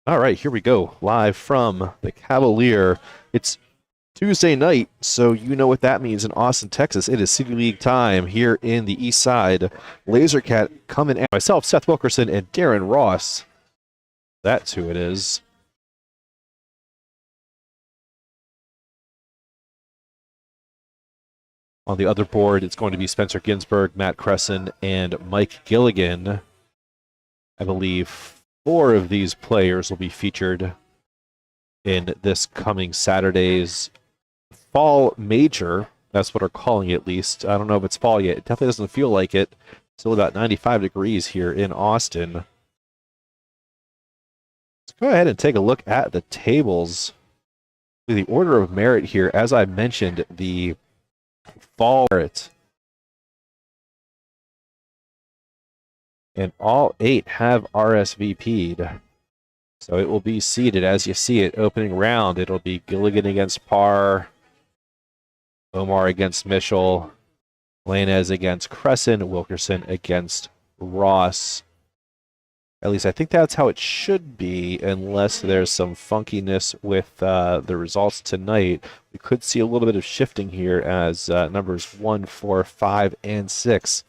All right, here we go. Live from the Cavalier. It's Tuesday night, so you know what that means in Austin, Texas. It is City League time here in the East Side. Lasercat coming at myself, Seth Wilkerson, and Darren Ross. That's who it is. On the other board, it's going to be Spencer Ginsberg, Matt Cresson, and Mike Gilligan. I believe 4 of these players will be featured in this coming Saturday's Fall Major. That's what they're calling it, at least. I don't know if it's fall yet. It definitely doesn't feel like it. It's still about 95 degrees here in Austin. Let's go ahead and take a look at the tables. The order of merit here, as I mentioned, the fall merit. And all 8 have RSVP'd. So it will be seeded as you see it. Opening round, it'll be Gilligan against Parr, Omar against Mitchell, Lanez against Cresson, Wilkerson against Ross. At least I think that's how it should be, unless there's some funkiness with the results tonight. We could see a little bit of shifting here as numbers 1, 4, 5, and 6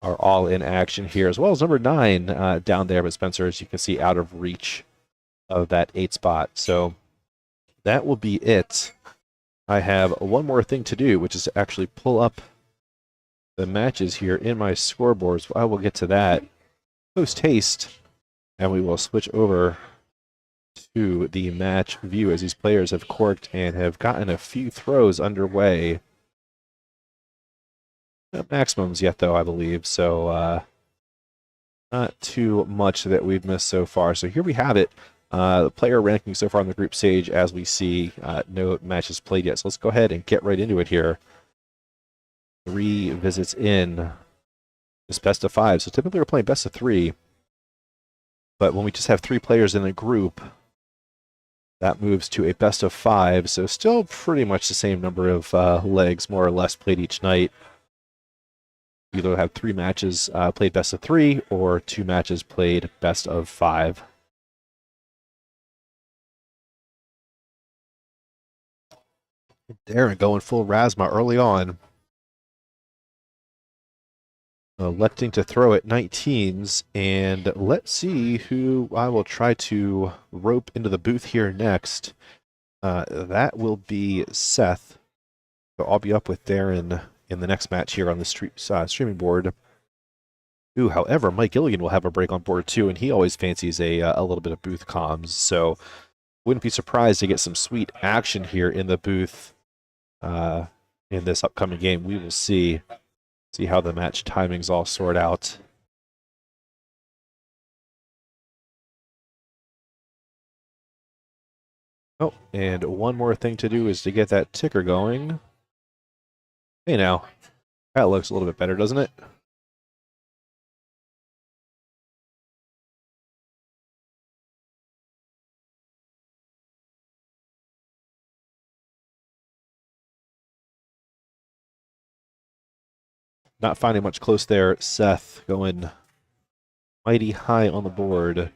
are all in action here, as well as number 9 down there, but Spencer, as you can see, out of reach of that 8 spot. So that will be it. I have one more thing to do, which is to actually pull up the matches here in my scoreboards. I will get to that post-haste, and we will switch over to the match view as these players have corked and have gotten a few throws underway. Not maximums yet, though, I believe, so not too much that we've missed so far. So here we have it. The player ranking so far on the group stage, as we see, no matches played yet. So let's go ahead and get right into it here. 3 visits in. It's best of 5. So typically we're playing best of 3. But when we just have 3 players in a group, that moves to a best of 5. So still pretty much the same number of legs, more or less, played each night. You either have 3 matches played best of 3 or 2 matches played best of 5. Darren going full Rasma early on. Electing to throw at 19s, and let's see who I will try to rope into the booth here next. That will be Seth. So I'll be up with Darren in the next match here on the streaming board. Ooh, however, Mike Gilligan will have a break on board too, and he always fancies a little bit of booth comms, so wouldn't be surprised to get some sweet action here in the booth in this upcoming game. We will see how the match timings all sort out. Oh, and one more thing to do is to get that ticker going. Hey now, that looks a little bit better, doesn't it? Not finding much close there. Seth going mighty high on the board.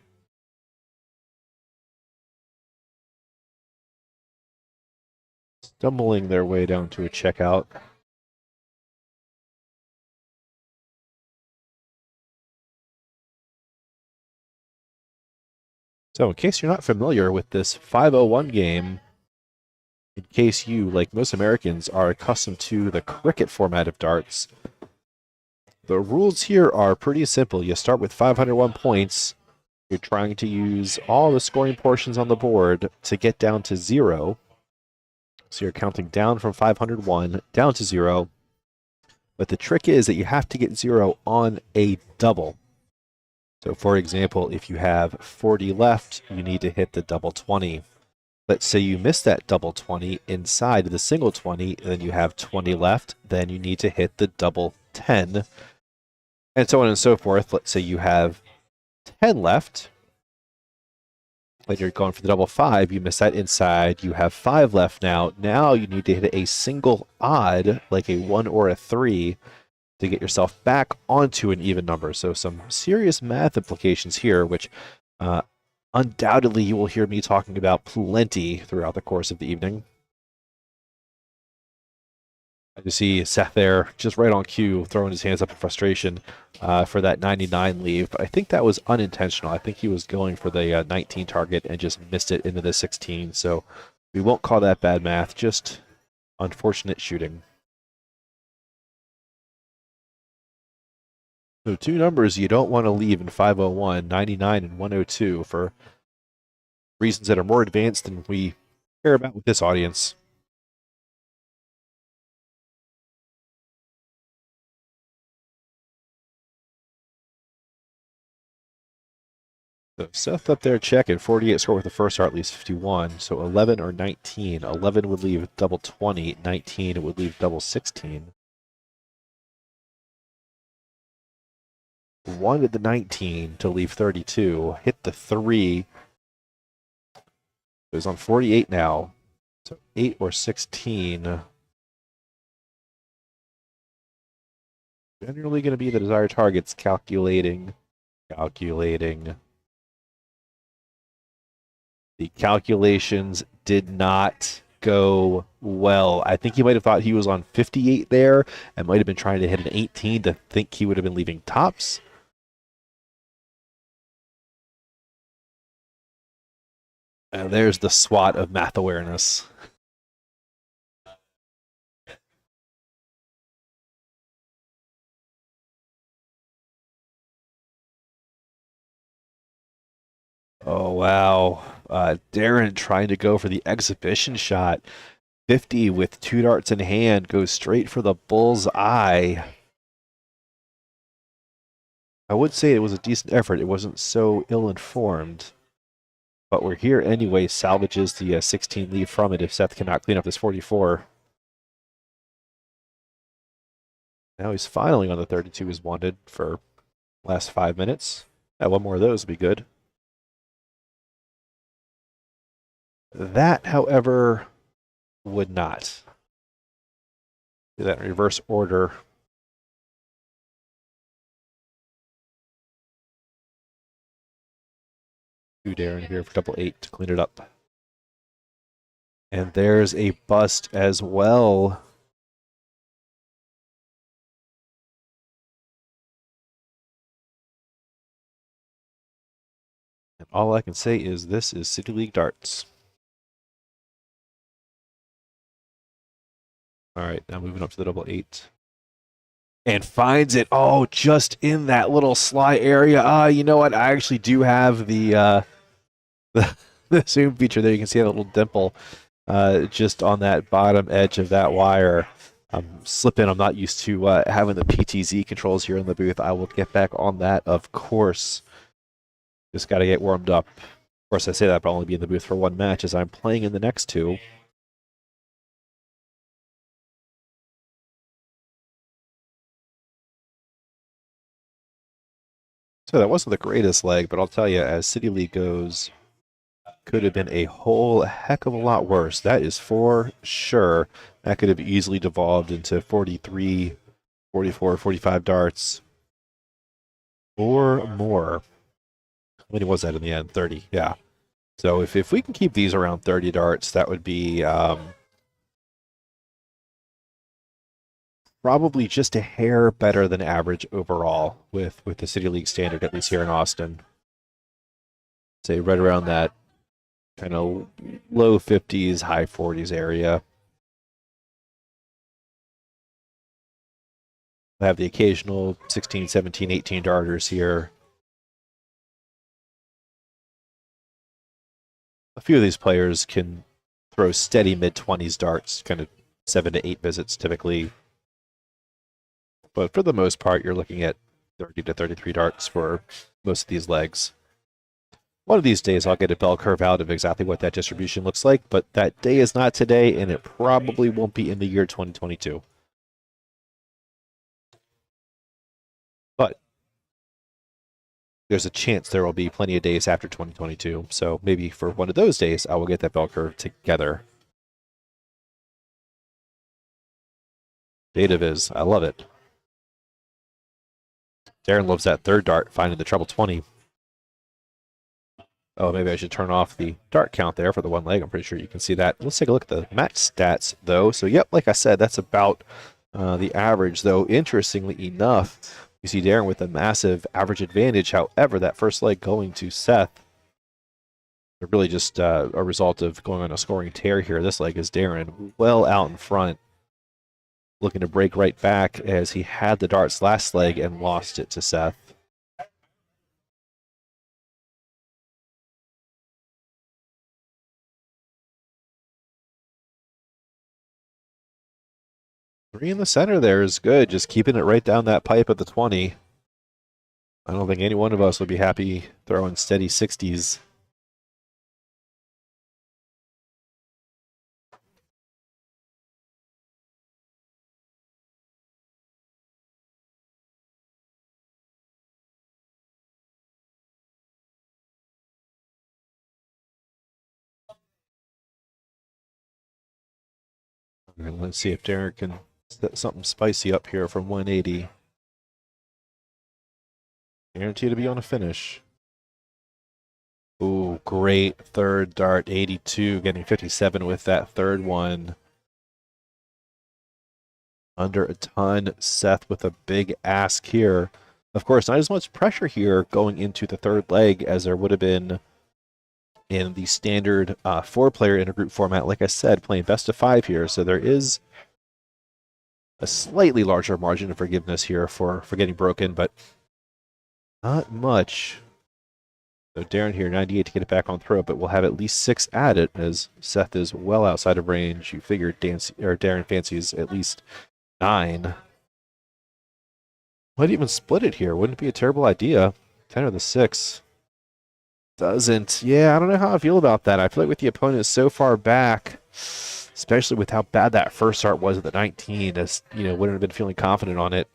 Stumbling their way down to a checkout. So in case you're not familiar with this 501 game, in case you, like most Americans, are accustomed to the cricket format of darts, the rules here are pretty simple. You start with 501 points. You're trying to use all the scoring portions on the board to get down to 0. So you're counting down from 501 down to 0. But the trick is that you have to get 0 on a double. So for example, if you have 40 left, you need to hit the double 20. Let's say you miss that double 20 inside the single 20, and then you have 20 left, then you need to hit the double 10, and so on and so forth. Let's say you have 10 left, but you're going for the double 5, you miss that inside, you have 5 left now. Now you need to hit a single odd, like a 1 or a 3, to get yourself back onto an even number. So some serious math implications here, which undoubtedly you will hear me talking about plenty throughout the course of the evening. I just see Seth there, just right on cue, throwing his hands up in frustration for that 99 leave. But I think that was unintentional. I think he was going for the 19 target and just missed it into the 16. So we won't call that bad math, just unfortunate shooting. So two numbers you don't want to leave in 501, 99 and 102 for reasons that are more advanced than we care about with this audience. So Seth up there checking. 48 score with the first dart leaves 51. So 11 or 19. 11 would leave double 20. 19 would leave double 16. Wanted the 19 to leave 32. Hit the 3. It was on 48 now. So 8 or 16. Generally going to be the desired targets. Calculating. The calculations did not go well. I think he might have thought he was on 58 there and might have been trying to hit an 18 to think he would have been leaving tops. And there's the SWAT of math awareness. Oh, wow. Darren trying to go for the exhibition shot. 50 with 2 darts in hand, goes straight for the bull's eye. I would say it was a decent effort. It wasn't so ill-informed. But we're here anyway. Salvages the 16 lead from it if Seth cannot clean up this 44. Now he's filing on the 32 as wanted for last 5 minutes. One more of those would be good. That, however, would not. Do that in reverse order. Darren here for double 8 to clean it up. And there's a bust as well. And all I can say is this is City League darts. All right, now moving up to the double 8. And finds it, oh, just in that little sly area. You know what? I actually do have the zoom feature there. You can see a little dimple just on that bottom edge of that wire. I'm slipping. I'm not used to having the PTZ controls here in the booth. I will get back on that, of course. Just got to get warmed up. Of course, I say that, but I'll only be in the booth for one match as I'm playing in the next two. So that wasn't the greatest leg, but I'll tell you, as City League goes, could have been a whole heck of a lot worse. That is for sure. That could have easily devolved into 43, 44, 45 darts. Or more. How many was that in the end? 30, yeah. So if we can keep these around 30 darts, that would be probably just a hair better than average overall with the City League standard, at least here in Austin. Say right around that kind of low 50s, high 40s area. I have the occasional 16, 17, 18 darters here. A few of these players can throw steady mid-20s darts, kind of 7 to 8 visits typically. But for the most part, you're looking at 30 to 33 darts for most of these legs. One of these days, I'll get a bell curve out of exactly what that distribution looks like, but that day is not today, and it probably won't be in the year 2022. But there's a chance there will be plenty of days after 2022, so maybe for one of those days, I will get that bell curve together. Data viz, I love it. Darren loves that third dart, finding the treble 20. Oh, maybe I should turn off the dart count there for the one leg. I'm pretty sure you can see that. Let's take a look at the match stats, though. So, yep, like I said, that's about the average, though. Interestingly enough, you see Darren with a massive average advantage. However, that first leg going to Seth, really just a result of going on a scoring tear here. This leg is Darren well out in front, looking to break right back as he had the darts last leg and lost it to Seth. Three in the center there is good, just keeping it right down that pipe at the 20. I don't think any one of us would be happy throwing steady 60s. And let's see if Darren can set something spicy up here from 180. Guaranteed to be on a finish. Ooh, great third dart, 82, getting 57 with that third one. Under a ton, Seth with a big ask here. Of course, not as much pressure here going into the third leg as there would have been in the standard 4-player intergroup format. Like I said, playing best of 5 here, so there is a slightly larger margin of forgiveness here for getting broken, but not much. So Darren here, 98 to get it back on throw, but we'll have at least 6 at it as Seth is well outside of range. You figure Darren fancies at least 9. Might even split it here. Wouldn't be a terrible idea. 10 or the 6. Doesn't. Yeah, I don't know how I feel about that. I feel like with the opponent so far back, especially with how bad that first start was at the 19, as wouldn't have been feeling confident on it.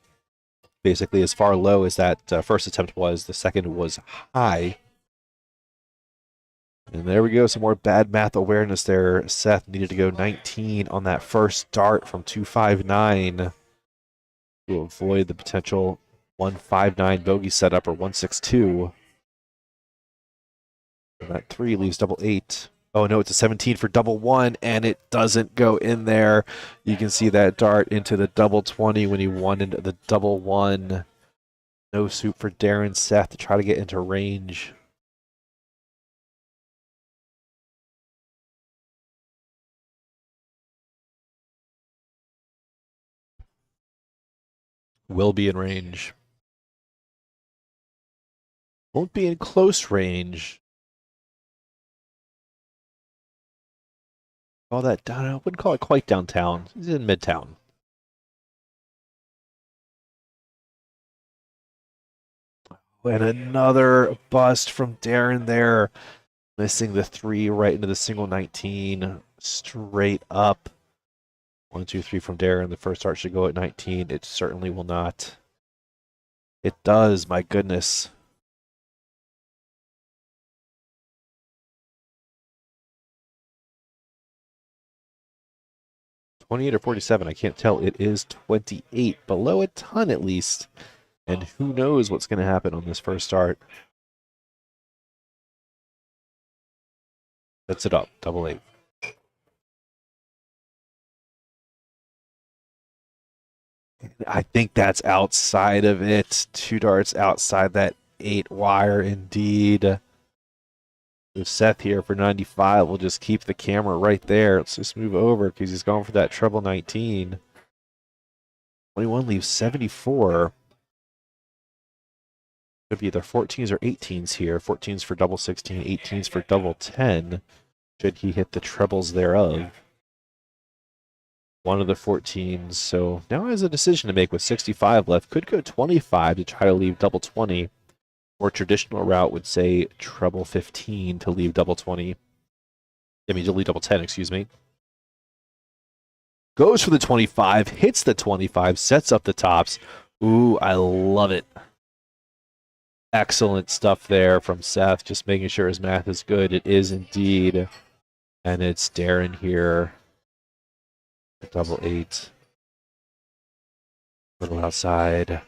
Basically, as far low as that first attempt was, the second was high. And there we go, some more bad math awareness there. Seth needed to go 19 on that first dart from 259 to avoid the potential 159 bogey setup or 162. And that 3 leaves double 8. Oh no, it's a 17 for double 1, and it doesn't go in there. You can see that dart into the double 20 when he won into the double 1. No suit for Darren Seth to try to get into range. Will be in range. Won't be in close range. Call that down. I wouldn't call it quite downtown. He's in Midtown. And another bust from Darren there. Missing the 3 right into the single 19. Straight up. 1, 2, 3 from Darren. The first dart should go at 19. It certainly will not. It does, my goodness. $28 or 47, I can't tell. It is 28, below a ton at least. And who knows what's going to happen on this first start. Sets it up, double 8. I think that's outside of it. 2 darts outside that 8 wire indeed. So Seth here for 95. We'll just keep the camera right there. Let's just move over because he's going for that treble 19. 21 leaves 74. Could be either 14s or 18s here. 14s for double 16, 18s for double 10. Should he hit the trebles thereof. One of the 14s. So now has a decision to make with 65 left. Could go 25 to try to leave double 20. More traditional route would say treble 15 to leave double 20. I mean, to leave double 10, excuse me. Goes for the 25, hits the 25, sets up the tops. Ooh, I love it. Excellent stuff there from Seth, just making sure his math is good. It is indeed. And it's Darren here. Double 8. Little outside.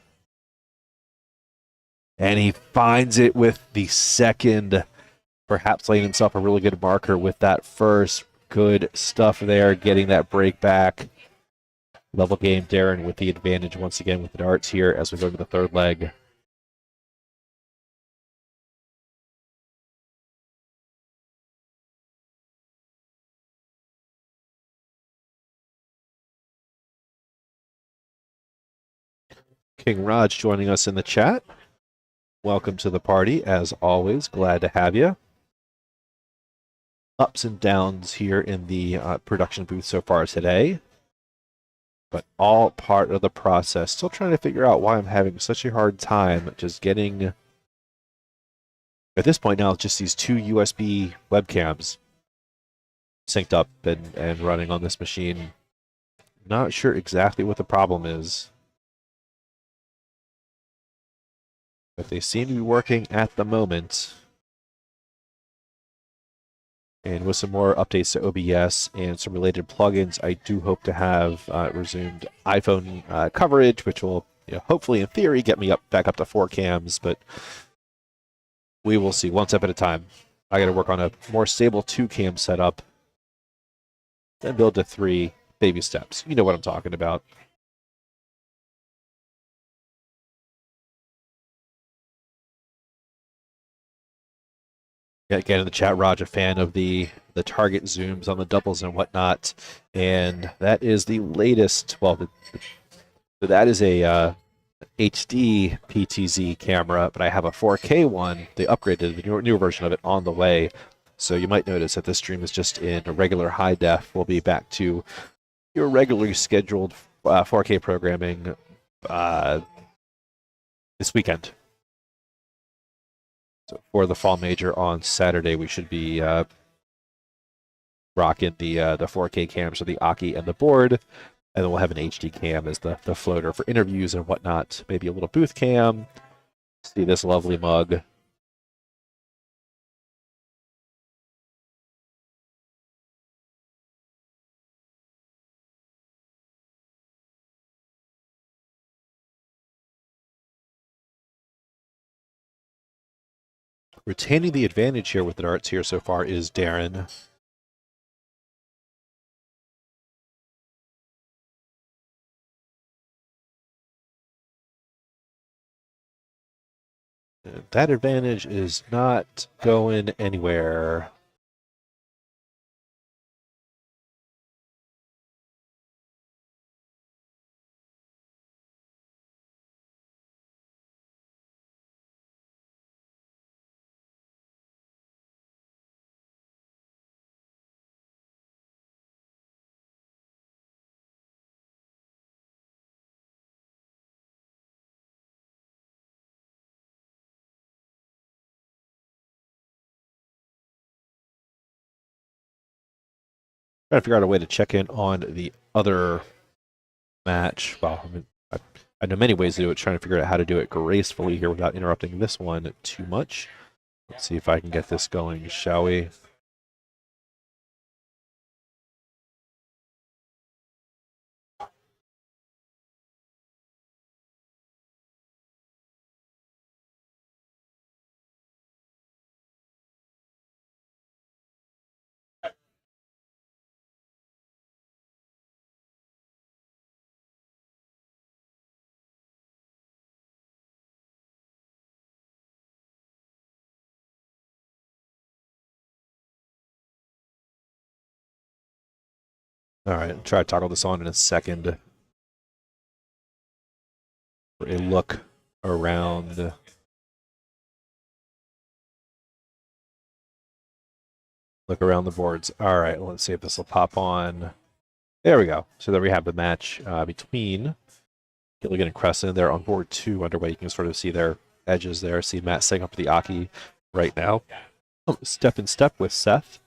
And he finds it with the second perhaps laying himself a really good marker with that first. Good stuff there, getting that break back. Level game, Darren with the advantage once again with the darts here as we go to the third leg. King Raj joining us in the chat. Welcome to the party, as always. Glad to have you. Ups and downs here in the production booth so far today, but all part of the process. Still trying to figure out why I'm having such a hard time just getting, at this point now, just these two USB webcams synced up and running on this machine. Not sure exactly what the problem is, but they seem to be working at the moment. And with some more updates to OBS and some related plugins, I do hope to have resumed iPhone coverage, which will hopefully, in theory, get me back up to 4 cams, but we will see one step at a time. I got to work on a more stable 2 cam setup, then build to 3 baby steps. You know what I'm talking about. Again, in the chat, Raj, a fan of the target zooms on the doubles and whatnot, and that is the latest. Well, that is a HD PTZ camera, but I have a 4K one. They upgraded the newer version of it on the way, so you might notice that this stream is just in a regular high def. We'll be back to your regularly scheduled 4K programming this weekend. So for the fall major on Saturday, we should be rocking the 4K cams for the Aki and the board, and then we'll have an HD cam as the floater for interviews and whatnot. Maybe a little booth cam. See this lovely mug. Retaining the advantage here with the darts here so far is Darren. That advantage is not going anywhere. Trying to figure out a way to check in on the other match. Well, I mean, I know many ways to do it, trying to figure out how to do it gracefully here without interrupting this one too much. Let's see if I can get this going, shall we? All right, I'll try to toggle this on in a second for a look around. Look around the boards. All right, let's see if this will pop on. There we go. So there we have the match between Gilligan and Crescent. They're on board 2 underway. You can sort of see their edges there. See Matt setting up the Aki right now. Oh, step in step with Seth.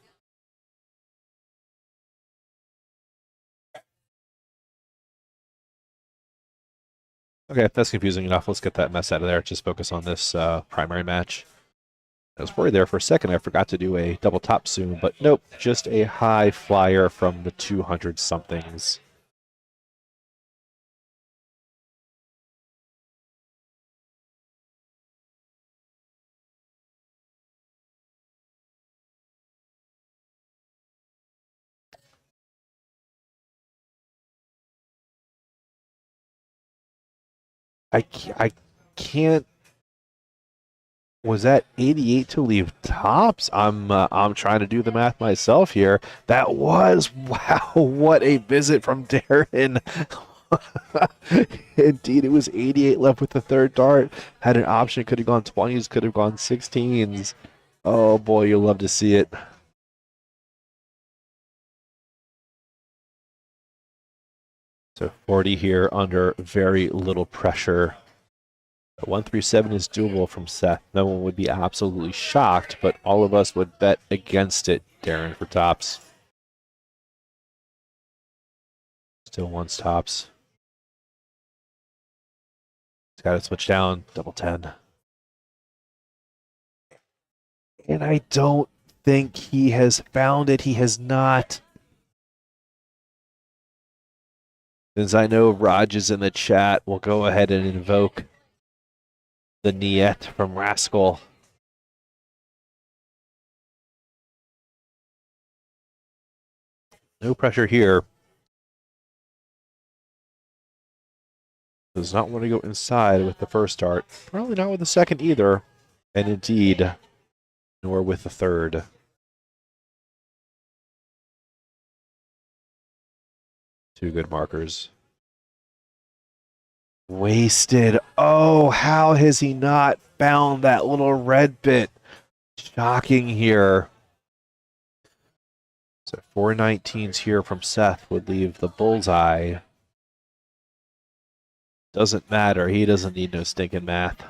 Okay, that's confusing enough. Let's get that mess out of there. Just focus on this primary match. I was worried there for a second. I forgot to do a double top soon, but nope. Just a high flyer from the 200 somethings. I can't. Was that 88 to leave tops? I'm trying to do the math myself here. That was wow, what a visit from Darren. Indeed, it was 88 left with the third dart. Had an option, could have gone 20s, could have gone 16s. Oh boy, you'll love to see it. So 40 here under very little pressure. 137 is doable from Seth. No one would be absolutely shocked, but all of us would bet against it, Darren, for tops. Still wants tops. He's got to switch down, double 10. And I don't think he has found it. He has not. Since I know Raj is in the chat, we'll go ahead and invoke the Niet from Rascal. No pressure here. Does not want to go inside with the first dart. Probably not with the second either. And indeed, nor with the third. Two good markers. Wasted. Oh, how has he not found that little red bit? Shocking here. So 419s here from Seth would leave the bullseye. Doesn't matter. He doesn't need no stinking math.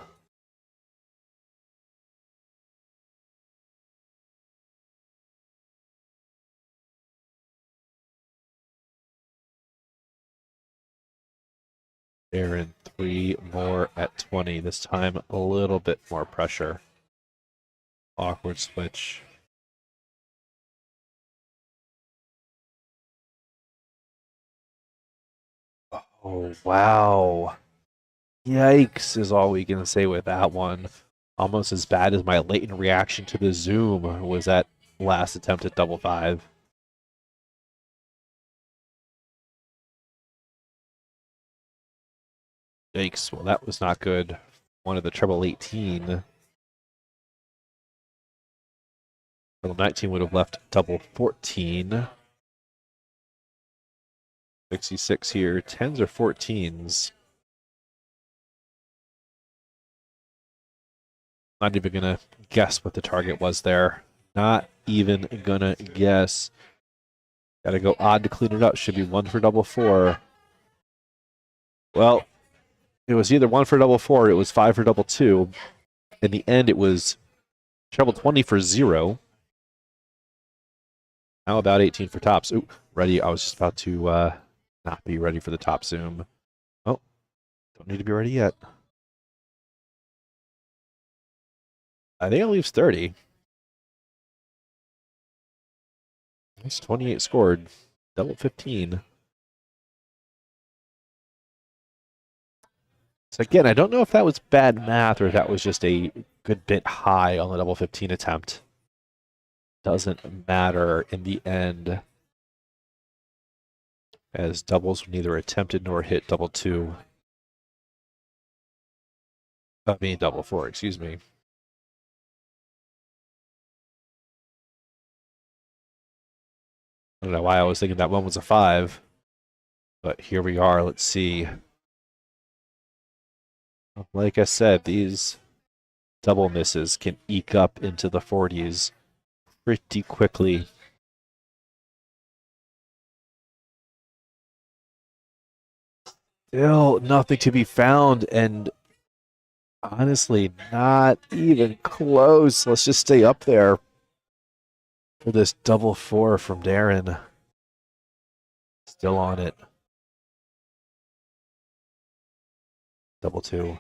Darren, 3 more at 20. This time a little bit more pressure. Awkward switch. Oh, wow. Yikes is all we can say with that one. Almost as bad as my latent reaction to the zoom was that last attempt at double 5. Yikes. Well, that was not good. One of the treble 18. Treble 19 would have left double 14. 66 here. 10s or 14s. Not even gonna guess what the target was there. Not even gonna guess. Gotta go odd to clean it up. Should be 1 for double 4. Well, it was either 1 for double 4 or it was 5 for double 2. In the end, it was treble 20 for 0. How about 18 for tops? Ooh, ready. I was just about to not be ready for the top zoom. Oh, don't need to be ready yet. I think it leaves 30. Nice 28 scored. Double 15. So again, I don't know if that was bad math or if that was just a good bit high on the double 15 attempt. Doesn't matter in the end, as doubles were neither attempted nor hit double 2. I mean double 4, excuse me. I don't know why I was thinking that one was a 5, but here we are. Let's see. Like I said, these double misses can eke up into the 40s pretty quickly. Still nothing to be found, and honestly, not even close. Let's just stay up there for this double 4 from Darren. Still on it. Double 2.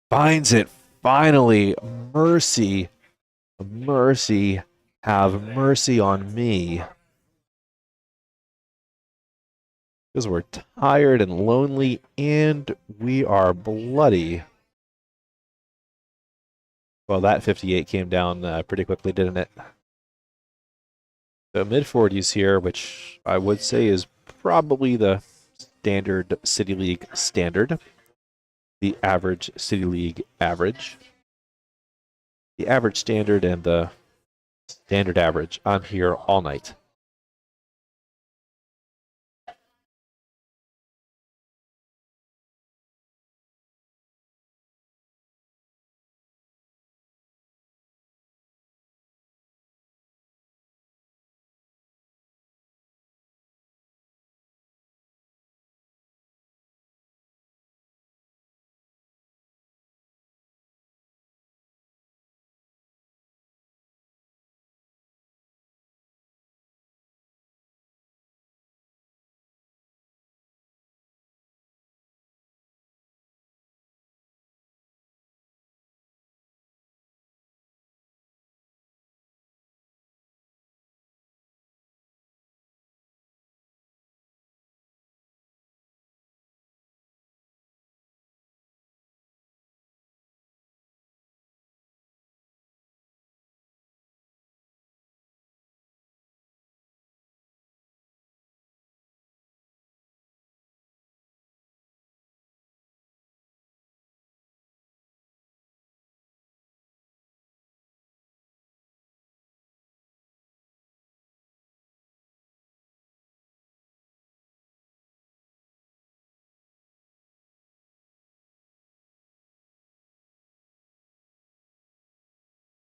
Finds it, finally. Mercy. Mercy. Have mercy on me. Because we're tired and lonely, and we are bloody. Well, that 58 came down pretty quickly, didn't it? So mid-40s here, which I would say is probably the standard City League standard. the average City League average, the average standard, and the standard average. I'm here all night.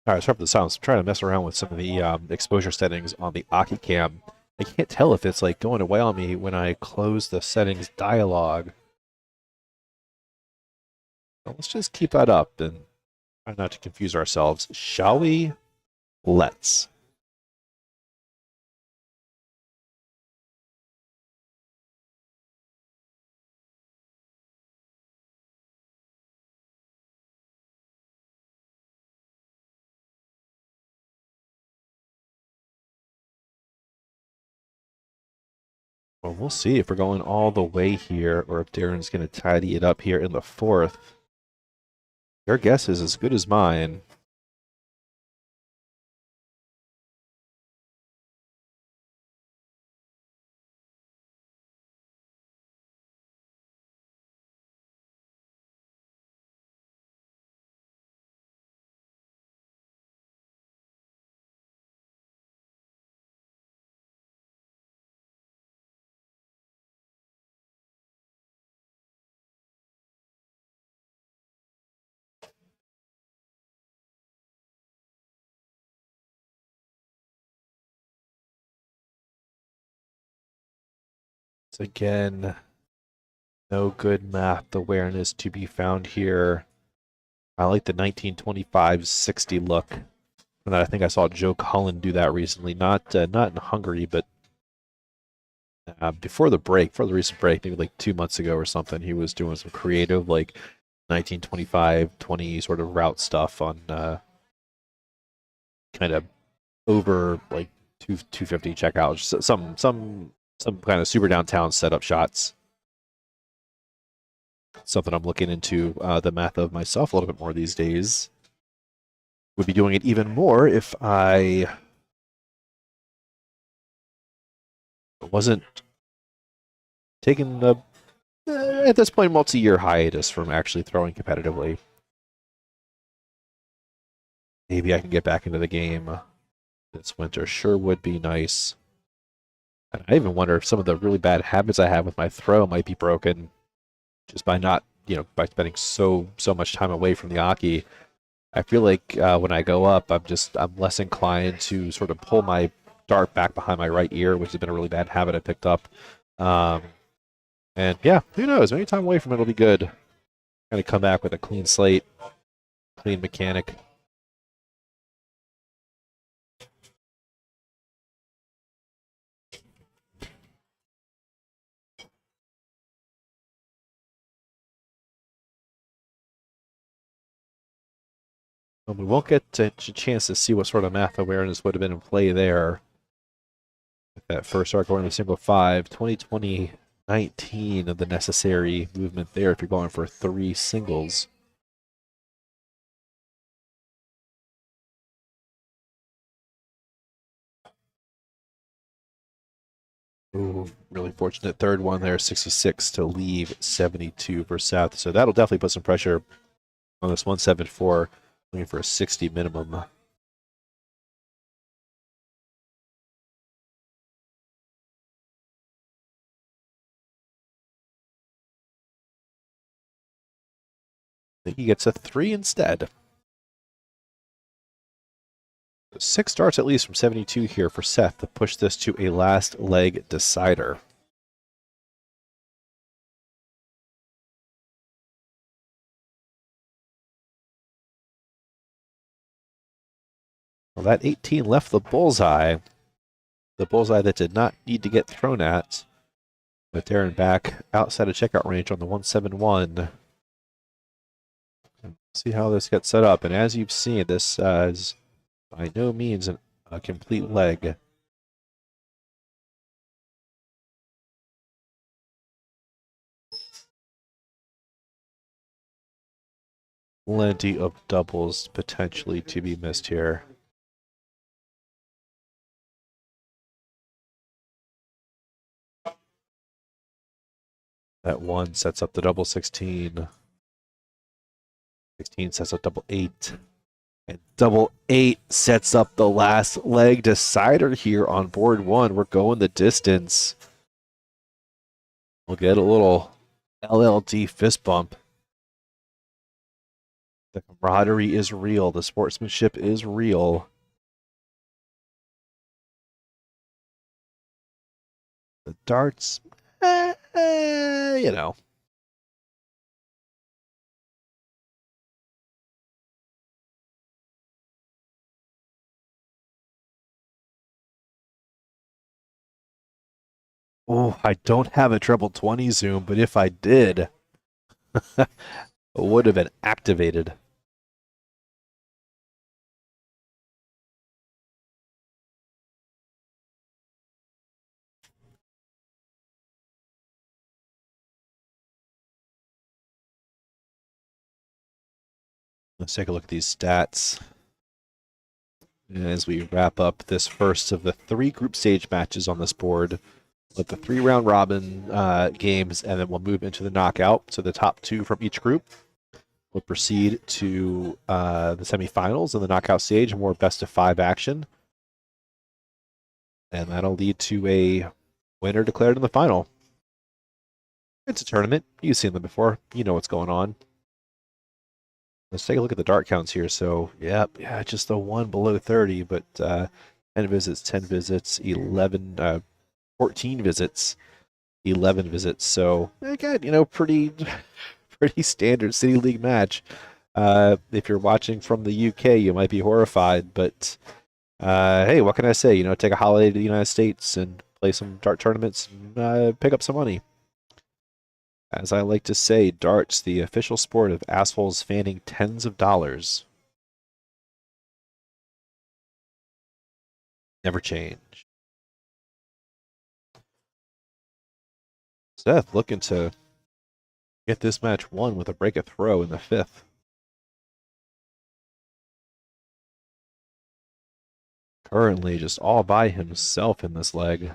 All right, sorry for the sounds. I'm trying to mess around with some of the exposure settings on the Aki Cam. I can't tell if it's like going away on me when I close the settings dialog. So let's just keep that up and try not to confuse ourselves, shall we? Let's. Well, we'll see if we're going all the way here or if Darren's going to tidy it up here in the fourth. Your guess is as good as mine. So again, no good math awareness to be found here. I like the 1925-60 look. And I think I saw Joe Cullen do that recently. Not in Hungary, but before the break, before the recent break, maybe like 2 months ago or something, he was doing some creative like 1925-20 sort of route stuff on kind of over like 250 checkouts, some kind of super downtown setup shots. Something I'm looking into the math of myself a little bit more these days. Would be doing it even more if I wasn't taking the at this point multi-year hiatus from actually throwing competitively. Maybe I can get back into the game this winter. Sure would be nice. And I even wonder if some of the really bad habits I have with my throw might be broken just by not, by spending so much time away from the Aki. I feel like when I go up, I'm less inclined to sort of pull my dart back behind my right ear, which has been a really bad habit I picked up. And yeah, who knows? Any time away from it will be good. Kind of come back with a clean slate, clean mechanic. We won't get a chance to see what sort of math awareness would have been in play there. With that first arc going to single 5, 2019 of the necessary movement there if you're going for 3 singles. Ooh, really fortunate third one there, 66 to leave 72 for Seth. So that'll definitely put some pressure on this 174, looking for a 60 minimum. I think he gets a 3 instead. 6 starts at least from 72 here for Seth to push this to a last leg decider. Well, that 18 left the bullseye that did not need to get thrown at. With Darren back outside of checkout range on the 171. See how this gets set up. And as you've seen, this is by no means a complete leg. Plenty of doubles potentially to be missed here. That 1 sets up the double 16. 16 sets up double 8. And double 8 sets up the last leg decider here on board 1. We're going the distance. We'll get a little LLD fist bump. The camaraderie is real. The sportsmanship is real. The darts, you know. Oh, I don't have a treble 20 zoom, but if I did, it would have been activated. Let's take a look at these stats as we wrap up this first of the 3 group stage matches on this board with the 3 round robin games, and then we'll move into the knockout. So the top 2 from each group will proceed to the semifinals and the knockout stage, more best of 5 action. And that'll lead to a winner declared in the final. It's a tournament. You've seen them before. You know what's going on. Let's take a look at the dart counts here. So, yeah, just the 1 below 30, but 10 visits, 10 visits, 11, 14 visits, 11 visits. So, again, pretty standard City League match. If you're watching from the UK, you might be horrified, but hey, what can I say? Take a holiday to the United States and play some dart tournaments and pick up some money. As I like to say, darts, the official sport of assholes fanning tens of dollars. Never change. Seth looking to get this match won with a break a throw in the 5th. Currently just all by himself in this leg.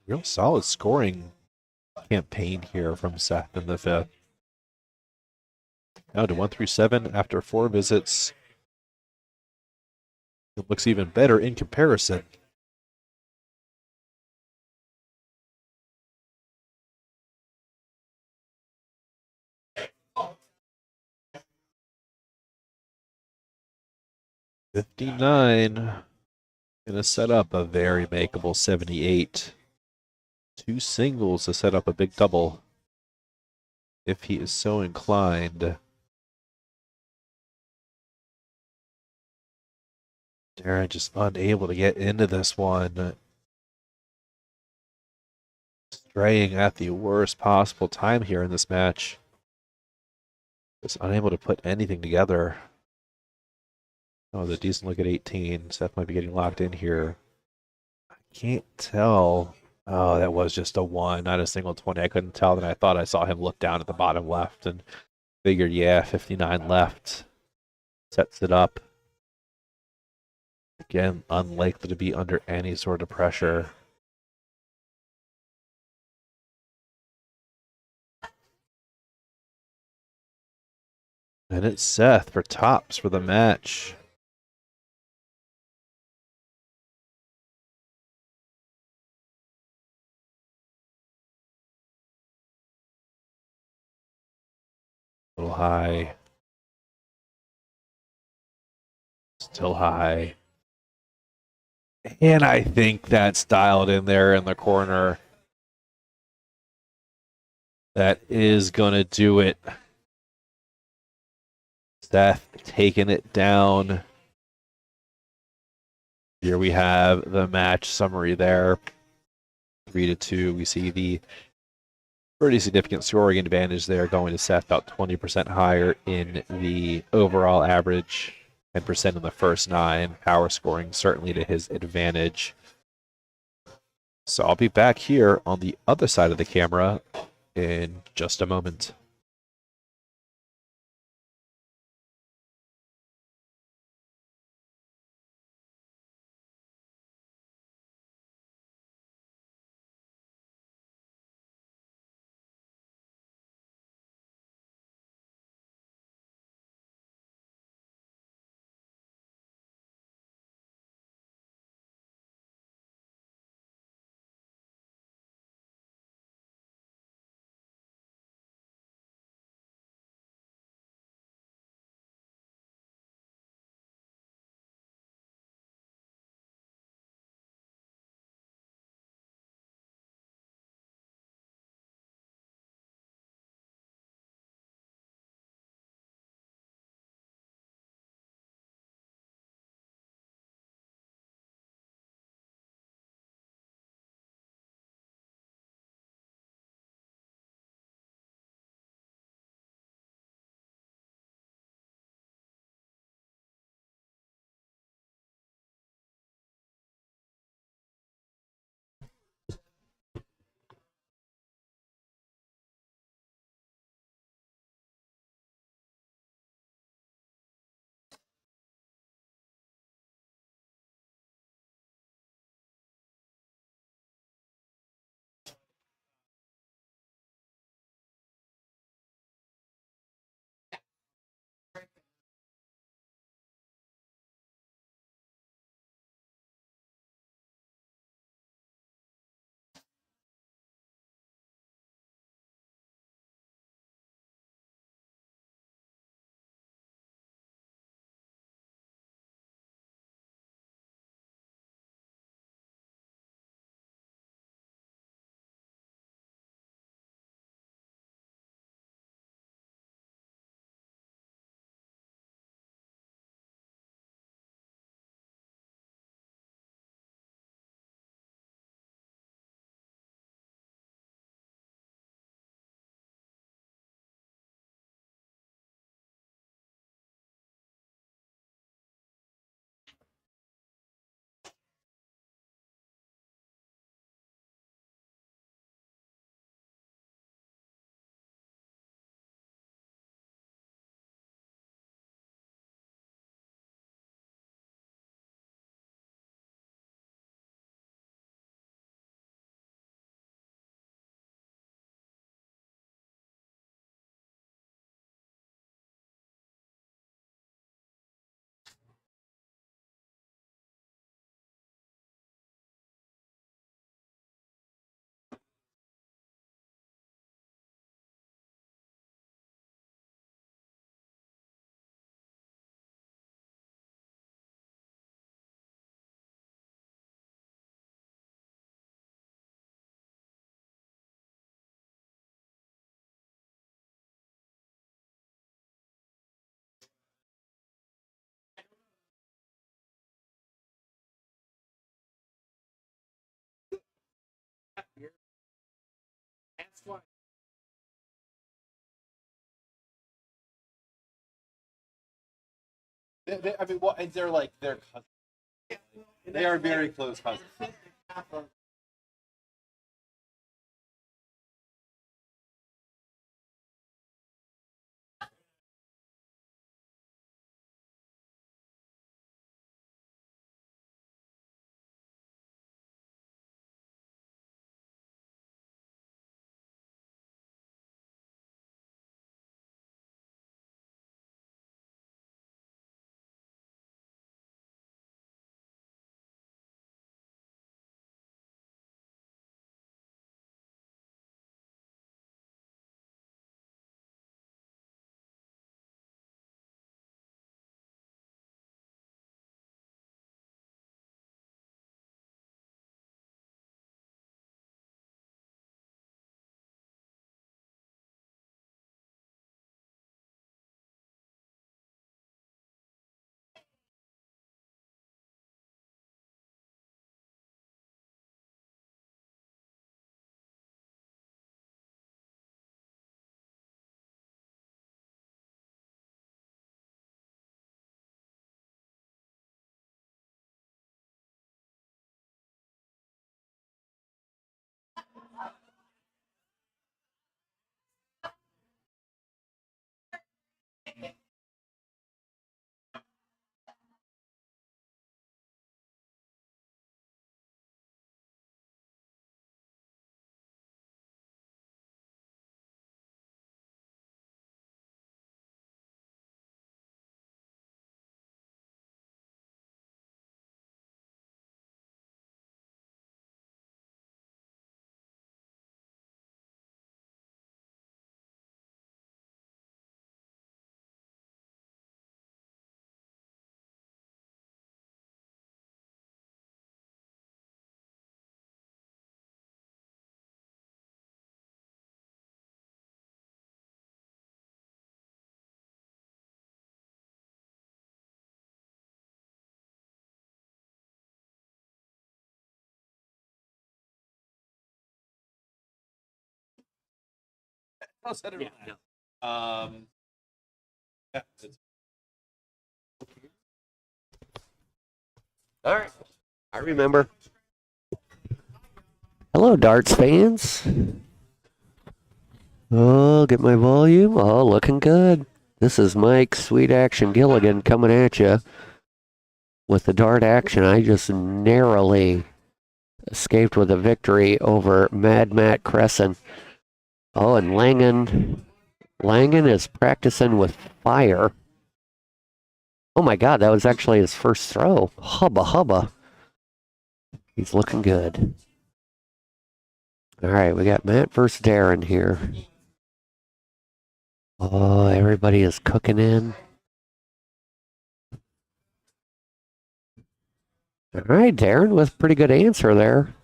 Real solid scoring campaign here from Seth in the 5th. Down to 1 through 7 after 4 visits. It looks even better in comparison. $59. Gonna set up a very makeable 78. 2 singles to set up a big double, if he is so inclined. Darren just unable to get into this one. graying at the worst possible time here in this match. Just unable to put anything together. Oh, the decent look at 18. Seth might be getting locked in here. I can't tell. Oh, that was just a 1, not a single 20. I couldn't tell. Then I thought I saw him look down at the bottom left and figured, yeah, 59 left. Sets it up. Again, unlikely to be under any sort of pressure. And it's Seth for tops for the match. A little high. Still high. And I think that's dialed in there in the corner. That is going to do it. Seth taking it down. Here we have the match summary there. 3-2. We see the pretty significant scoring advantage there, going to Seth about 20% higher in the overall average, 10% in the first 9. Power scoring certainly to his advantage. So I'll be back here on the other side of the camera in just a moment. I mean, what? And they're like they're cousins. They are very close cousins. I'll set it yeah. Yeah, all right. I remember. Hello, darts fans. Oh, get my volume. Oh, looking good. This is Mike Sweet Action Gilligan coming at you with the dart action. I just narrowly escaped with a victory over Mad Matt Crescent. Oh, and Langen is practicing with fire. Oh my God, that was actually his first throw. Hubba hubba. He's looking good. All right, we got Matt versus Darren here. Oh, everybody is cooking in. All right, Darren with a pretty good answer there.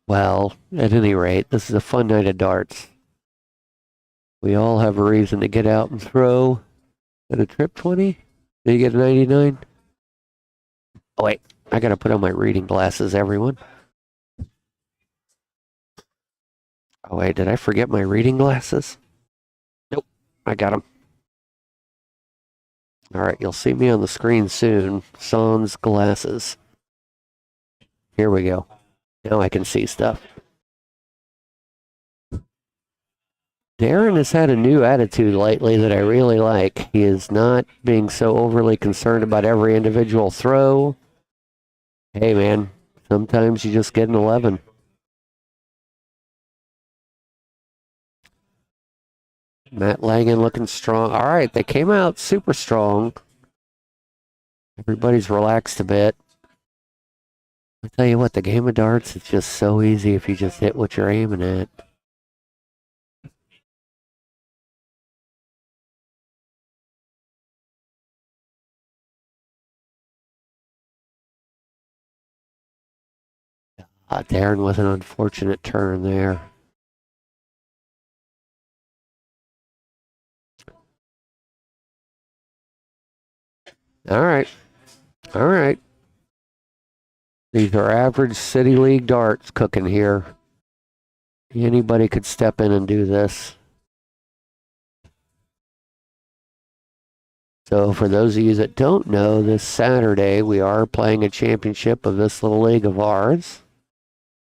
Well, at any rate, this is a fun night of darts. We all have a reason to get out and throw. At a trip 20? Did you get a 99? Oh, wait. I gotta put on my reading glasses, everyone. Oh, wait. Did I forget my reading glasses? Nope. I got them. All right. You'll see me on the screen soon. Sans glasses. Here we go. Now I can see stuff. Darren has had a new attitude lately that I really like. He is not being so overly concerned about every individual throw. Hey, man, sometimes you just get an 11. Matt Langen looking strong. All right, they came out super strong. Everybody's relaxed a bit. I tell you what, the game of darts is just so easy if you just hit what you're aiming at. Darren with an unfortunate turn there. All right. All right. These are average City League darts cooking here. Anybody could step in and do this. So for those of you that don't know, this Saturday we are playing a championship of this little league of ours,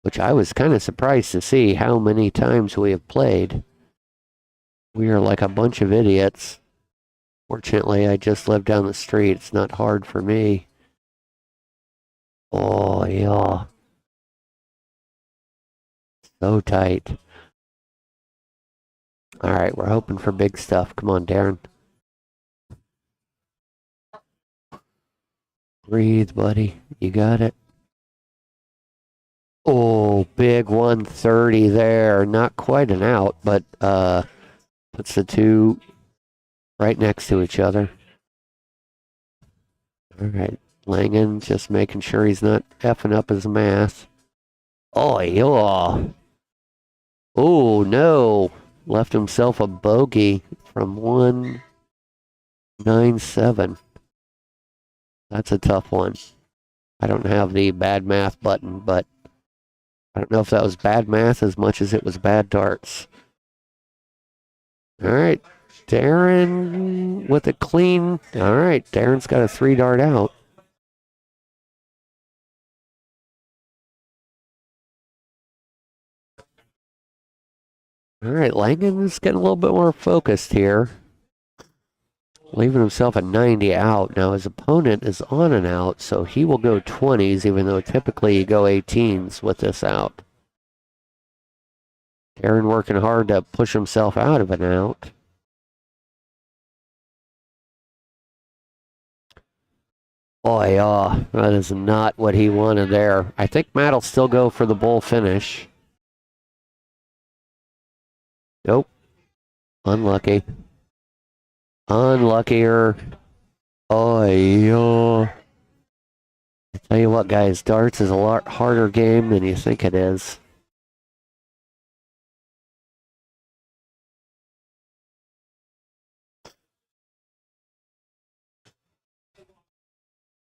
which I was kind of surprised to see how many times we have played. We are like a bunch of idiots. Fortunately, I just live down the street. It's not hard for me. Oh, yeah. So tight. All right, we're hoping for big stuff. Come on, Darren. Breathe, buddy. You got it. Oh, big 130 there. Not quite an out, but puts the two right next to each other. All right. Langen just making sure he's not effing up his math. Oh, yeah. Oh, no. Left himself a bogey from 197. That's a tough one. I don't have the bad math button, but I don't know if that was bad math as much as it was bad darts. All right. Darren with a clean. All right. Darren's got a 3-dart out. All right. Langen is getting a little bit more focused here. Leaving himself a 90 out. Now his opponent is on an out, so he will go 20s, even though typically you go 18s with this out. Darren working hard to push himself out of an out. Oh, yeah, that is not what he wanted there. I think Matt will still go for the bull finish. Nope. Unlucky. Unluckier. Oh, yeah. I tell you what, guys, darts is a lot harder game than you think it is.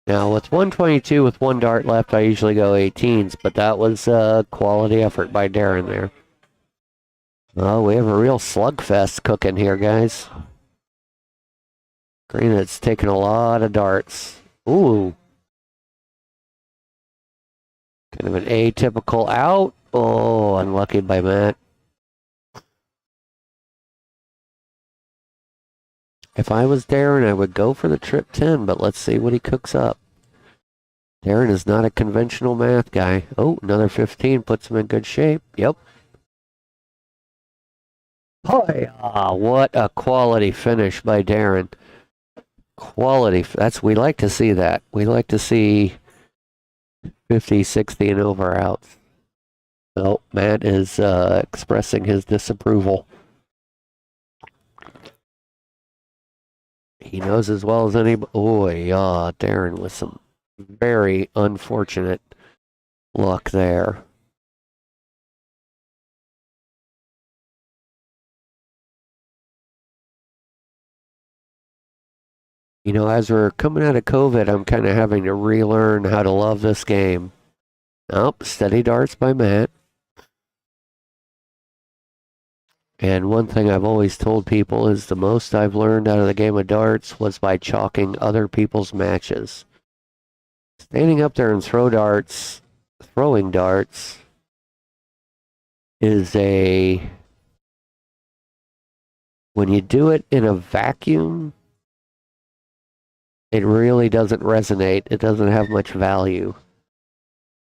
Now, with 122 with 1 dart left, I usually go 18s, but that was a quality effort by Darren there. Oh, we have a real slugfest cooking here, guys. Greenwood's taking a lot of darts. Ooh. Kind of an atypical out. Oh, unlucky by Matt. If I was Darren, I would go for the trip 10, but let's see what he cooks up. Darren is not a conventional math guy. Oh, another 15 puts him in good shape. Yep. Oh, yeah. What a quality finish by Darren. Quality. We like to see that. We like to see 50, 60 and over outs. So Matt is expressing his disapproval. He knows as well as anybody. Oh, yeah, Darren with some very unfortunate luck there. You know, as we're coming out of COVID, I'm kind of having to relearn how to love this game. Oh, steady darts by Matt. And one thing I've always told people is the most I've learned out of the game of darts was by chalking other people's matches. Standing up there and throwing darts is when you do it in a vacuum, it really doesn't resonate. It doesn't have much value.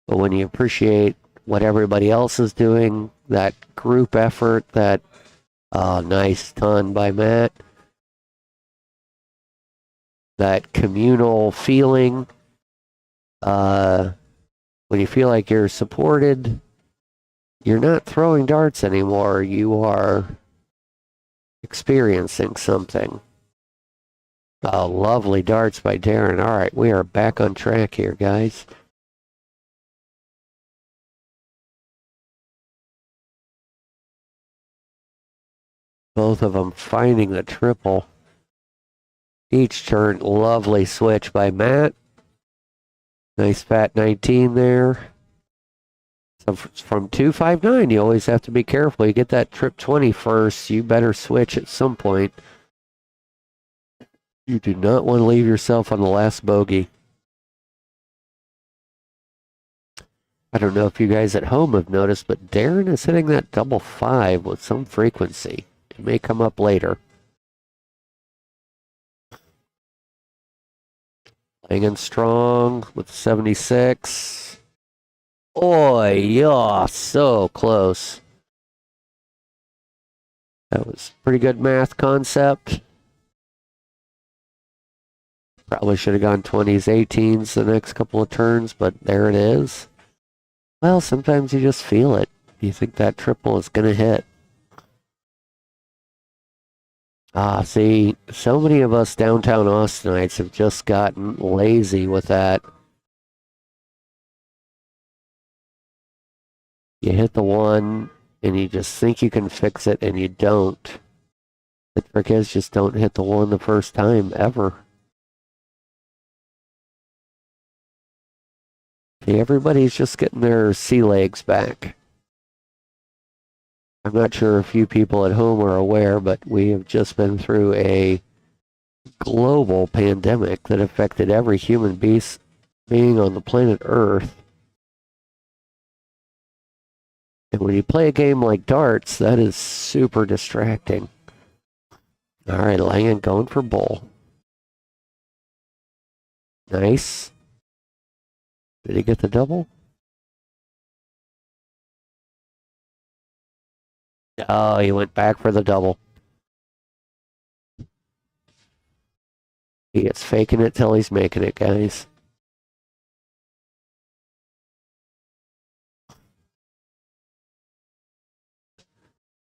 But when you appreciate what everybody else is doing, that group effort, that nice ton by Matt, that communal feeling, when you feel like you're supported, you're not throwing darts anymore. You are experiencing something. Oh, lovely darts by Darren. All right, we are back on track here, guys. Both of them finding the triple. Each turn, lovely switch by Matt. Nice fat 19 there. So from 259, you always have to be careful. You get that trip 20 first, you better switch at some point. You do not want to leave yourself on the last bogey. I don't know if you guys at home have noticed, but Darren is hitting that double five with some frequency. It may come up later. Hanging strong with 76. Oh, yeah, so close. That was pretty good math concept. Probably should have gone 20s, 18s the next couple of turns, but there it is. Well, sometimes you just feel it. You think that triple is going to hit. See, so many of us downtown Austinites have just gotten lazy with that. You hit the one, and you just think you can fix it, and you don't. The trick is just don't hit the one the first time, ever. See, everybody's just getting their sea legs back. I'm not sure if you people at home are aware, but we have just been through a global pandemic that affected every human being on the planet Earth. And when you play a game like darts, that is super distracting. All right, Langan going for bull. Nice. Did he get the double? Oh, he went back for the double. He gets faking it till he's making it, guys.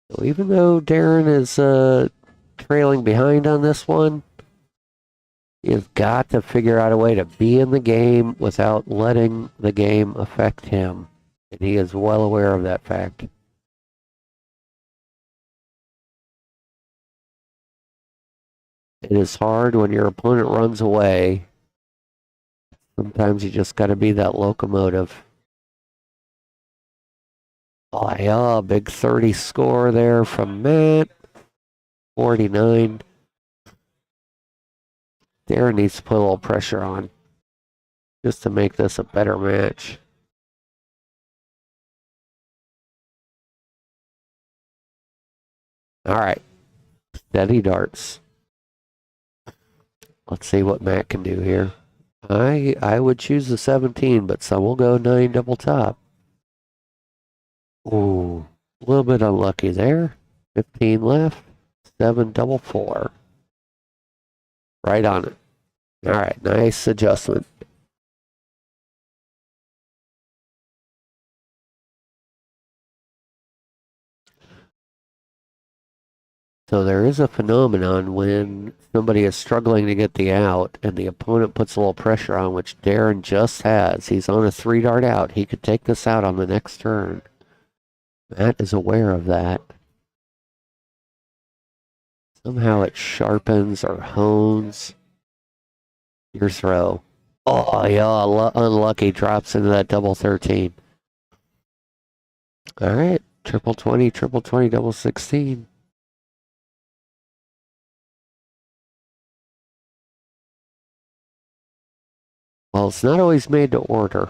So even though Darren is trailing behind on this one, he's got to figure out a way to be in the game without letting the game affect him. And he is well aware of that fact. It is hard when your opponent runs away. Sometimes you just got to be that locomotive. Oh, yeah, big 30 score there from Matt. 49. Darren needs to put a little pressure on just to make this a better match. All right, steady darts. Let's see what Matt can do here. I would choose the 17, but some will go 9 double top. Ooh, a little bit unlucky there. 15 left, 7 double 4. Right on it. All right, nice adjustment. So there is a phenomenon when somebody is struggling to get the out and the opponent puts a little pressure on, which Darren just has. He's on a 3-dart out. He could take this out on the next turn. Matt is aware of that. Somehow it sharpens or hones your throw. Oh, yeah, unlucky. Drops into that double 13. All right, triple 20, double 16. Well, it's not always made to order.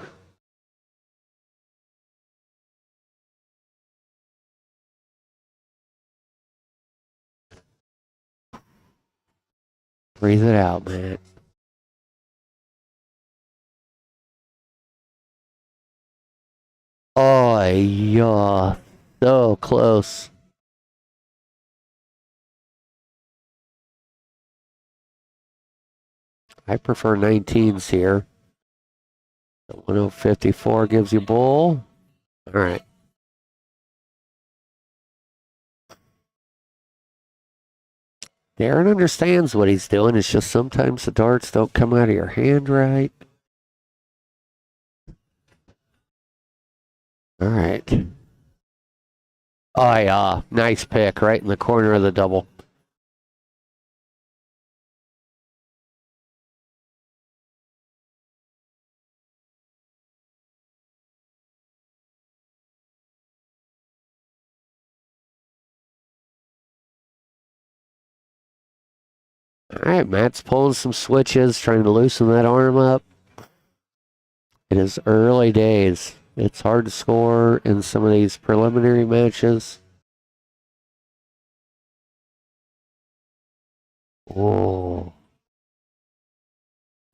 Breathe it out, man. Oh, yeah. So close. I prefer 19s here. 1054 gives you bull. All right. Darren understands what he's doing. It's just sometimes the darts don't come out of your hand right. All right. Oh, yeah. Nice pick right in the corner of the double. All right, Matt's pulling some switches, trying to loosen that arm up. It is early days. It's hard to score in some of these preliminary matches. Oh.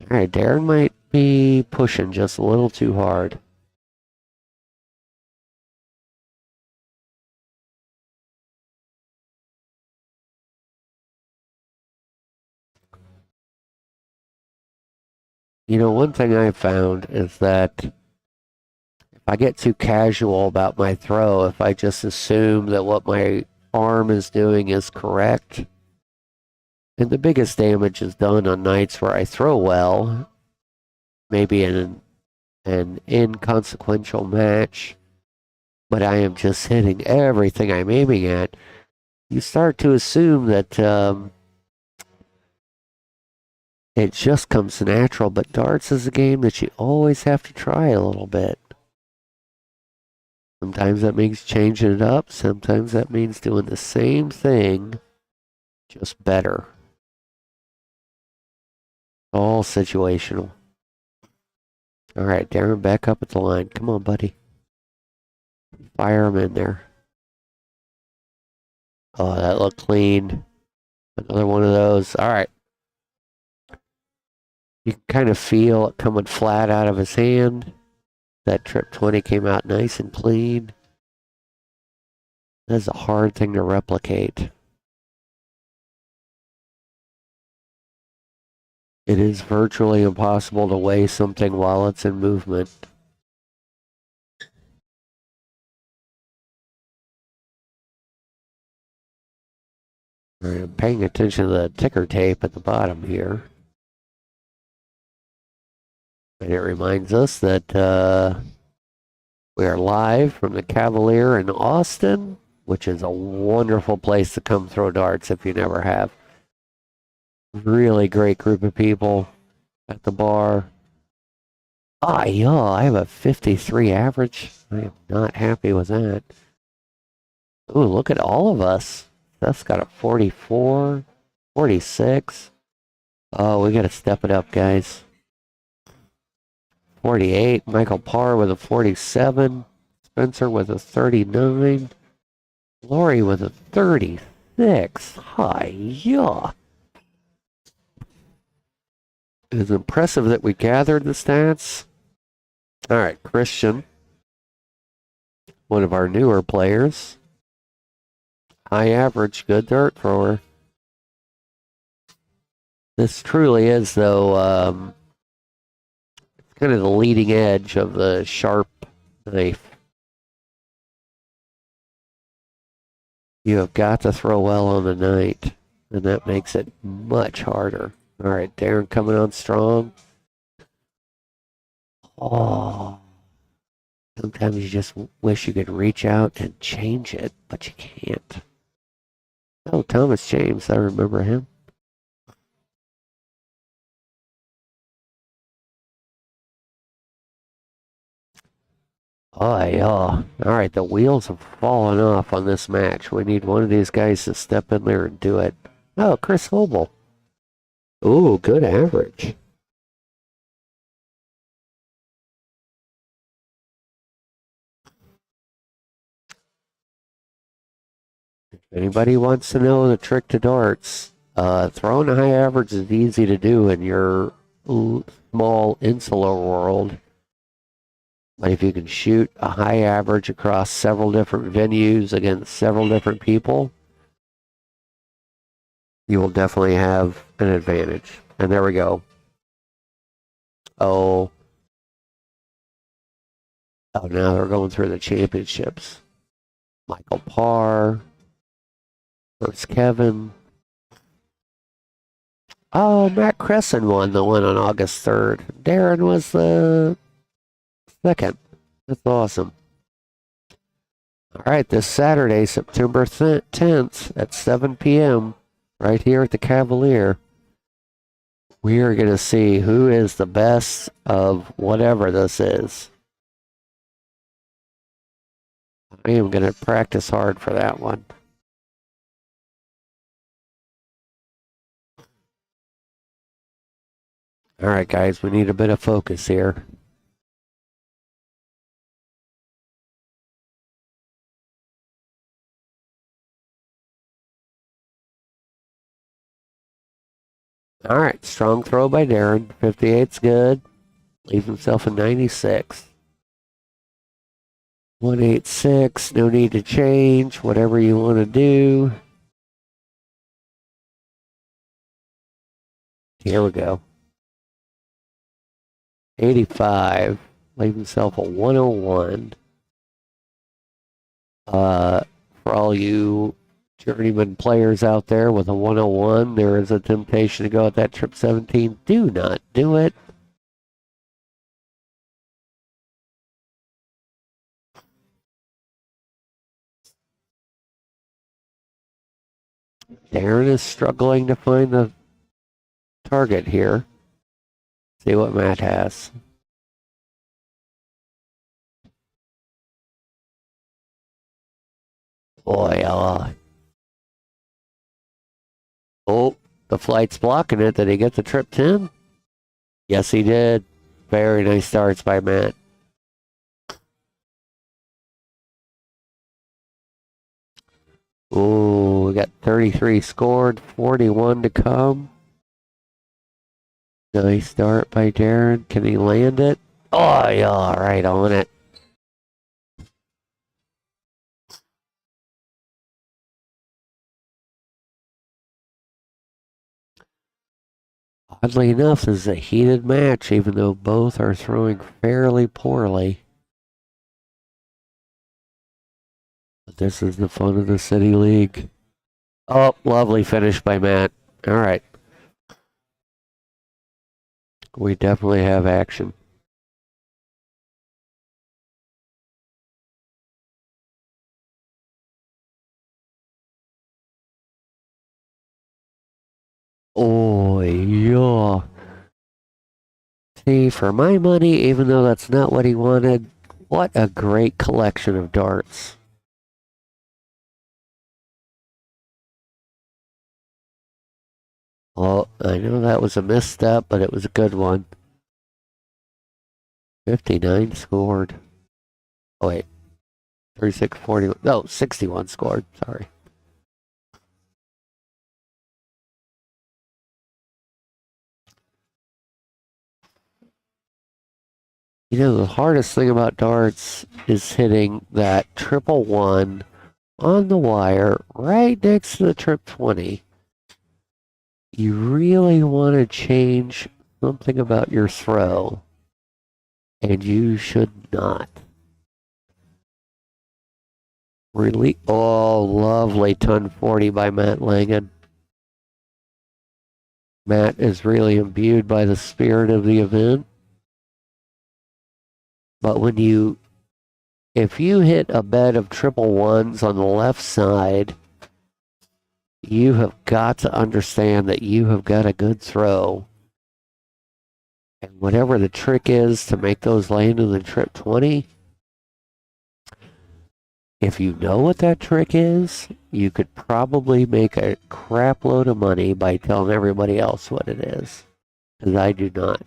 All right, Darren might be pushing just a little too hard. You know, one thing I've found is that if I get too casual about my throw, if I just assume that what my arm is doing is correct, and the biggest damage is done on nights where I throw well, maybe in an inconsequential match, but I am just hitting everything I'm aiming at. You start to assume that it just comes natural, but darts is a game that you always have to try a little bit. Sometimes that means changing it up. Sometimes that means doing the same thing, just better. All situational. All right, Darren, back up at the line. Come on, buddy. Fire him in there. Oh, that looked clean. Another one of those. All right. You can kind of feel it coming flat out of his hand. That trip 20 came out nice and clean. That's a hard thing to replicate. It is virtually impossible to weigh something while it's in movement. All right, I'm paying attention to the ticker tape at the bottom here. And it reminds us that we are live from the Cavalier in Austin, which is a wonderful place to come throw darts if you never have. Really great group of people at the bar. Ah, yeah, I have a 53 average. I am not happy with that. Ooh, look at all of us. That's got a 44, 46. Oh, we got to step it up, guys. 48. Michael Parr with a 47. Spencer with a 39. Lori with a 36. Hi, yeah. It is impressive that we gathered the stats. All right, Christian, one of our newer players. High average, good dart thrower. This truly is, though, it's kind of the leading edge of the sharp knife. You have got to throw well on the night, and that makes it much harder. All right, Darren coming on strong. Oh, sometimes you just wish you could reach out and change it, but you can't. Oh, Thomas James, I remember him. Oh, yeah. All right, the wheels have fallen off on this match. We need one of these guys to step in there and do it. Oh, Chris Hobel. Ooh, good average. If anybody wants to know the trick to darts, throwing a high average is easy to do in your small insular world. But if you can shoot a high average across several different venues against several different people, you will definitely have an advantage. And there we go. Oh, now they're going through the championships. Michael Parr versus Kevin. Oh, Matt Cresson won the one on August 3rd. Darren was the second. That's awesome. All right, this Saturday, September 10th at 7 p.m., right here at the Cavalier, we are going to see who is the best of whatever this is. I am going to practice hard for that one. All right, guys, we need a bit of focus here. All right, strong throw by Darren. 58's good. Leaves himself a 96. 186, no need to change. Whatever you want to do. Here we go. 85. Leave himself a 101. For all you journeyman players out there with a 101, there is a temptation to go at that trip 17. Do not do it. Darren is struggling to find the target here. See what Matt has. Boy, oh, the flight's blocking it. Did he get the trip 10? Yes, he did. Very nice starts by Matt. Oh, we got 33 scored, 41 to come. Nice start by Darren. Can he land it? Oh, yeah, right on it. Oddly enough, this is a heated match, even though both are throwing fairly poorly. But this is the fun of the City League. Oh, lovely finish by Matt. All right. We definitely have action. Oh, yeah. See, for my money, even though that's not what he wanted, what a great collection of darts. Oh, I know that was a misstep, but it was a good one. 59 scored. Oh, wait. 36, 41. No, 61 scored. Sorry. You know, the hardest thing about darts is hitting that triple one on the wire right next to the trip 20. You really want to change something about your throw, and you should not. Really? Oh, lovely ton 40 by Matt Langen. Matt is really imbued by the spirit of the event. But if you hit a bed of triple ones on the left side, you have got to understand that you have got a good throw. And whatever the trick is to make those land in the trip 20, if you know what that trick is, you could probably make a crap load of money by telling everybody else what it is. Because I do not.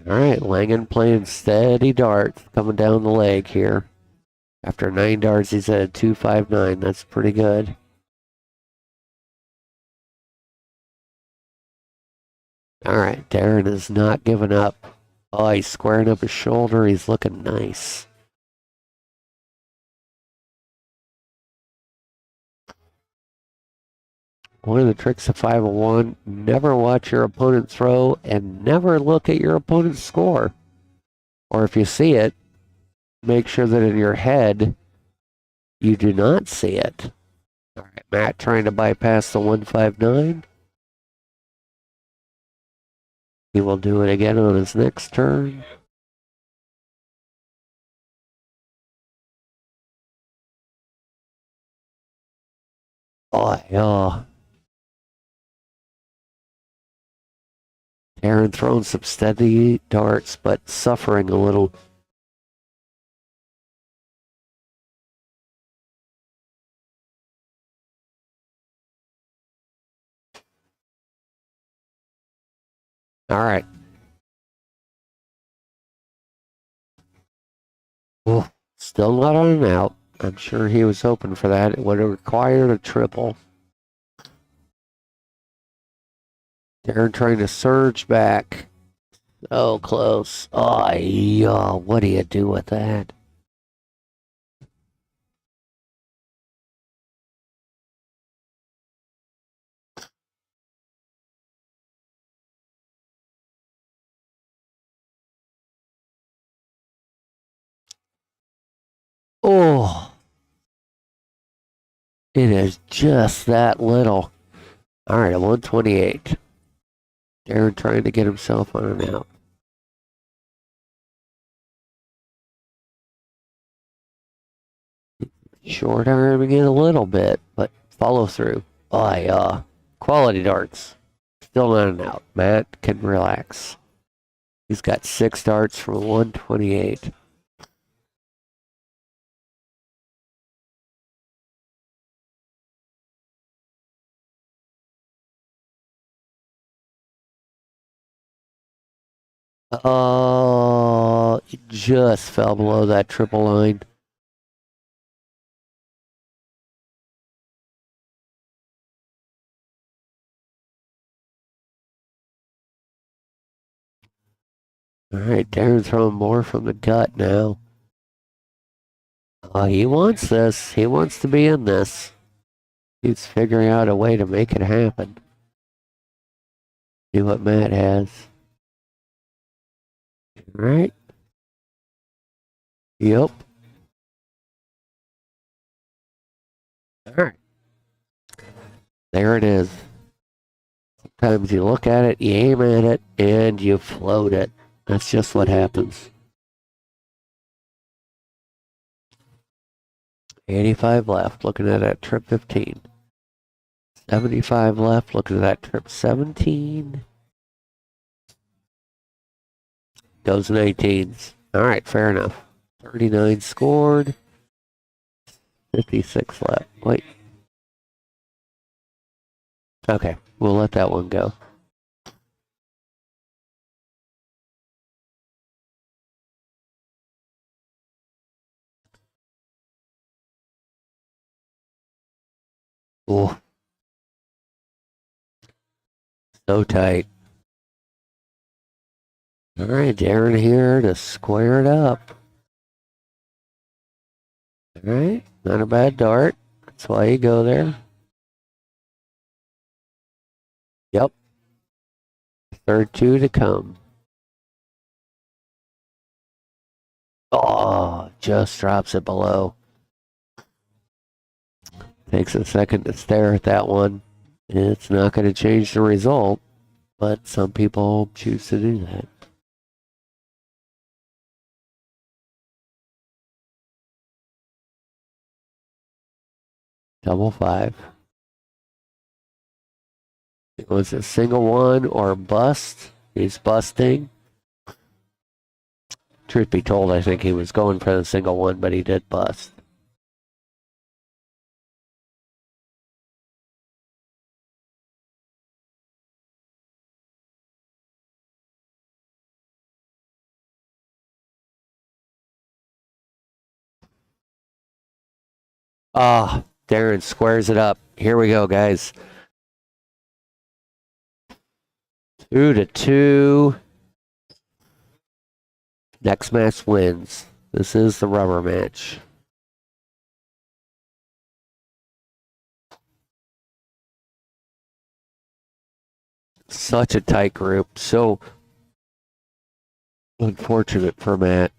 All right, Langen playing steady darts coming down the leg here. After 9 darts, he's at a 259. That's pretty good. All right, Darren is not giving up. Oh, he's squaring up his shoulder. He's looking nice. One of the tricks of 501, never watch your opponent throw and never look at your opponent's score. Or if you see it, make sure that in your head you do not see it. All right, Matt trying to bypass the 159. He will do it again on his next turn. Oh, yeah. Aaron throwing some steady darts, but suffering a little. All right. Oh, still not on and out. I'm sure he was hoping for that. It would have required a triple. Darren trying to surge back. So close. Oh, yeah. What do you do with that? Oh, it is just that little. All right, at 128. Darren trying to get himself on and out. Short arming it a little bit, but follow through. Oh, yeah. Quality darts. Still not an out. Matt can relax. He's got 6 darts from 128. Oh, he just fell below that triple line. All right, Darren's throwing more from the gut now. Oh, he wants this. He wants to be in this. He's figuring out a way to make it happen. See what Matt has. All right. Yep. All right. There it is. Sometimes you look at it, you aim at it, and you float it. That's just what happens. 85 left, looking at that trip 15. 75 left, looking at that trip 17. Goes 19s. All right, fair enough. 39 scored. 56 left. Wait. Okay, we'll let that one go. Oh, so tight. All right, Darren here to square it up. All right, not a bad dart. That's why you go there. Yep. Third 2 to come. Oh, just drops it below. Takes a second to stare at that one. It's not going to change the result, but some people choose to do that. Double 5. It was a single one or bust. He's busting. Truth be told, I think he was going for the single one, but he did bust. Ah, Darren squares it up. Here we go, guys. 2-2. Next match wins. This is the rubber match. Such a tight group. So unfortunate for Matt.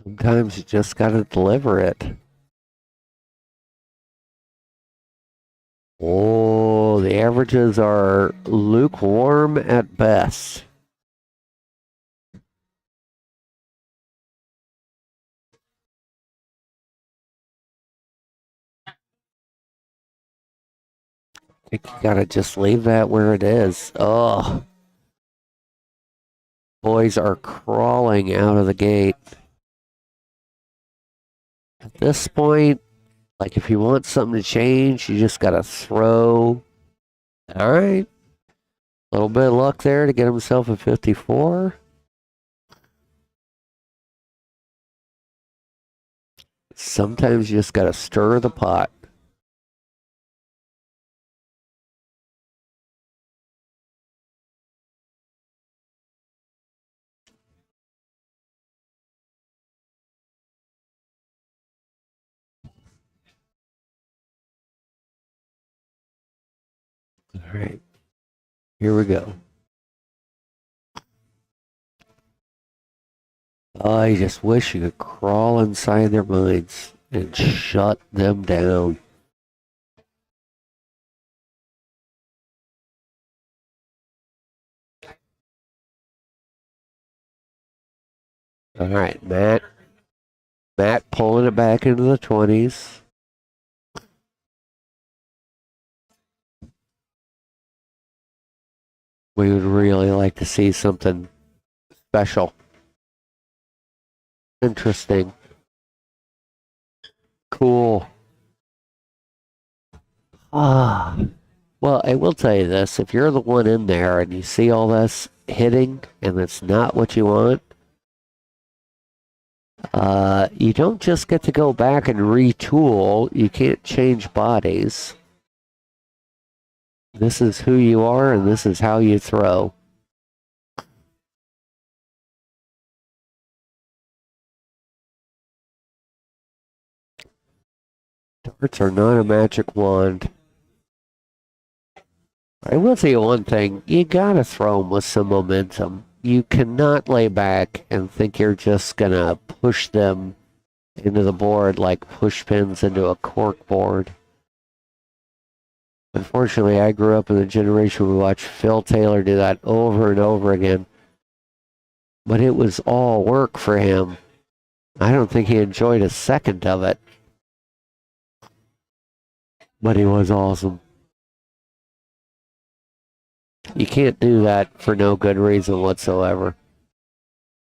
Sometimes you just gotta deliver it. Oh, the averages are lukewarm at best. I think you gotta just leave that where it is. Oh. Boys are crawling out of the gate. At this point, like if you want something to change, you just gotta throw. All right. A little bit of luck there to get himself a 54. Sometimes you just gotta stir the pot. All right. Here we go. I just wish you could crawl inside their minds and shut them down. All right, Matt. Matt pulling it back into the 20s. We would really like to see something special. Interesting. Cool. Well, I will tell you this. If you're the one in there and you see all this hitting and it's not what you want, you don't just get to go back and retool. You can't change bodies. This is who you are and this is how you throw. Darts are not a magic wand. I will tell you one thing. You gotta throw them with some momentum. You cannot lay back and think you're just gonna push them into the board like push pins into a cork board. Unfortunately, I grew up in the generation we watched Phil Taylor do that over and over again. But it was all work for him. I don't think he enjoyed a second of it. But he was awesome. You can't do that for no good reason whatsoever.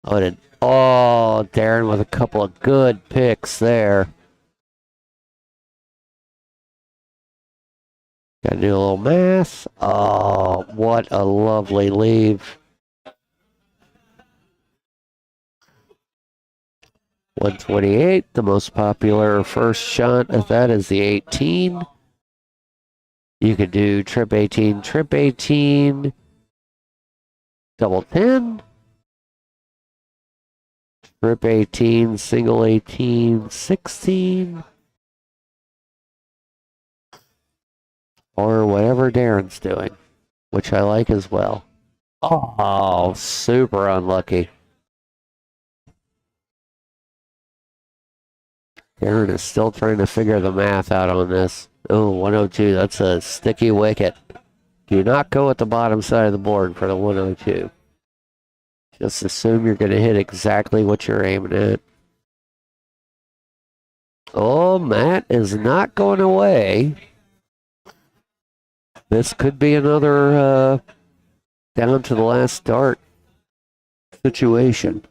Oh, Darren with a couple of good picks there. Got to do a little math. Oh, what a lovely leave. 128, the most popular first shot of that is the 18. You could do trip 18, double 10. Trip 18, single 18, 16. Or whatever Darren's doing, which I like as well. Oh, super unlucky. Darren is still trying to figure the math out on this. Oh, 102, that's a sticky wicket. Do not go at the bottom side of the board for the 102. Just assume you're going to hit exactly what you're aiming at. Oh, Matt is not going away. This could be another down to the last dart situation.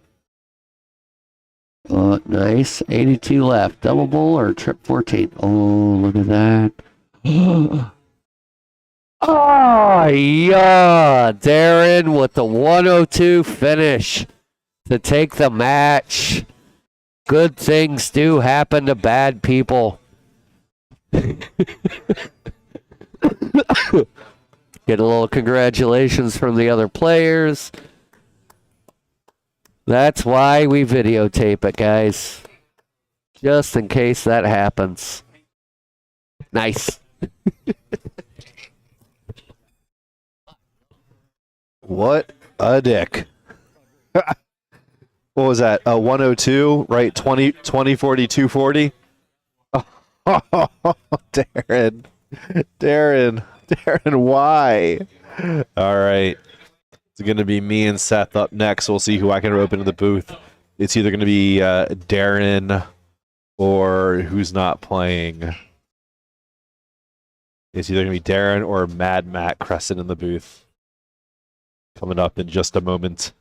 Nice. 82 left. Double bowl or trip 14? Oh, look at that. Oh, yeah. Darren with the 102 finish to take the match. Good things do happen to bad people. Get a little congratulations from the other players. That's why we videotape it, guys. Just in case that happens. Nice. What a dick. What was that? 102, right? 20, 40, 240? Oh, Darren. Darren, why? All right. It's going to be me and Seth up next. We'll see who I can rope into the booth. It's either going to be Darren or who's not playing. It's either going to be Darren or Mad Matt Crescent in the booth. Coming up in just a moment.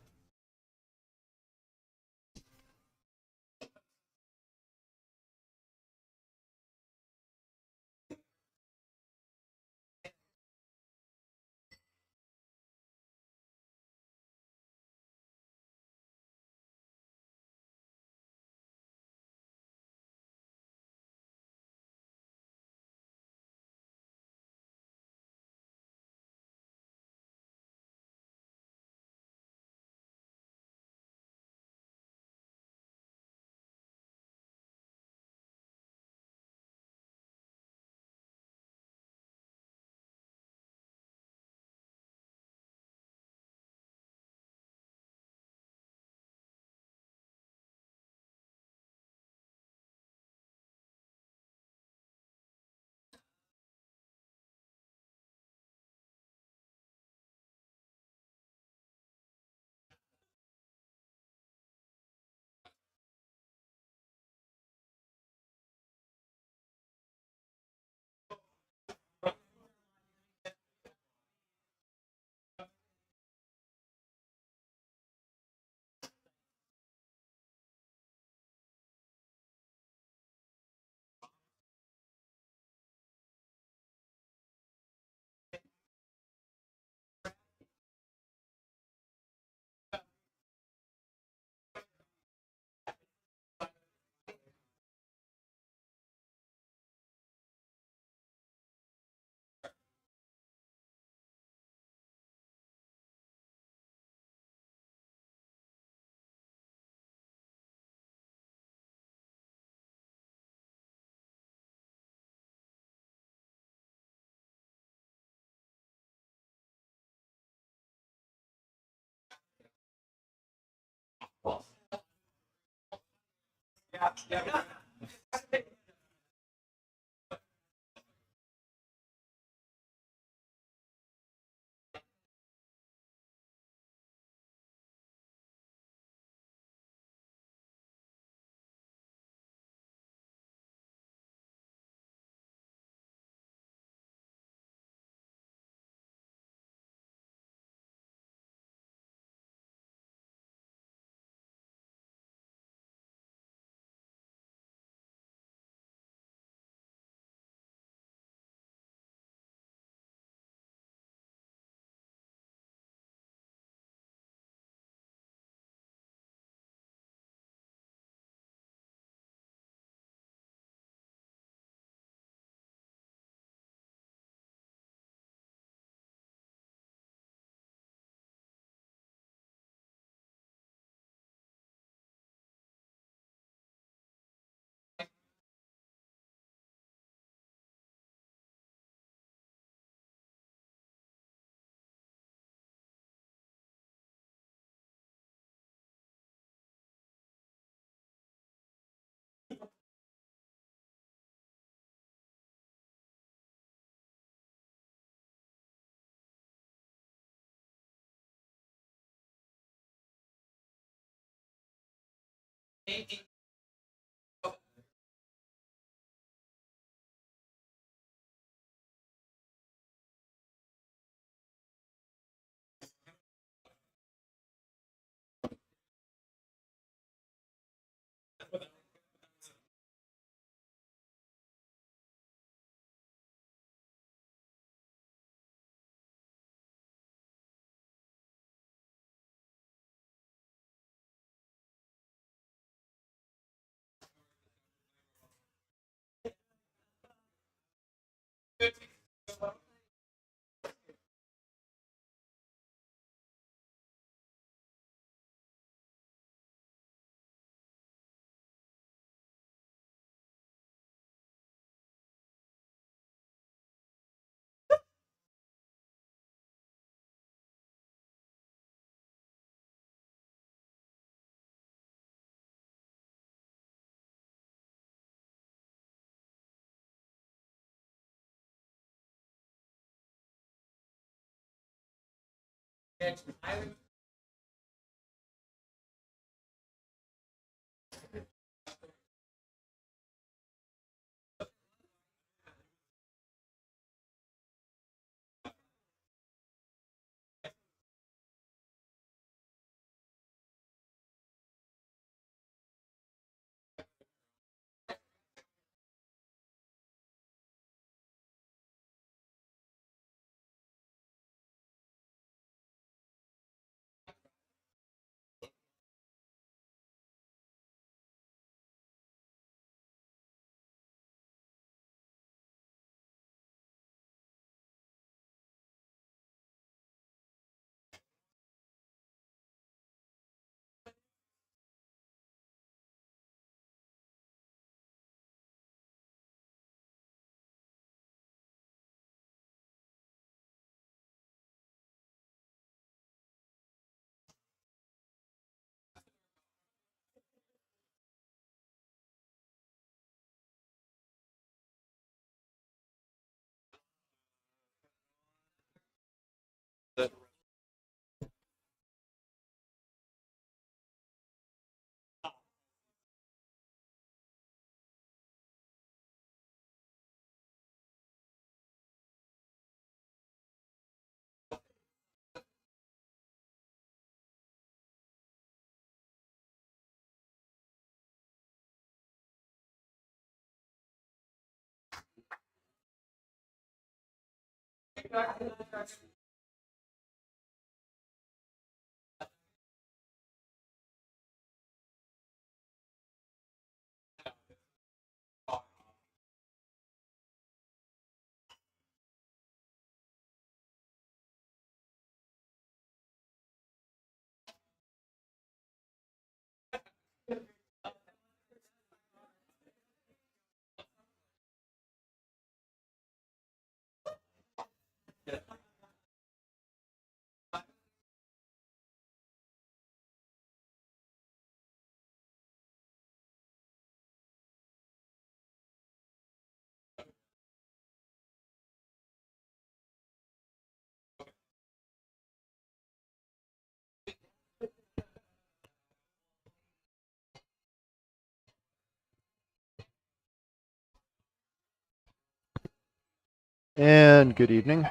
And good evening.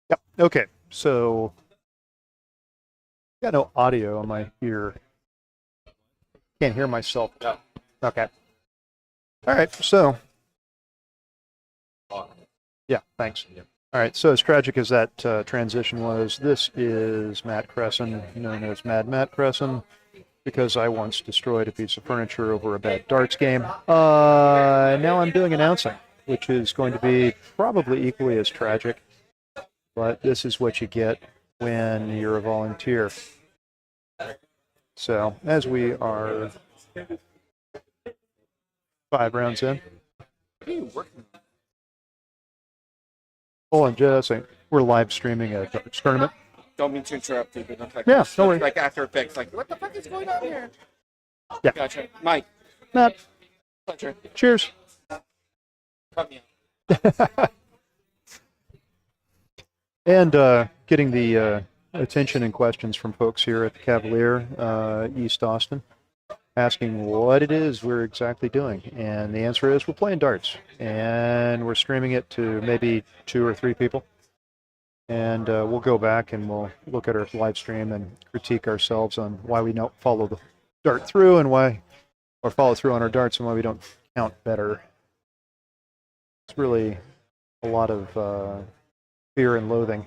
Yep. Okay. So, got no audio on my ear. Can't hear myself. No. Okay. All right. So, yeah. Thanks. All right. So, as tragic as that transition was, this is Matt Cresson, known as Mad Matt Cresson, because I once destroyed a piece of furniture over a bad darts game. Now I'm doing announcing, which is going to be probably equally as tragic. But this is what you get when you're a volunteer. So, as we are 5 rounds in. Oh, and just saying, we're live streaming a darts tournament. Don't mean to interrupt you, but don't like, Yeah, no worries. like After Effects, like, what the fuck is going on here? Yeah. Gotcha. Mike, Matt, pleasure. cheers. Cut me And getting the attention and questions from folks here at the Cavalier, East Austin, asking what it is we're exactly doing. And the answer is we're playing darts. And we're streaming it to maybe 2 or 3 people. And we'll go back and we'll look at our live stream and critique ourselves on why we don't follow the dart through and why, or follow through on our darts and why we don't count better. It's really a lot of fear and loathing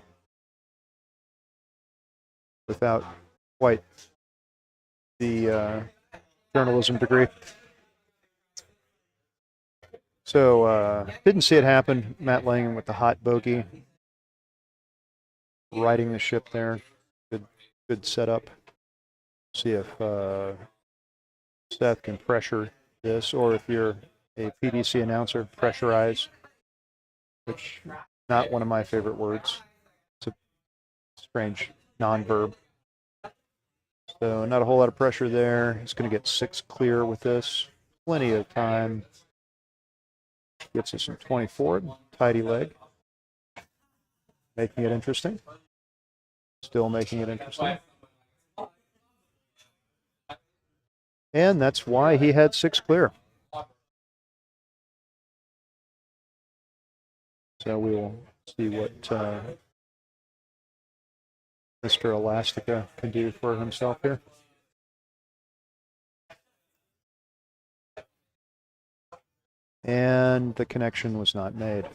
without quite the journalism degree. So didn't see it happen. Matt Langham with the hot bogey, riding the ship there. Good setup. See if Seth can pressure this, or if you're a PDC announcer, pressurize, which not one of my favorite words. It's a strange non-verb. So not a whole lot of pressure there. He's going to get 6 clear with this. Plenty of time. Gets us some 24. Tidy leg. Making it interesting. Still making it interesting. And that's why he had 6 clear. So we'll see what Mr. Elastica can do for himself here. And the connection was not made.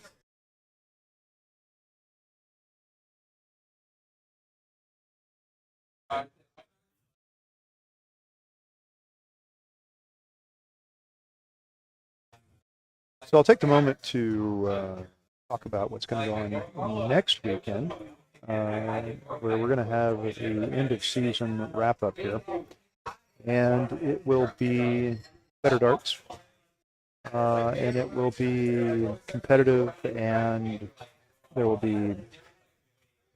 So I'll take the moment to talk about what's going to go on next weekend, where we're going to have an end of season wrap up here. And it will be better darts. And it will be competitive, and there will be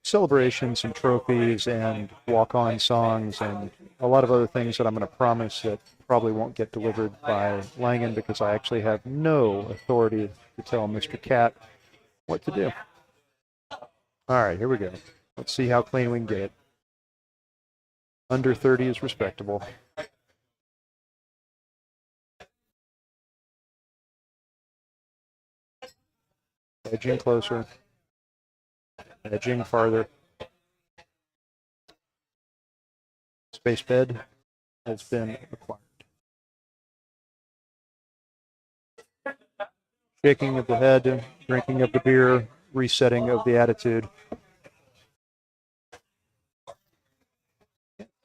celebrations and trophies and walk-on songs and a lot of other things that I'm going to promise that probably won't get delivered by Langan, because I actually have no authority to tell Mr. Cat what to do. All right, here we go. Let's see how clean we can get it. Under 30 is respectable. Edging closer. Edging farther. Space bed has been acquired. Shaking of the head, drinking of the beer, resetting of the attitude.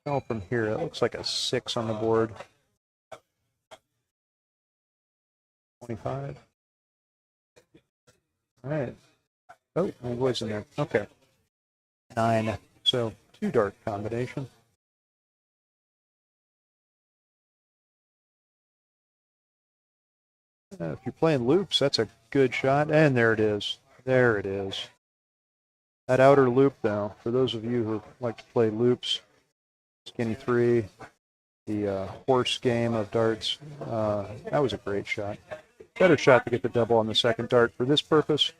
Tell from here, it looks like a 6 on the board. 25. All right. Oh, it was in there. Okay. 9. So 2 dart combination. If you're playing loops, that's a good shot. And there it is. There it is. That outer loop, though, for those of you who like to play loops, Skinny 3, the horse game of darts, that was a great shot. Better shot to get the double on the second dart for this purpose.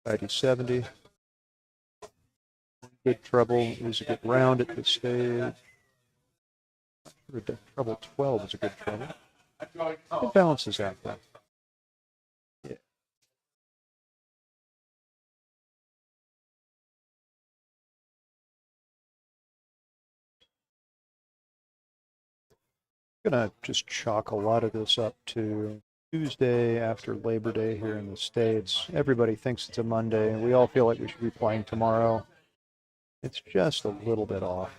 ID 70. Good treble is a good round at this stage. Treble 12 is a good treble. It balances out though. Yeah. Gonna just chalk a lot of this up to Tuesday after Labor Day here in the States. Everybody thinks it's a Monday, and we all feel like we should be playing tomorrow. It's just a little bit off.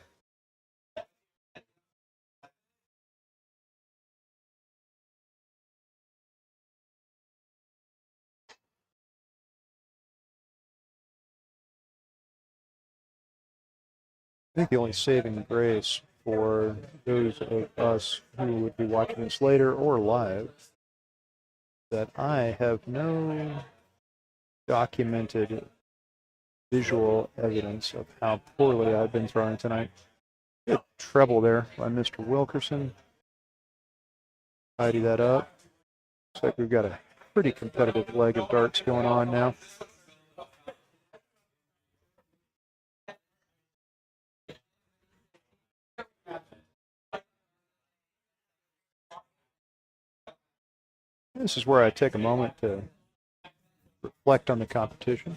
I think the only saving grace for those of us who would be watching this later or live, that I have no documented visual evidence of how poorly I've been throwing tonight. Good treble there by Mr. Wilkerson. Tidy that up. Looks like we've got a pretty competitive leg of darts going on now. This is where I take a moment to reflect on the competition.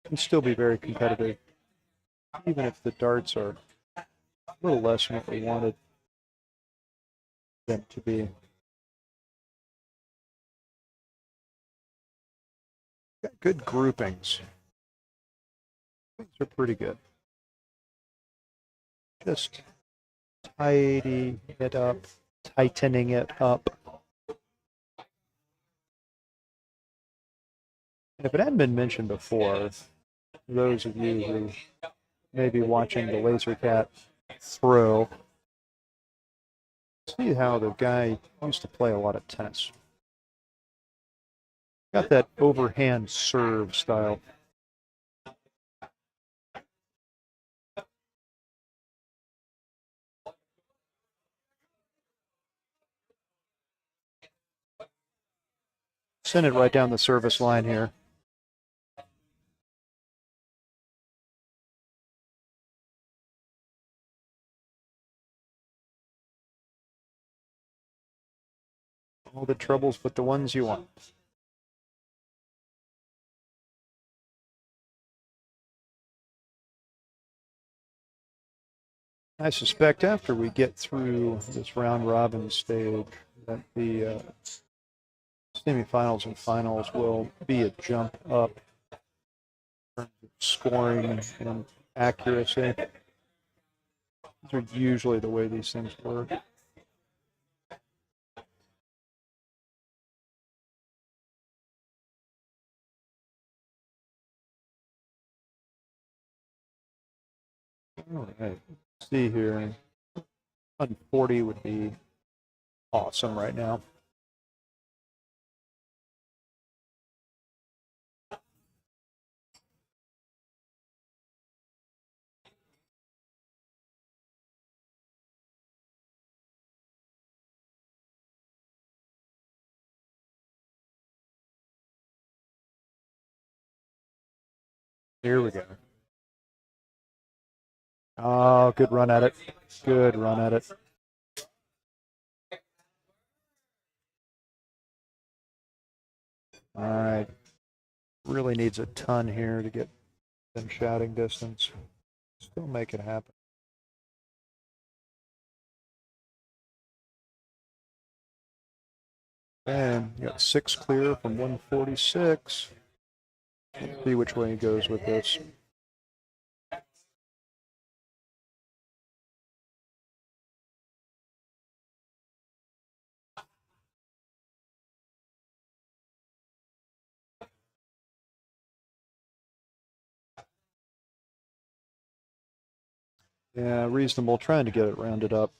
Can still be very competitive, even if the darts are a little less than what we wanted them to be. Got good groupings. Things are pretty good. Just tidying it up, tightening it up. And if it hadn't been mentioned before, those of you who may be watching the Laser Cat throw, see how the guy used to play a lot of tennis. Got that overhand serve style. Send it right down the service line here. All the troubles but the ones you want. I suspect after we get through this round robin stage that the semifinals and finals will be a jump up in terms of scoring and accuracy. These are usually the way these things work. All right, let's see here. 140 would be awesome right now. Here we go. Oh, good run at it. Good run at it. All right. Really needs a ton here to get them shouting distance. Still make it happen. And you got 6 clear from 146. Let's see which way he goes with this. Yeah, reasonable. Trying to get it rounded up.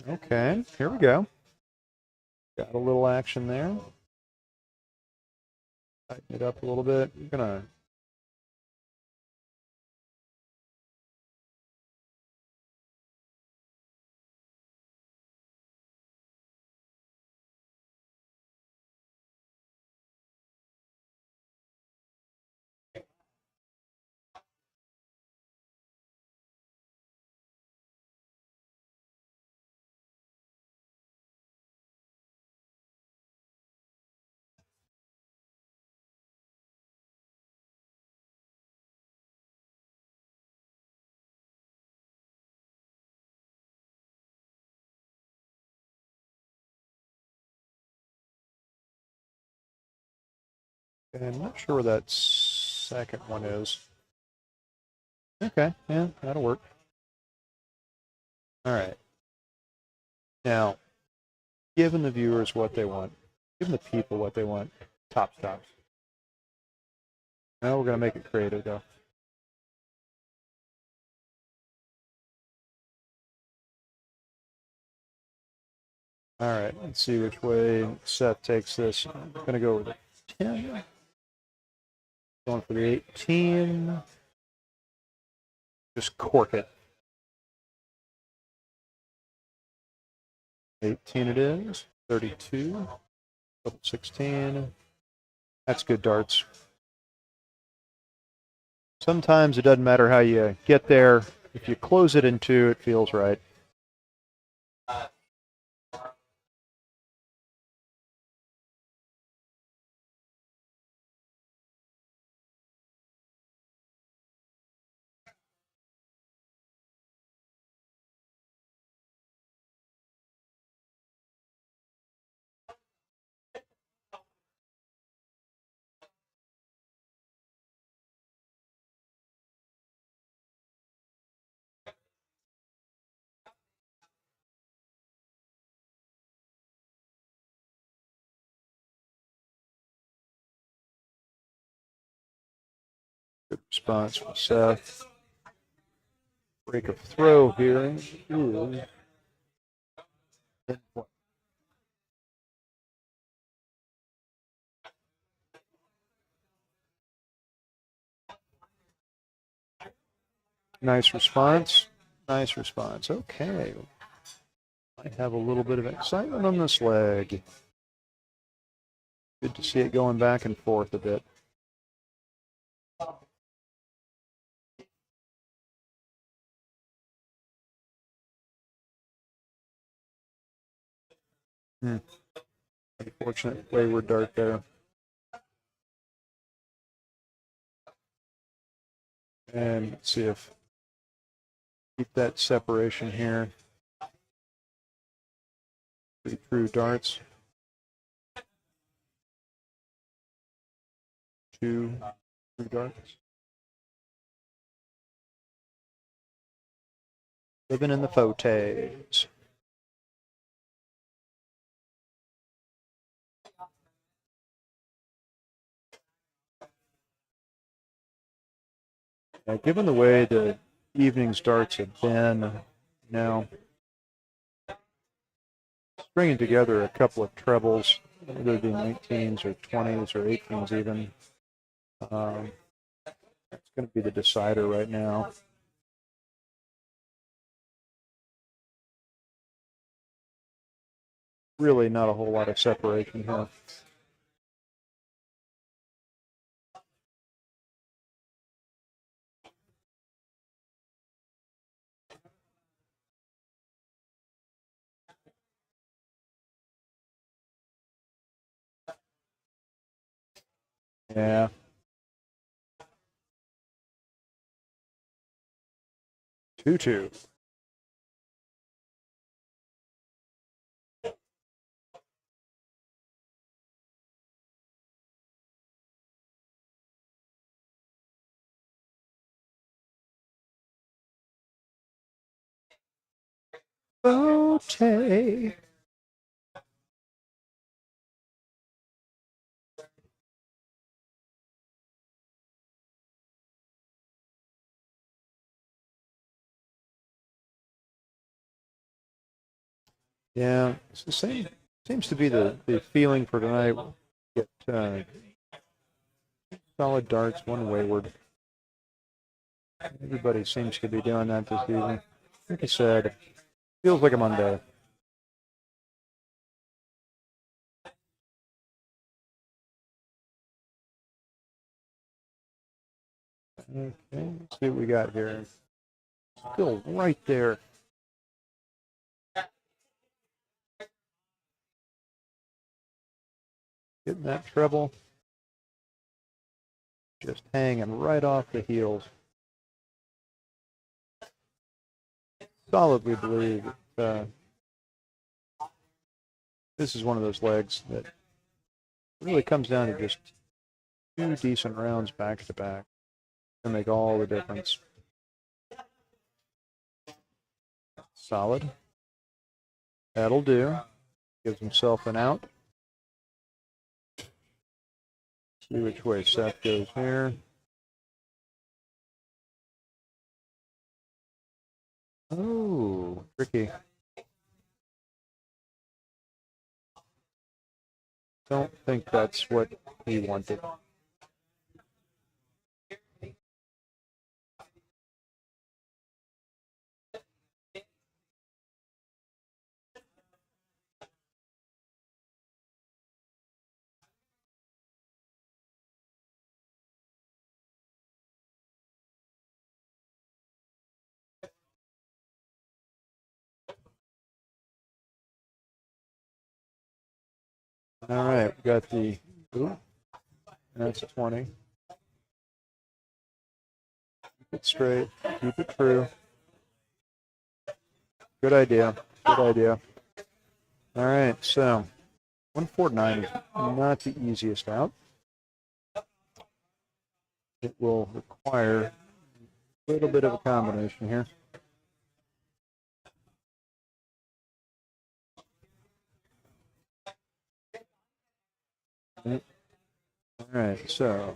Okay, here we go. Got a little action there. Tighten it up a little bit. I'm gonna and I'm not sure where that second one is. Okay, yeah, that'll work. All right. Now, giving the viewers what they want, giving the people what they want. Top stops. Now we're gonna make it creative though. All right, let's see which way Seth takes this. I'm gonna go with a 10. Going for the 18. Just cork it. 18 it is. 32. 16. That's good darts. Sometimes it doesn't matter how you get there. If you close it in two, it feels right. Good response from Seth. Break of throw here. Ooh. Nice response. Nice response. Okay. I have a little bit of excitement on this leg. Good to see it going back and forth a bit. Unfortunate wayward dart there. And let's see if keep that separation here. Pretty true darts. 2 true darts. Living in the photos. Now, given the way the evening starts have been now, bringing together a couple of trebles, whether it be 19s or 20s or 18s even, that's going to be the decider right now. Really not a whole lot of separation here. Yeah. Two. Okay. Yeah, it's the same. Seems to be the feeling for tonight. Get solid darts, one wayward. Everybody seems to be doing that this season. Like I said, feels like a Monday. Okay, let's see what we got here. Still right there. Getting that treble. Just hanging right off the heels. Solidly believe that this is one of those legs that really comes down to just 2 decent rounds back to back to make all the difference. Solid. That'll do. Gives himself an out. See which way Seth goes here. Oh, tricky. Don't think that's what he wanted. All right, we got the, ooh, that's 20. Keep it straight, keep it true. Good idea, good idea. All right, so 149 is not the easiest out. It will require a little bit of a combination here. All right, so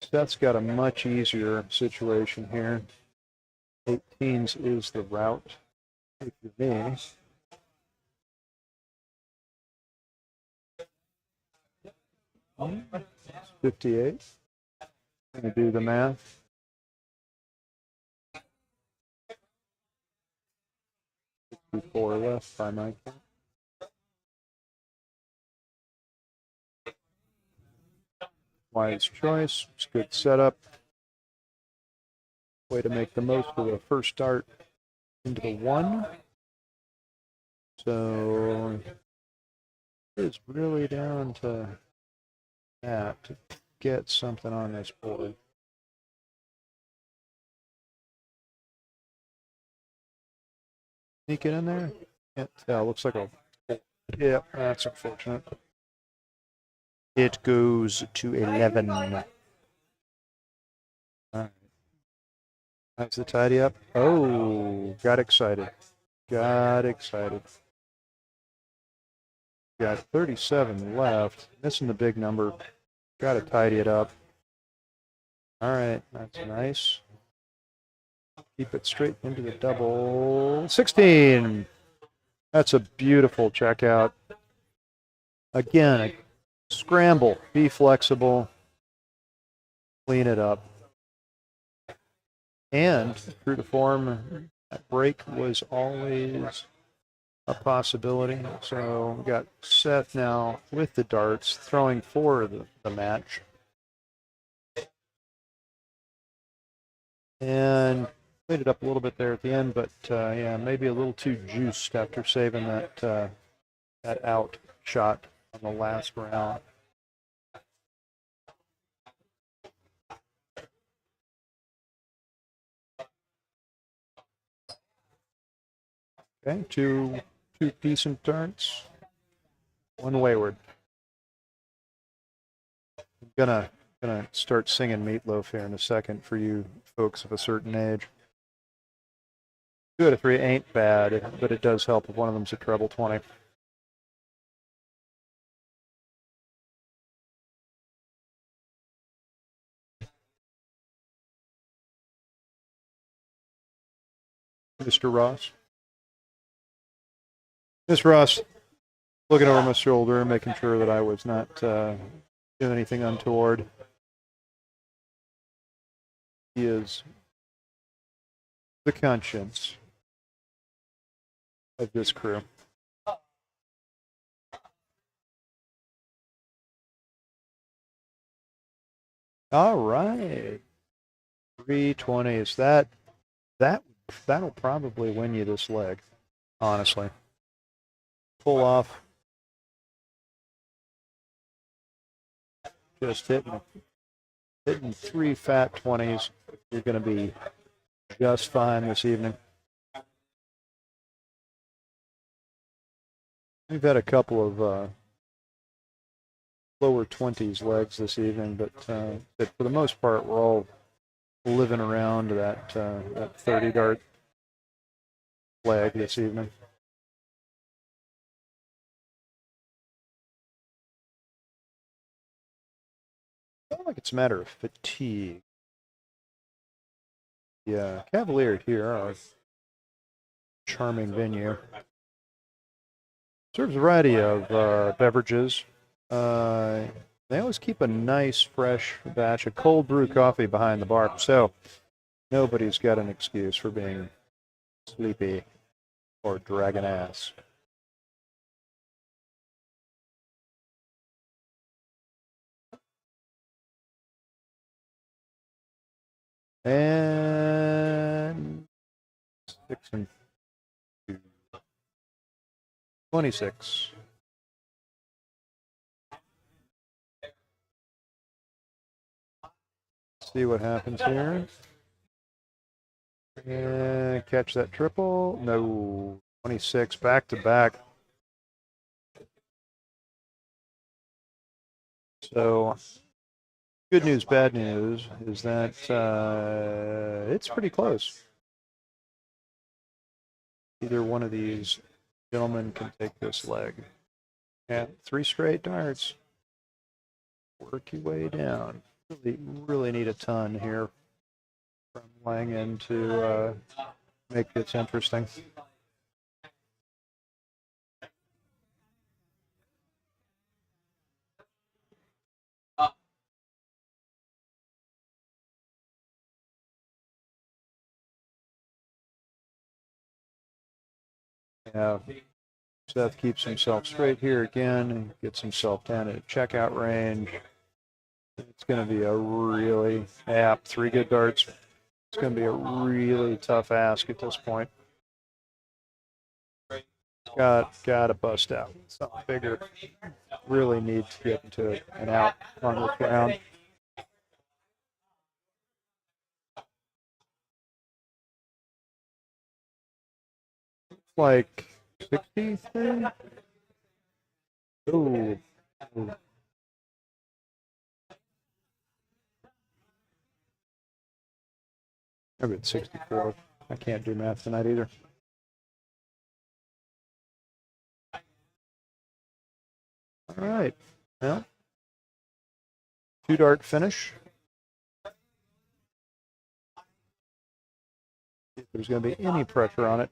Seth's got a much easier situation here. 18s is the route, if you're me. It's 58. Gonna do the math. Four left by my count. Wise choice. It's a good setup. Way to make the most of the first start into the 1. So it's really down to that to get something on this board. Sneak it in there? Can't tell. Looks like a. Yeah, that's unfortunate. It goes to 11. All right. That's the tidy up. Oh, got excited. Got excited. Got 37 left. Missing the big number. Got to tidy it up. All right, that's nice. Keep it straight into the double. 16. That's a beautiful checkout. Again, a scramble. Be flexible. Clean it up. And true to form, that break was always a possibility. So we got Seth now with the darts, throwing for the match. And played it up a little bit there at the end, but yeah, maybe a little too juiced after saving that that out shot on the last round. Okay, two decent darts, one wayward. I'm gonna start singing Meatloaf here in a second for you folks of a certain age. 2 out of 3 ain't bad, but it does help if one of them's a treble 20. Mr. Ross. Miss Ross, looking over my shoulder, making sure that I was not doing anything untoward. He is the conscience of this crew. All right. 320s. That'll probably win you this leg, honestly. Pull off. Just hitting 3 fat 20s. You're going to be just fine this evening. We've had a couple of lower 20s legs this evening, but for the most part, we're all living around that 30 dart leg this evening. I feel like it's a matter of fatigue. Yeah, Cavalier here, our charming venue, serves a variety of beverages. They always keep a nice, fresh batch of cold brew coffee behind the bar, so nobody's got an excuse for being sleepy or dragging ass. And 6 and 2. 26. See what happens here. And catch that triple. No. 26 back to back. So, good news, bad news is that it's pretty close. Either one of these gentlemen can take this leg. Yeah, 3 straight darts. Work your way down. Really need a ton here from Langen to make this interesting. Yeah, Seth keeps himself straight here again and gets himself down at checkout range. It's going to be a really, 3 good darts. It's going to be a really tough ask at this point. Got to bust out something bigger. Really need to get into an out on this round. Like 63? Ooh. I'm at 64. I can't do math tonight either. All right. Well, 2 dart finish. If there's going to be any pressure on it.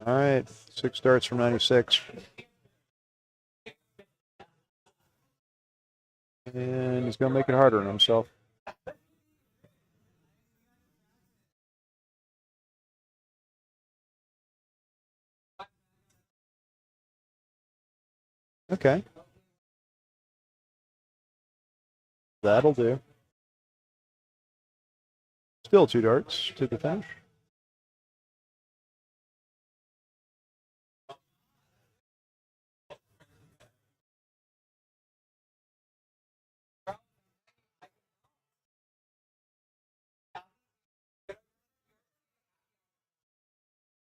All right, 6 darts from 96. And he's going to make it harder on himself. Okay. That'll do. Still 2 darts to the finish.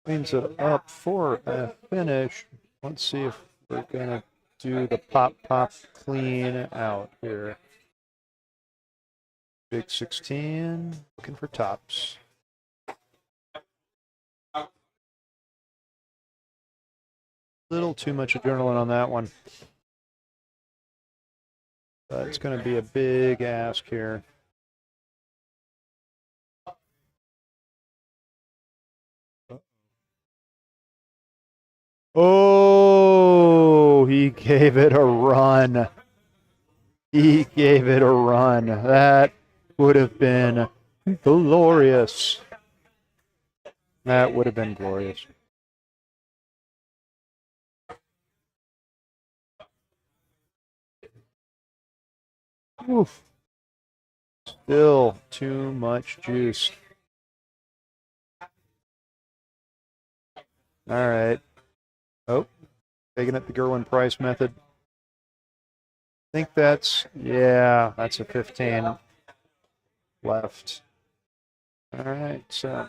Cleans it up for a finish. Let's see if we're going to do the pop clean out here. Big 16, looking for tops. Little too much adrenaline on that one. But it's going to be a big ask here. Oh, he gave it a run. He gave it a run. That would have been glorious. That would have been glorious. Oof. Still too much juice. All right. Oh, taking it the Gerwin Price method. I think that's a 15 left. All right, so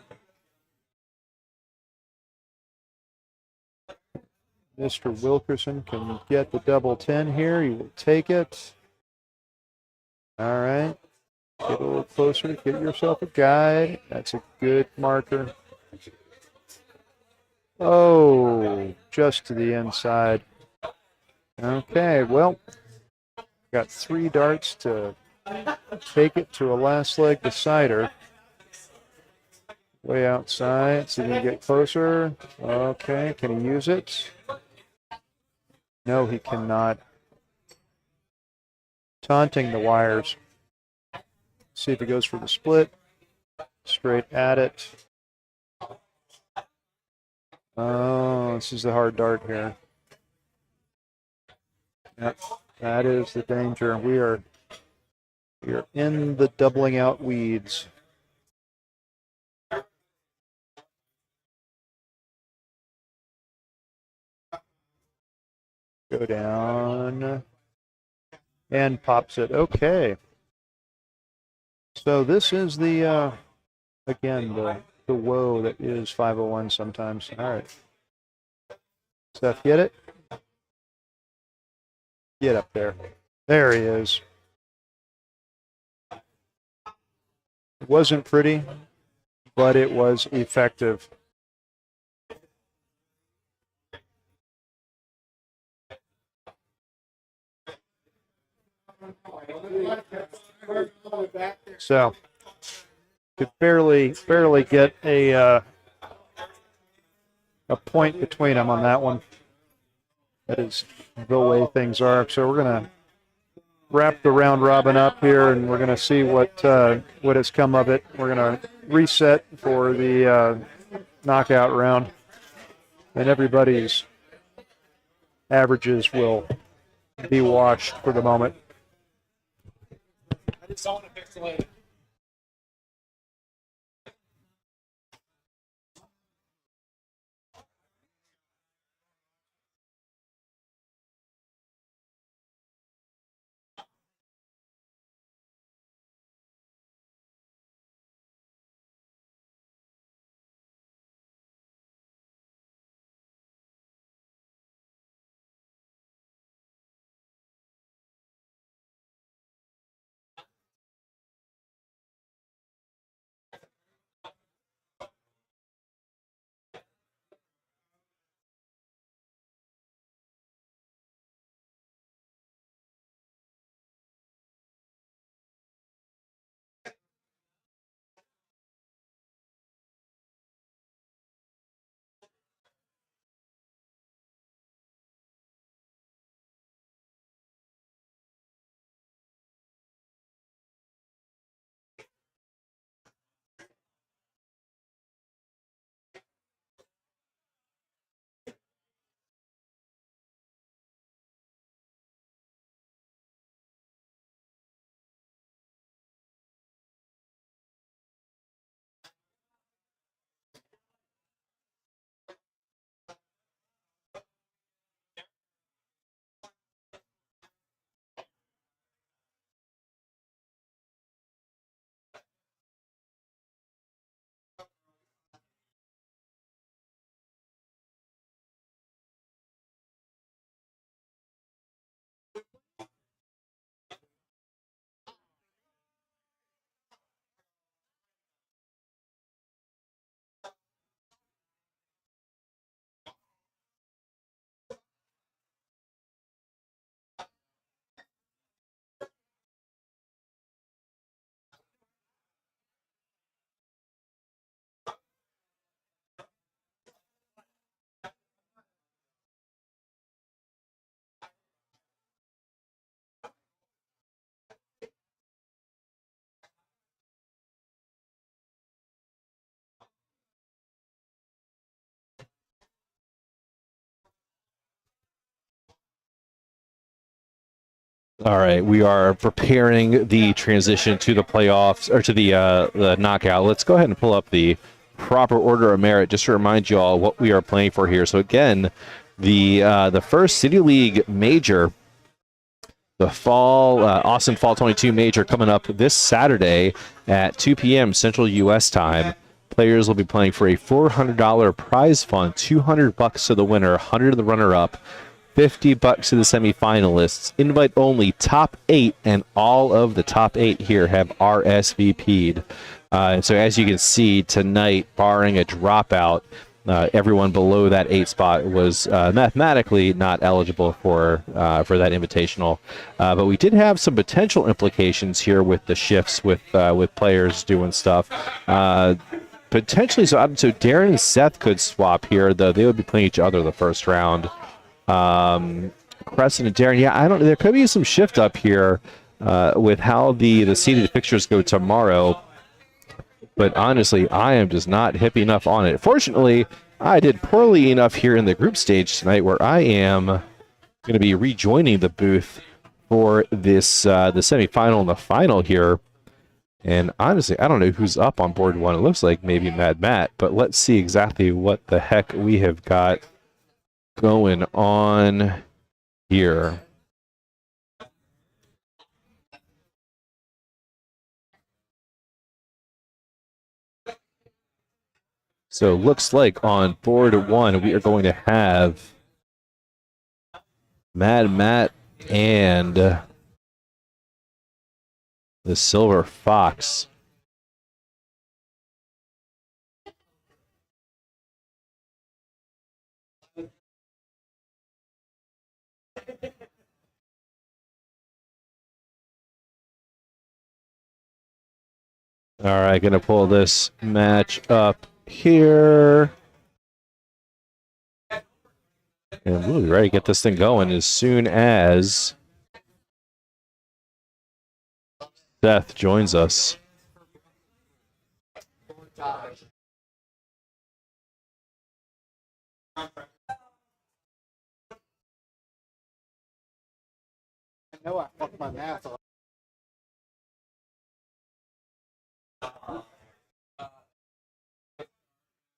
Mr. Wilkerson can get the double 10 here. He will take it. All right, get a little closer. Get yourself a guide. That's a good marker. Oh, just to the inside. Okay, well, got 3 darts to take it to a last leg decider. Way outside, see if he can get closer. Okay, can he use it? No, he cannot. Taunting the wires. See if he goes for the split. Straight at it. Oh, this is the hard dart here. Yep, that is the danger. We are in the doubling out weeds. Go down and pops it. Okay. So this is the again the woe that is 501 sometimes. All right. Steph, get it? Get up there. There he is. It wasn't pretty, but it was effective. So could barely get a point between them on that one. That is the way things are. So we're gonna wrap the round robin up here, and we're gonna see what has come of it. We're gonna reset for the knockout round, and everybody's averages will be washed for the moment. I just don't want to pixelate. All right, we are preparing the transition to the playoffs or to the knockout. Let's go ahead and pull up the proper order of merit just to remind you all what we are playing for here. So again, the first City League major, the fall Austin Fall 22 major, coming up this Saturday at 2 p.m. Central U.S. time. Players will be playing for a $400 prize fund, $200 to the winner, $100 to the runner-up. $50 to the semifinalists. Invite only, top 8, and all of the top 8 here have RSVP'd. And so as you can see tonight, barring a dropout, everyone below that 8 spot was mathematically not eligible for that invitational. But we did have some potential implications here with the shifts with players doing stuff. Potentially, so Darren and Seth could swap here, though they would be playing each other the first round. Crescent and Darren, yeah, I don't know. There could be some shift up here with how the seeded fixtures go tomorrow. But honestly, I am just not hip enough on it. Fortunately, I did poorly enough here in the group stage tonight where I am going to be rejoining the booth for this the semifinal and the final here. And honestly, I don't know who's up on board one. It looks like maybe Mad Matt, but let's see exactly what the heck we have got going on here. So looks like on board one, we are going to have Mad Matt and the Silver Fox. All right, gonna pull this match up here. And we'll be ready to get this thing going as soon as Seth joins us. I know I fucked my math up.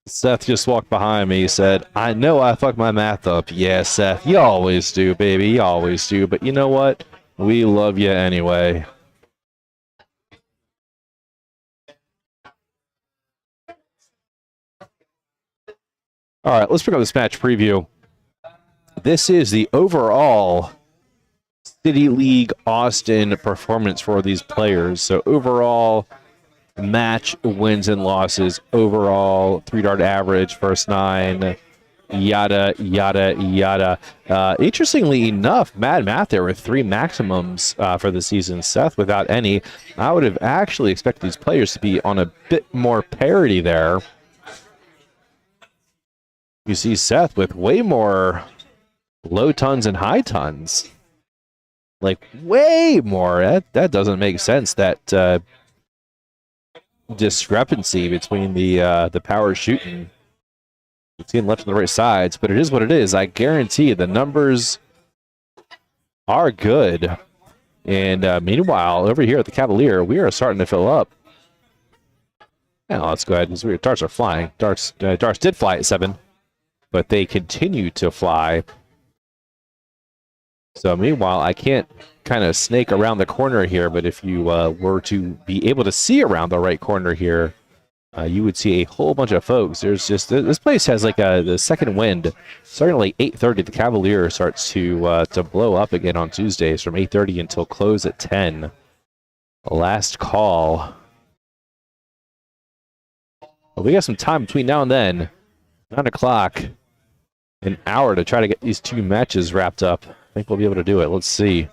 Seth just walked behind me. He said, I know I fucked my math up. Yeah, Seth, you always do, baby. You always do. But you know what? We love you anyway. All right, let's pick up this match preview. This is the overall City League Austin performance for these players. So overall match wins and losses, overall 3-dart average, first 9, yada, yada, yada. Interestingly enough, Mad Matt there with 3 maximums for the season. Seth without any. I would have actually expected these players to be on a bit more parity there. You see Seth with way more low tons and high tons. Like, way more. That doesn't make sense, that discrepancy between the power shooting between left and the right sides, but it is what it is. I guarantee the numbers are good. And meanwhile, over here at the Cavalier, we are starting to fill up. Now let's go ahead. Darts are flying. Darts did fly at 7, but they continue to fly. So meanwhile, I can't kind of snake around the corner here, but if you were to be able to see around the right corner here, you would see a whole bunch of folks. There's just, this place has like the second wind. Starting at like 8:30, the Cavalier starts to blow up again on Tuesdays from 8:30 until close at 10. Last call. Well, we got some time between now and then. 9 o'clock. An hour to try to get these 2 matches wrapped up. I think we'll be able to do it. Let's see.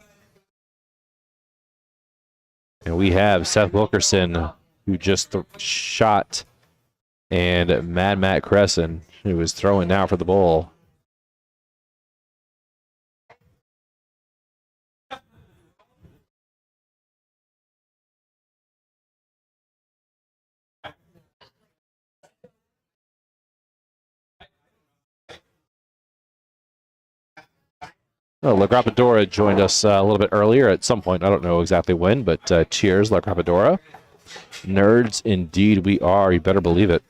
And we have Seth Wilkerson, who just shot, and Mad Matt Crescent, who is throwing now for the bowl. Oh, La Grapadora joined us a little bit earlier at some point. I don't know exactly when, but cheers, La Grapadora. Nerds indeed we are. You better believe it.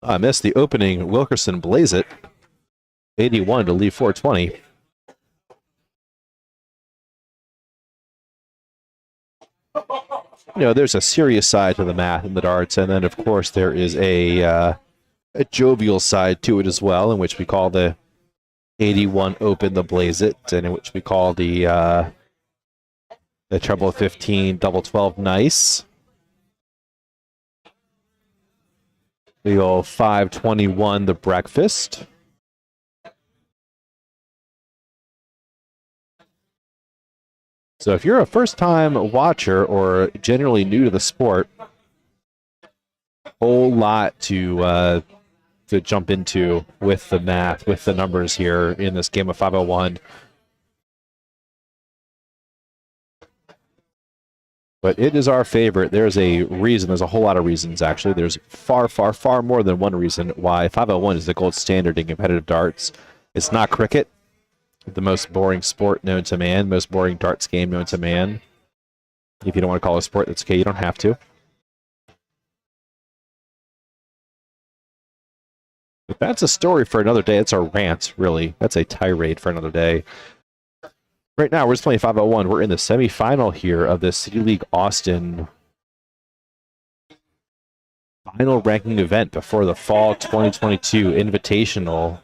I missed the opening Wilkerson Blaze It. 81 to leave 420. You know, there's a serious side to the math in the darts, and then, of course, there is a jovial side to it as well, in which we call the 81 Open the Blaze It, and in which we call the treble 15 double 12 nice. The old 521 the breakfast. So if you're a first-time watcher or generally new to the sport, whole lot to jump into with the math, with the numbers here in this game of 501. But it is our favorite. There's a reason. There's a whole lot of reasons, actually. There's far, far, far more than one reason why 501 is the gold standard in competitive darts. It's not cricket, the most boring sport known to man, most boring darts game known to man. If you don't want to call it a sport, that's okay. You don't have to. But that's a story for another day. It's a rant, really. That's a tirade for another day. Right now, we're just playing 501. We're in the semifinal here of the City League Austin final ranking event before the Fall 2022 Invitational,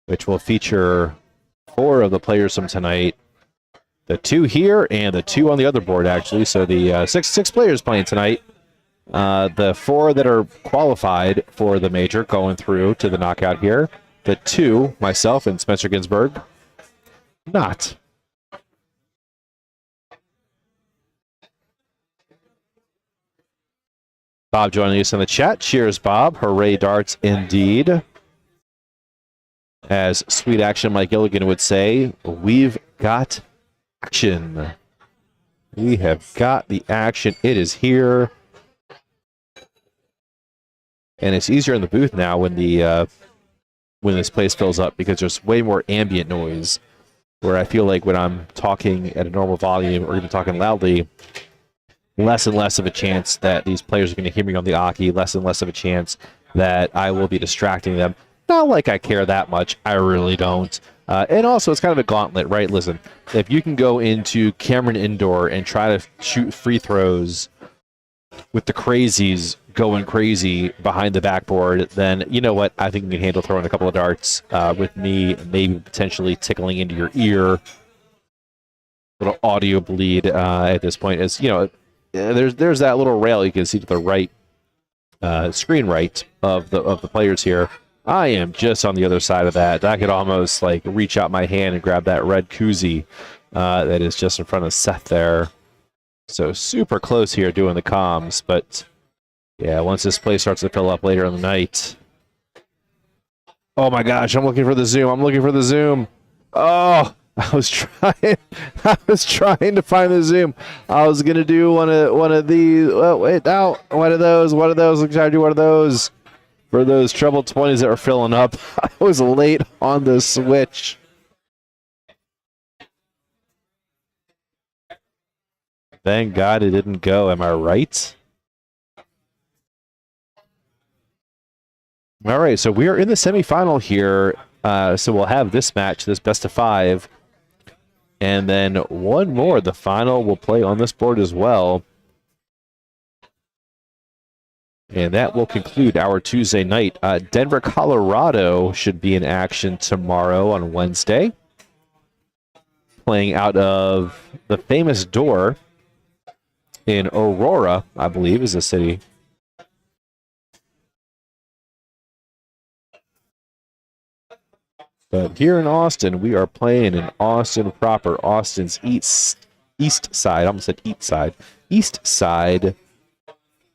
which will feature 4 of the players from tonight. The 2 here and the 2 on the other board, actually. So the six players playing tonight. The 4 that are qualified for the major going through to the knockout here. The 2, myself and Spencer Ginsburg, not. Bob joining us in the chat. Cheers, Bob. Hooray, darts, indeed. As Sweet Action Mike Gilligan would say, we've got action. We have got the action. It is here. And it's easier in the booth now when the when this place fills up because there's way more ambient noise. Where I feel like when I'm talking at a normal volume or even talking loudly, less and less of a chance that these players are going to hear me on the Aki, less and less of a chance that I will be distracting them. Not like I care that much. I really don't. And also, it's kind of a gauntlet, right? Listen, if you can go into Cameron Indoor and try to shoot free throws with the crazies going crazy behind the backboard, then you know what? I think you can handle throwing a couple of darts with me, maybe potentially tickling into your ear. Little audio bleed at this point. As you know, there's that little rail you can see to the right, screen right of the players here. I am just on the other side of that. I could almost like reach out my hand and grab that red koozie that is just in front of Seth there. So super close here doing the comms, but yeah, once this place starts to fill up later in the night. Oh my gosh, I'm looking for the zoom. I'm looking for the zoom. Oh, I was trying to find the zoom. I was gonna do one of these. Oh wait, no, one of those. I'm trying to do one of those for those treble 20s that were filling up. I was late on the switch. Thank God it didn't go. Am I right? All right, so we are in the semifinal here. So we'll have this match, this best of 5. And then one more, the final will play on this board as well. And that will conclude our Tuesday night. Denver, Colorado should be in action tomorrow on Wednesday. Playing out of the famous door in Aurora, I believe, is the city. But here in Austin, we are playing in Austin proper, Austin's east side. I almost said east side. East side,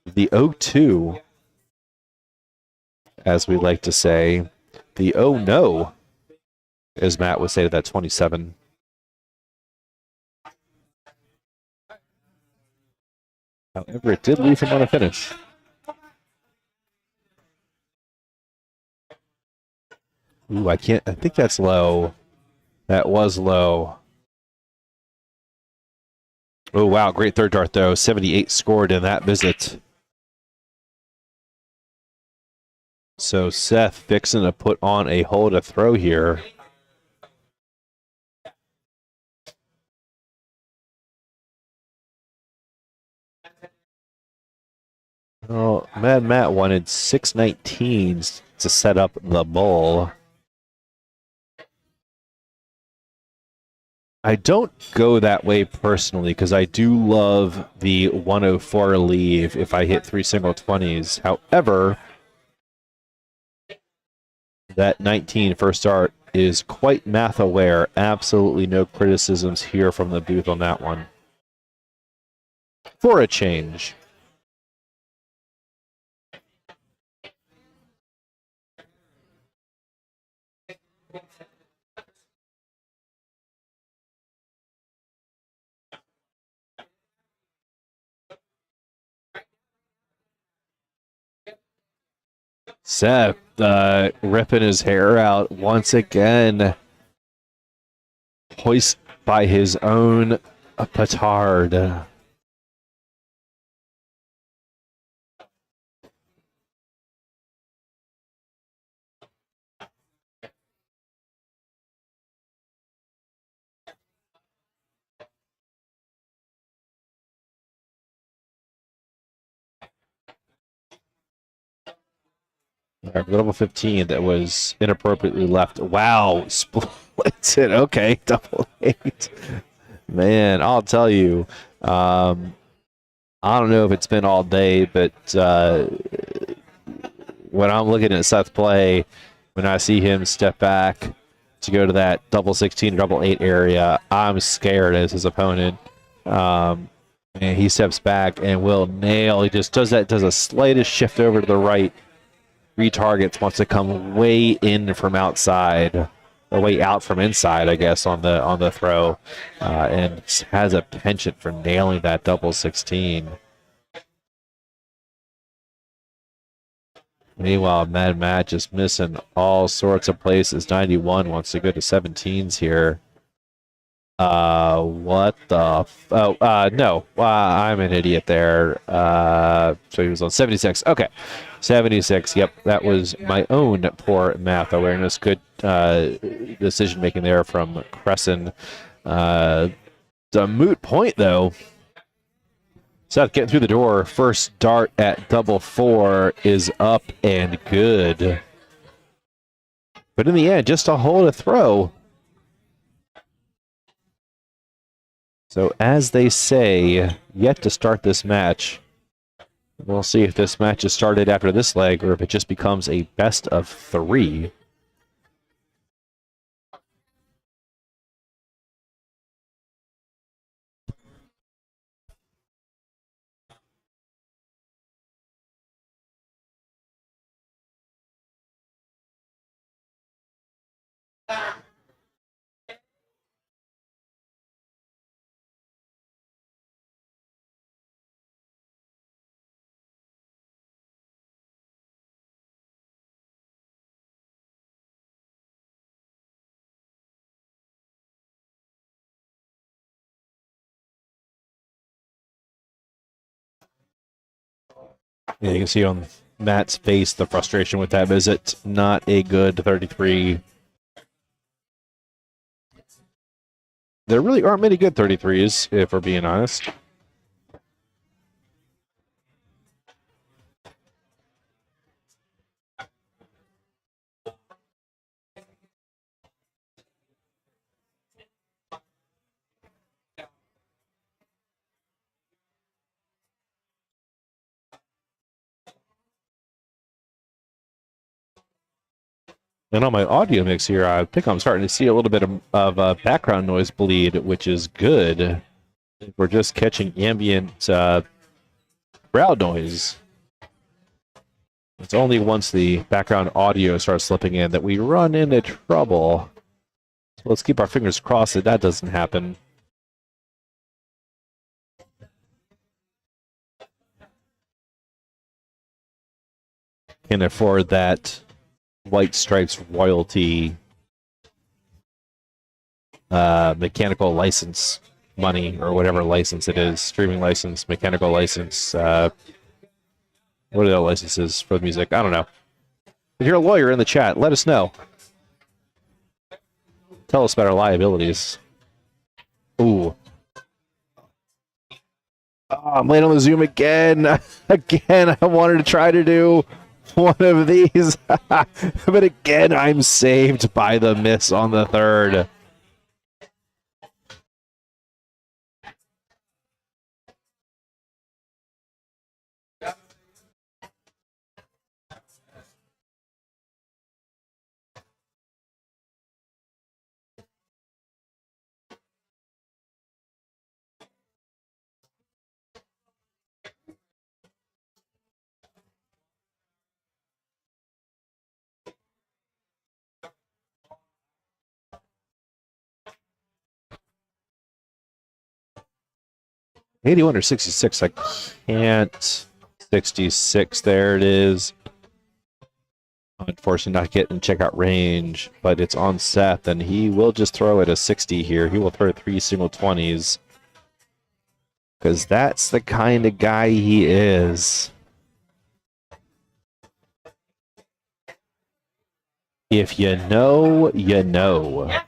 the O2, as we like to say. The oh no, as Matt would say to that 27. However, it did leave him on a finish. Ooh, I can't. I think that's low. That was low. Oh, wow. Great third dart, though. 78 scored in that visit. So Seth fixing to put on a hole to throw here. Well, Mad Matt wanted 619s to set up the bull. I don't go that way personally because I do love the 104 leave if I hit 3 single 20s. However, that 19 first start is quite math aware. Absolutely no criticisms here from the booth on that one. For a change. Seth ripping his hair out once again. Hoist by his own petard. Level 15 that was inappropriately left. Wow, splits it. Okay, double 8. Man, I'll tell you. I don't know if it's been all day, but when I'm looking at Seth play, when I see him step back to go to that double 16, double 8 area, I'm scared as his opponent. And he steps back and will nail. He just does a slightest shift over to the right. Retargets, wants to come way in from outside, or way out from inside, I guess, on the throw, and has a penchant for nailing that double 16. Meanwhile, Mad Matt just missing all sorts of places. 91 wants to go to 17s here. What the? No, I'm an idiot there. So he was on 76. Okay. 76. Yep, that was my own poor math awareness. Good decision making there from Crescent. The moot point, though. Seth getting through the door. First dart at double 4 is up and good. But in the end, just a hole to throw. So, as they say, yet to start this match. We'll see if this match is started after this leg or if it just becomes a best of 3. Yeah, you can see on Matt's face the frustration with that visit. Not a good 33. There really aren't many good 33s, if we're being honest. And on my audio mix here, I think I'm starting to see a little bit of background noise bleed, which is good. We're just catching ambient crowd noise. It's only once the background audio starts slipping in that we run into trouble. So let's keep our fingers crossed that that doesn't happen. Can afford that White Stripes royalty mechanical license money, or whatever license it is, streaming license, mechanical license, what are the licenses for the music? I don't know. If you're a lawyer in the chat, let us know. Tell us about our liabilities. Ooh. Oh, I'm late on the Zoom again. Again, I wanted to try to do one of these. But again, I'm saved by the miss on the third. $81 or $66. I can't. 66. There it is. Unfortunately, not getting checkout range, but it's on Seth, and he will just throw it a 60 here. He will throw 3 single 20s. Because that's the kind of guy he is. If you know, you know.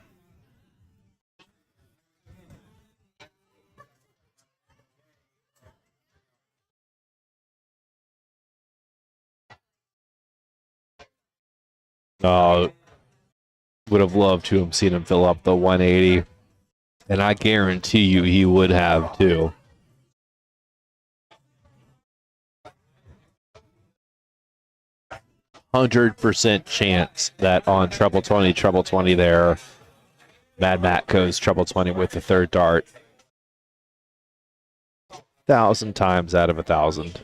Would have loved to have seen him fill up the 180. And I guarantee you he would have too. %100 chance that on treble 20 there, Mad Matt goes treble 20 with the third dart. 1,000 times out of 1,000.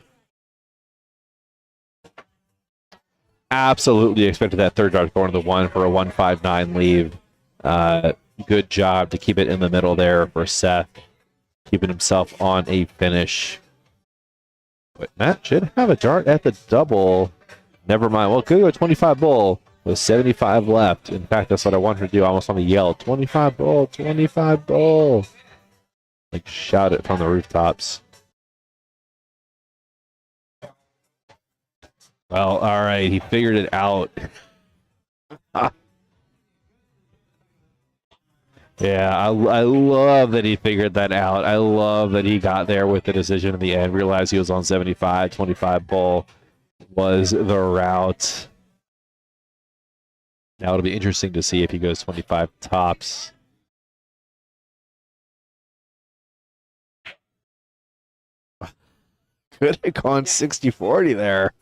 Absolutely expected that third dart going to the 1 for a 159 leave. Good job to keep it in the middle there for Seth, keeping himself on a finish. But Matt should have a dart at the double. Never mind. Well, go to a 25 bull with 75 left. In fact, that's what I wanted to do. I almost want to yell, 25 bull, 25 bull. Like, shout it from the rooftops. Well, all right. He figured it out. Yeah, I love that he figured that out. I love that he got there with the decision in the end. Realized he was on 75, 25 bull was the route. Now it'll be interesting to see if he goes 25 tops. Could have gone 60-40 there.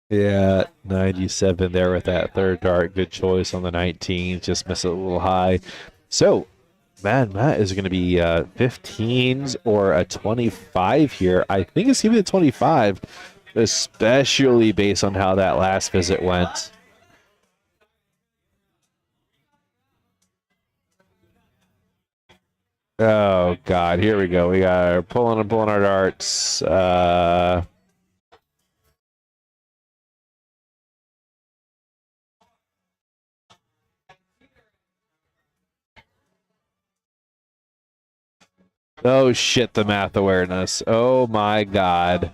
Yeah, 97 there with that third dart. Good choice on the 19. Just missed it a little high. So, Matt is going to be 15s or a 25 here. I think it's going to be a 25, especially based on how that last visit went. Oh, God. Here we go. We got pulling our darts. Oh, shit, the math awareness. Oh, my God.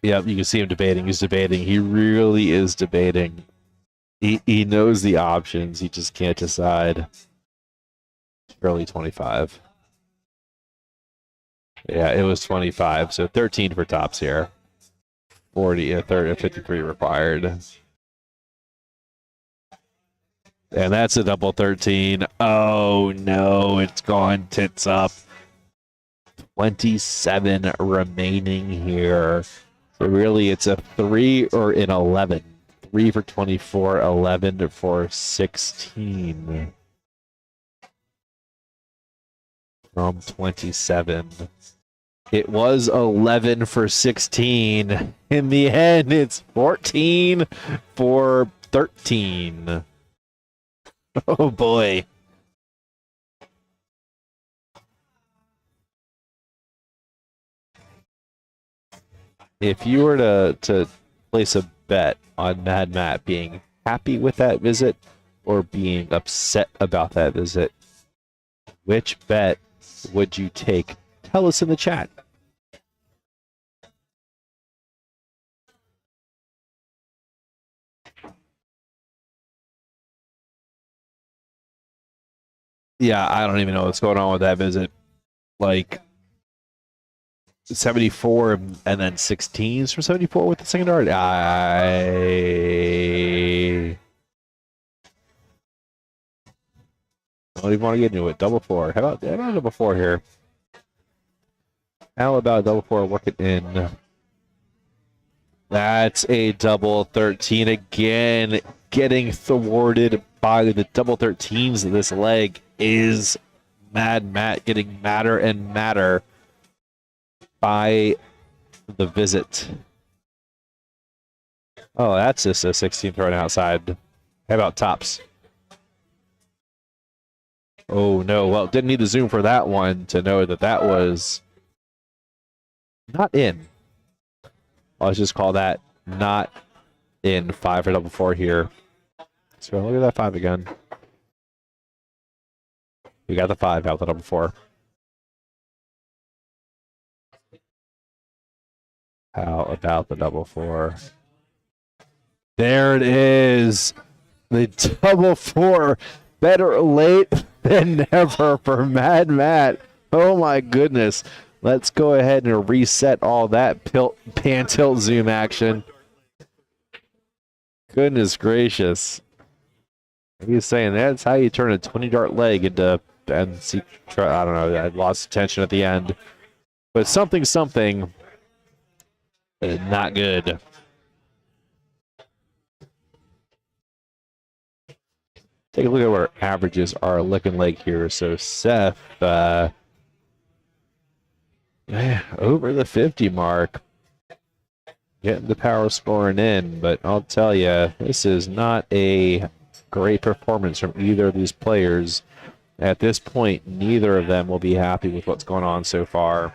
Yep, you can see him debating. He's debating. He really is debating. He knows the options. He just can't decide. Early 25. Yeah, it was 25. So 13 for tops here. 40, 30, 53 required. And that's a double 13. Oh, no, it's gone tits up. 27 remaining here. So really, it's a 3 or an 11. 3 for 24, 11 for 16. From 27. It was 11 for 16. In the end, it's 14 for 13. Oh boy. If you were to place a bet on Mad Matt being happy with that visit or being upset about that visit, which bet would you take? Tell us in the chat. Yeah, I don't even know what's going on with that visit. Like 74 and then 16s for 74 with the second dart. I don't even want to get into it. Double four. How about double four here? How about double four? Work it in. That's a double 13 again. Getting thwarted by the double 13s of this leg is Mad Matt getting madder and madder by the visit. Oh, that's just a 16 thrown outside. How about tops? Oh, no. Well, didn't need the zoom for that one to know that that was not in. Let's just call that not in. 5 for double four here. So look at that 5 again. We got the 5 out the double four. How about the double four? There it is. The double four. Better late than never for Mad Matt. Oh my goodness. Let's go ahead and reset all that pan tilt zoom action. Goodness gracious. He's saying that's how you turn a 20 dart leg into, and see, I don't know, I lost attention at the end. But something, not good. Take a look at what our averages are looking like here. So Seth, over the 50 mark. Getting the power scoring in, but I'll tell you, this is not a great performance from either of these players. At this point, neither of them will be happy with what's going on so far.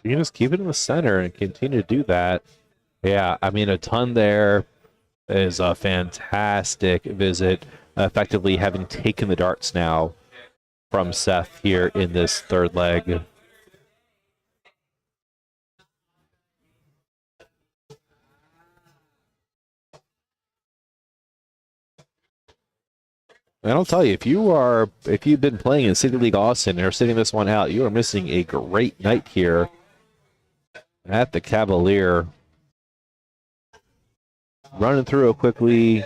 You can just keep it in the center and continue to do that. Yeah, I mean, a ton there is a fantastic visit, effectively having taken the darts now from Seth here in this third leg. And I'll tell you, if you've been playing in City League Austin and are sitting this one out, you are missing a great night here at the Cavalier. Running through it quickly.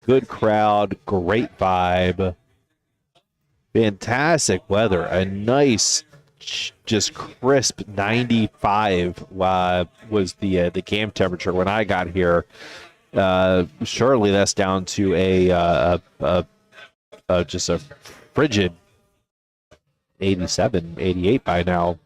Good crowd, great vibe. Fantastic weather. A nice, just crisp 95 was the game temperature when I got here. Surely that's down to just a frigid 87, 88 by now.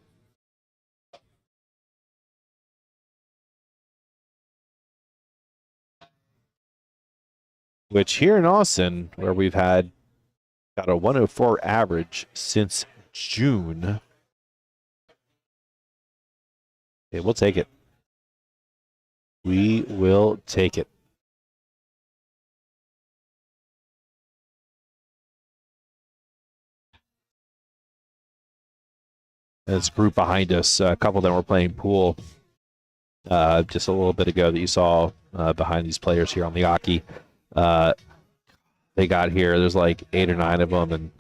Which here in Austin, where we've got a 104 average since June. Okay, we'll take it. We will take it. This group behind us, a couple of them were playing pool just a little bit ago that you saw behind these players here on the Aki. They got here, there's like 8 or 9 of them, and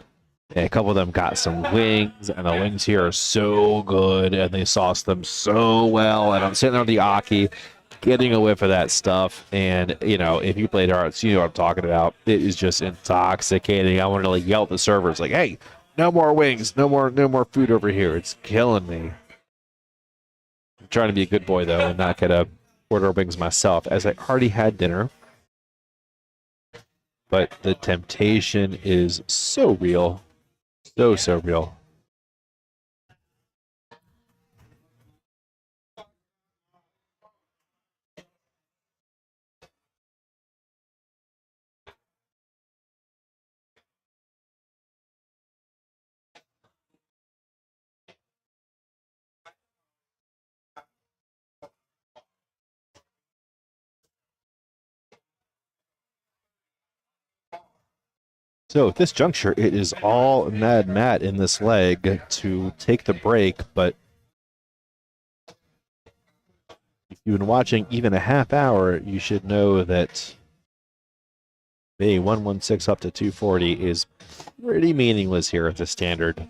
a couple of them got some wings, and the wings here are so good, and they sauce them so well. And I'm sitting there on the Aki, getting a whiff of that stuff. And, you know, if you play darts, you know what I'm talking about. It is just intoxicating. I want to like yell at the servers like, hey, no more wings, no more food over here. It's killing me. I'm trying to be a good boy though and not get a order wings myself, as I already had dinner. But the temptation is so real. So real. So at this juncture, it is all Mad Matt in this leg to take the break, but if you've been watching even a half hour, you should know that being 116 up to 240 is pretty meaningless here at the standard.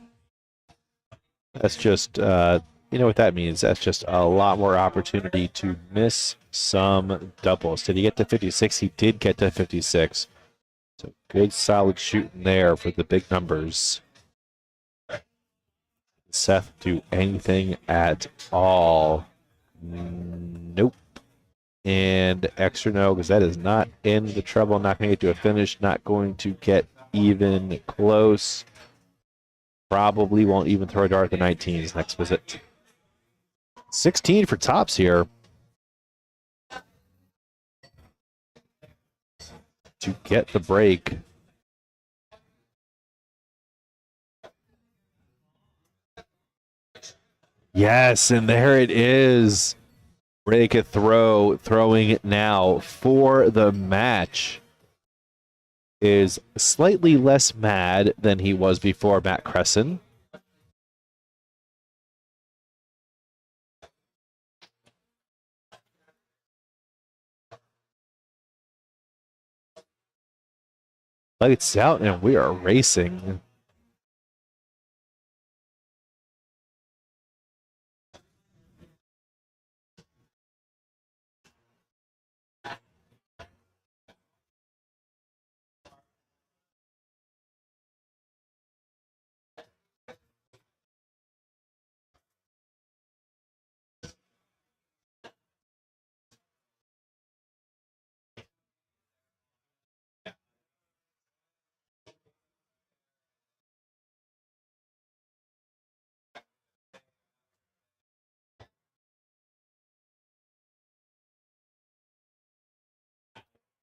That's just, you know what that means? That's just a lot more opportunity to miss some doubles. Did he get to 56? He did get to 56. So good solid shooting there for the big numbers. Seth do anything at all? Nope. And extra no, because that is not in the treble. Not going to get to a finish. Not going to get even close. Probably won't even throw a dart at the 19s next visit. 16 for tops here. To get the break. Yes, and there it is. Break a throw, throwing it now for the match. Is slightly less mad than he was before, Matt Cresson. Lights out, and we are racing.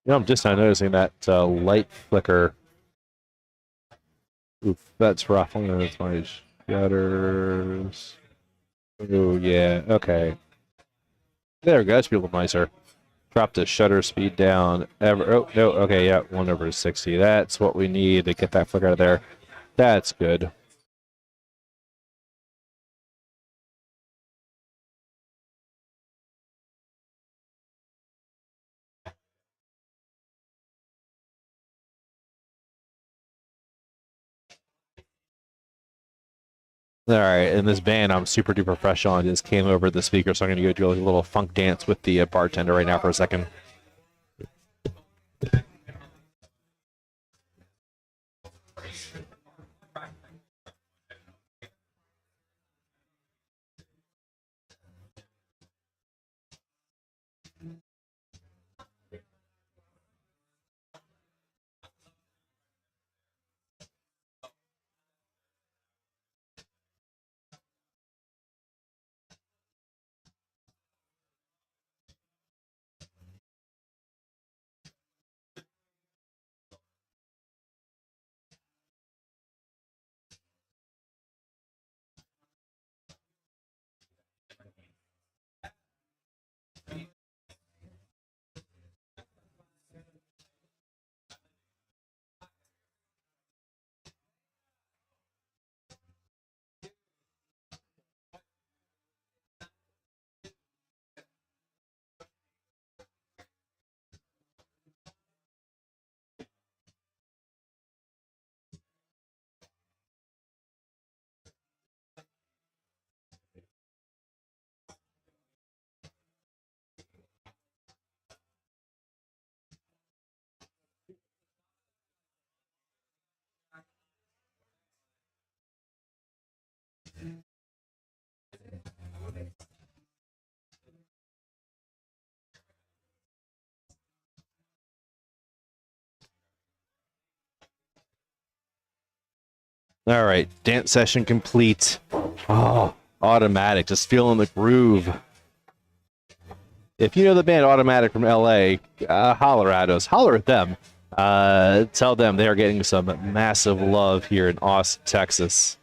You know, I'm just not noticing that light flicker. Oof, that's rough. I'm gonna my shutters. Oh yeah, okay. There we go. That's a little nicer. Drop the shutter speed down. Oh no, okay, yeah, 1/60. That's what we need to get that flicker out of there. That's good. All right, in this band, I'm super duper fresh on. Just came over the speaker, so I'm going to go do a little funk dance with the bartender right now for a second. All right, dance session complete. Oh, Automatic, just feeling the groove. If you know the band Automatic from LA, holler at us, holler at them. Tell them they are getting some massive love here in Austin, Texas.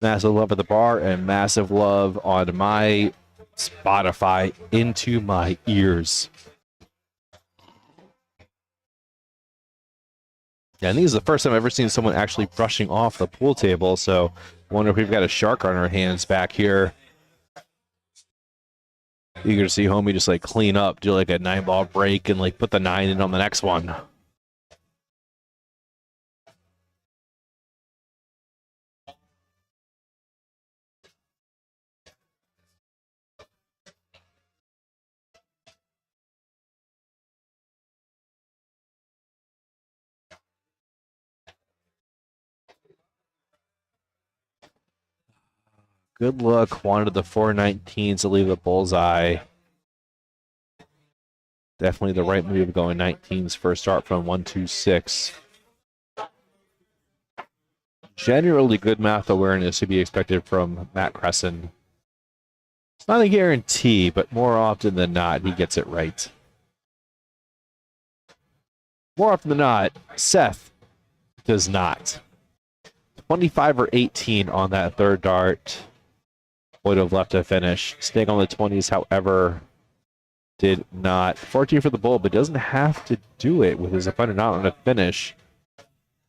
Massive love at the bar and massive love on my Spotify into my ears. Yeah, I think this is the first time I've ever seen someone actually brushing off the pool table, so I wonder if we've got a shark on our hands back here. Eager to see homie just like clean up, do like a 9-ball break, and like put the 9 in on the next one. Good look. Wanted the 419s to leave the bullseye. Definitely the right move going 19s for a start from 126. Generally good math awareness to be expected from Matt Cresson. It's not a guarantee, but more often than not, he gets it right. More often than not, Seth does not. 25 or 18 on that third dart. Would have left a finish. Staying on the 20s, however, did not. 14 for the bull, but doesn't have to do it with his opponent not on a finish.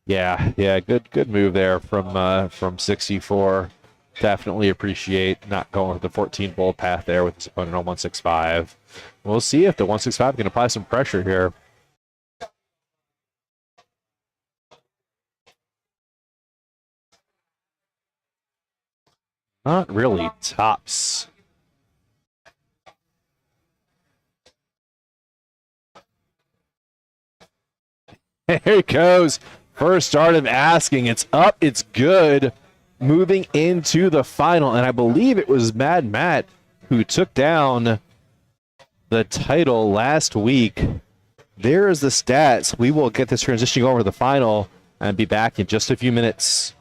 Yeah, good move there from 64. Definitely appreciate not going with the 14 bull path there with his opponent on 165. We'll see if the 165 can apply some pressure here. Not really. Tops. There he goes. First start of asking. It's up. It's good. Moving into the final. And I believe it was Mad Matt who took down the title last week. There is the stats. We will get this transitioning over to the final and be back in just a few minutes.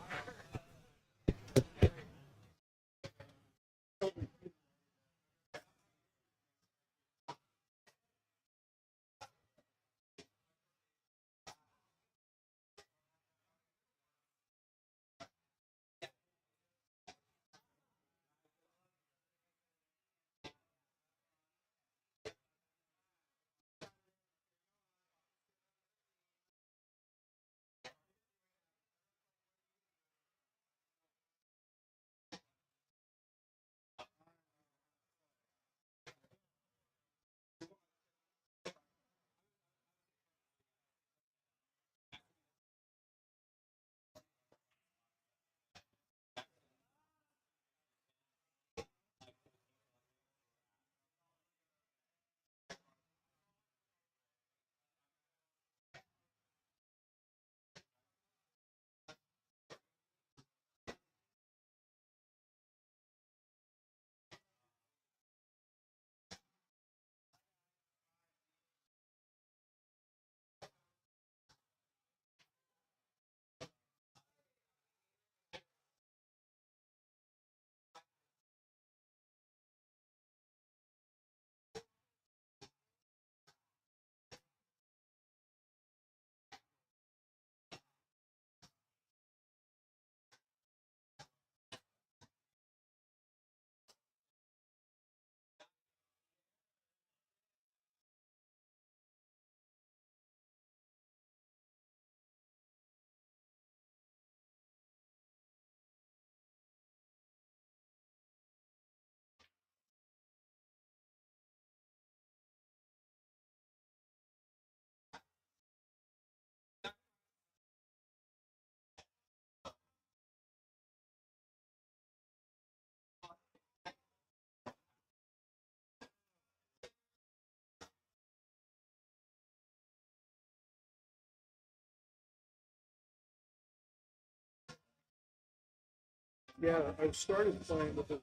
Yeah, I started playing with the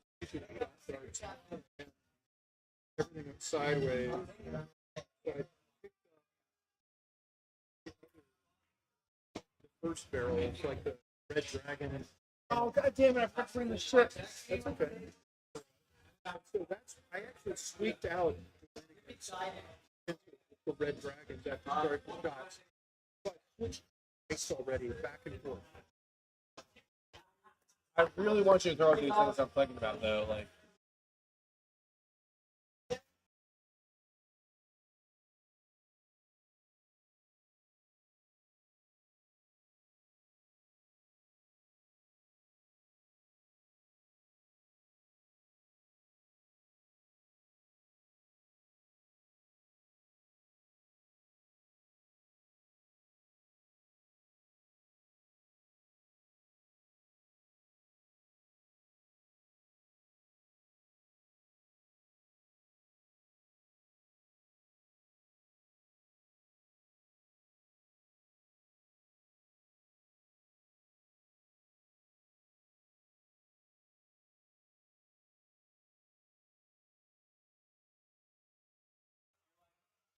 everything went sideways. So I picked up the first barrel. It's like the Red Dragon. Oh, God damn it, I forgot to bring the shit. That's okay. So I actually squeaked out the Red Dragons after starting the shots. But switched ice already, back and forth. I really want you to throw these things I'm thinking about though. Like,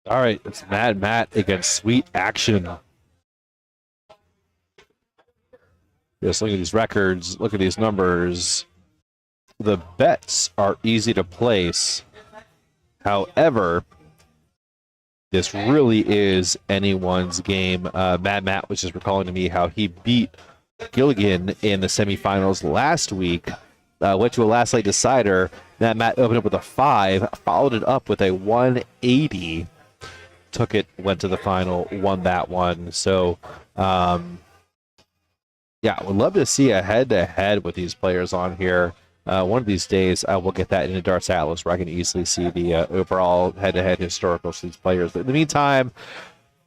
All right, it's Mad Matt against Sweet Action. Just look at these records, look at these numbers. The bets are easy to place. However, this really is anyone's game. Mad Matt was just recalling to me how he beat Gilligan in the semifinals last week. Went to a last late decider. Mad Matt opened up with a 5, followed it up with a 180. Took it, went to the final, won that one. So, yeah, would love to see a head-to-head with these players on here. One of these days, I will get that into Darts Atlas where I can easily see the overall head-to-head historicals for these players. But in the meantime,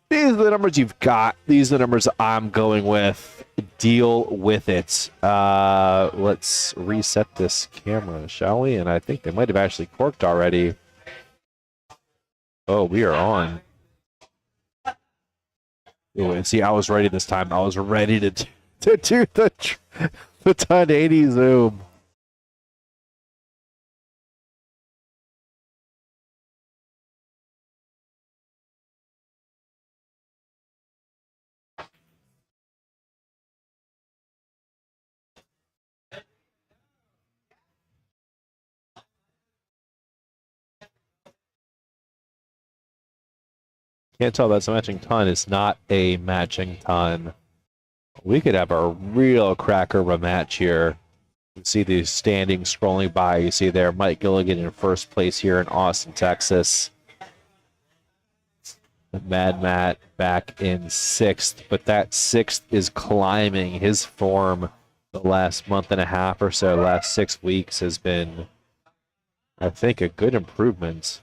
these are the numbers you've got. These are the numbers I'm going with. Deal with it. Let's reset this camera, shall we? And I think they might have actually corked already. Oh, we are on. Oh, and see, I was ready this time. I was ready to do the 1080 zoom. Can't tell that's a matching ton. It's not a matching ton. We could have a real cracker of a match here. You see these standings scrolling by. You see there Mike Gilligan in first place here in Austin, Texas. Mad Matt back in 6th, but that 6th is climbing. His form the last month and a half or so, last 6 weeks has been, I think, a good improvement.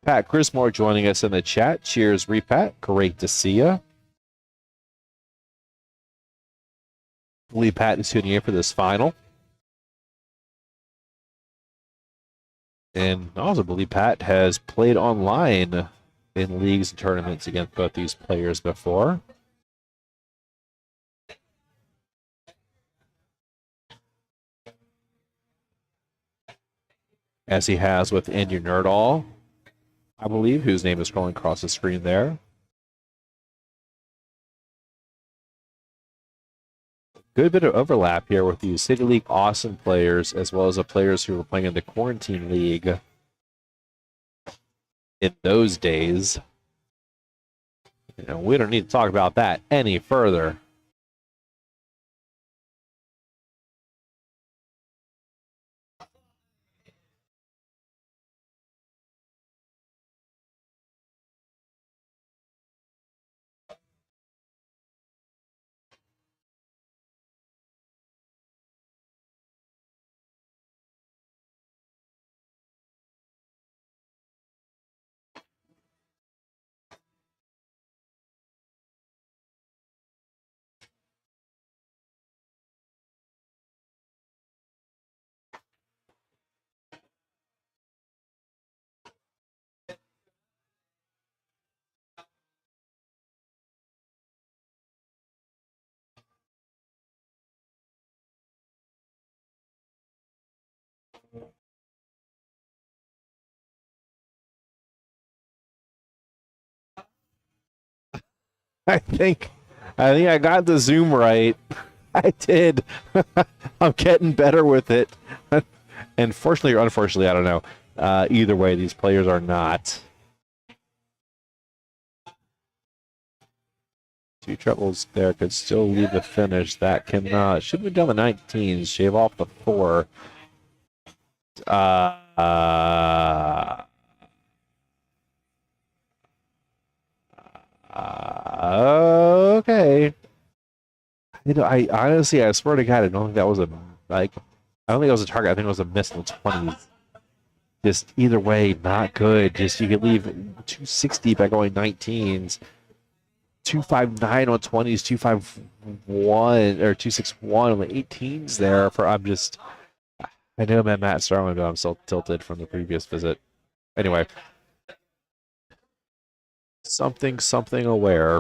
Pat Grismore joining us in the chat. Cheers, Repat. Great to see you. I believe Pat is tuning in for this final. And I also believe Pat has played online in leagues and tournaments against both these players before. As he has with Andrew Nerdall, I believe, whose name is scrolling across the screen there. Good bit of overlap here with these City League Awesome players, as well as the players who were playing in the Quarantine League in those days. You know, we don't need to talk about that any further. I think I got the zoom right. I did. I'm getting better with it. And fortunately or unfortunately, I don't know. Either way, these players are not. Two trebles there could still leave the finish. That cannot. Should be done the 19s. Shave off the 4. Okay. You know, I honestly, I swear to God, I don't think that was a like. I don't think it was a target. I think it was a miss in the 20s. Just either way, not good. Just you could leave 260 by going 19s. 259 on 20s, 251 or 261 on the 18s there. I know I'm at Matt Starling, but I'm still tilted from the previous visit. Anyway, something aware.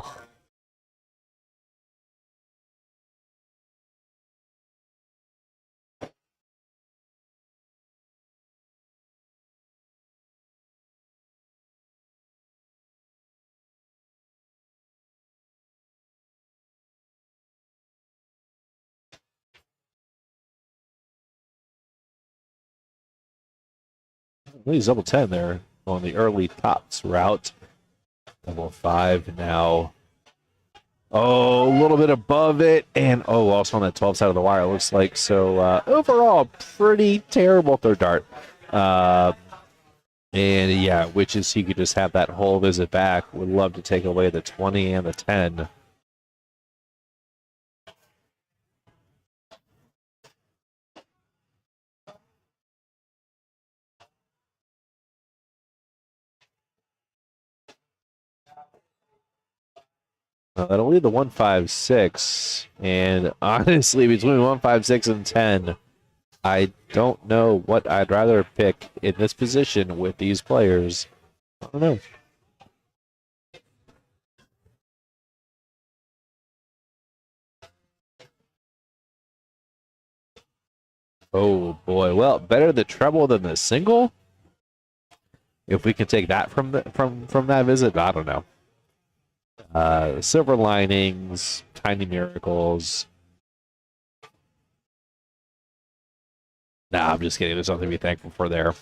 He's double 10 there on the early tops route. Double 5 now. Oh, a little bit above it. And also on that 12 side of the wire, it looks like. So overall, pretty terrible third dart. And yeah, which is he could just have that whole visit back. Would love to take away the 20 and the 10. That'll leave the 156. And honestly, between 156 and 10, I don't know what I'd rather pick in this position with these players. I don't know. Oh boy. Well, better the treble than the single. If we can take that from that visit, I don't know. Silver linings, tiny miracles. Nah, I'm just kidding. There's something to be thankful for there.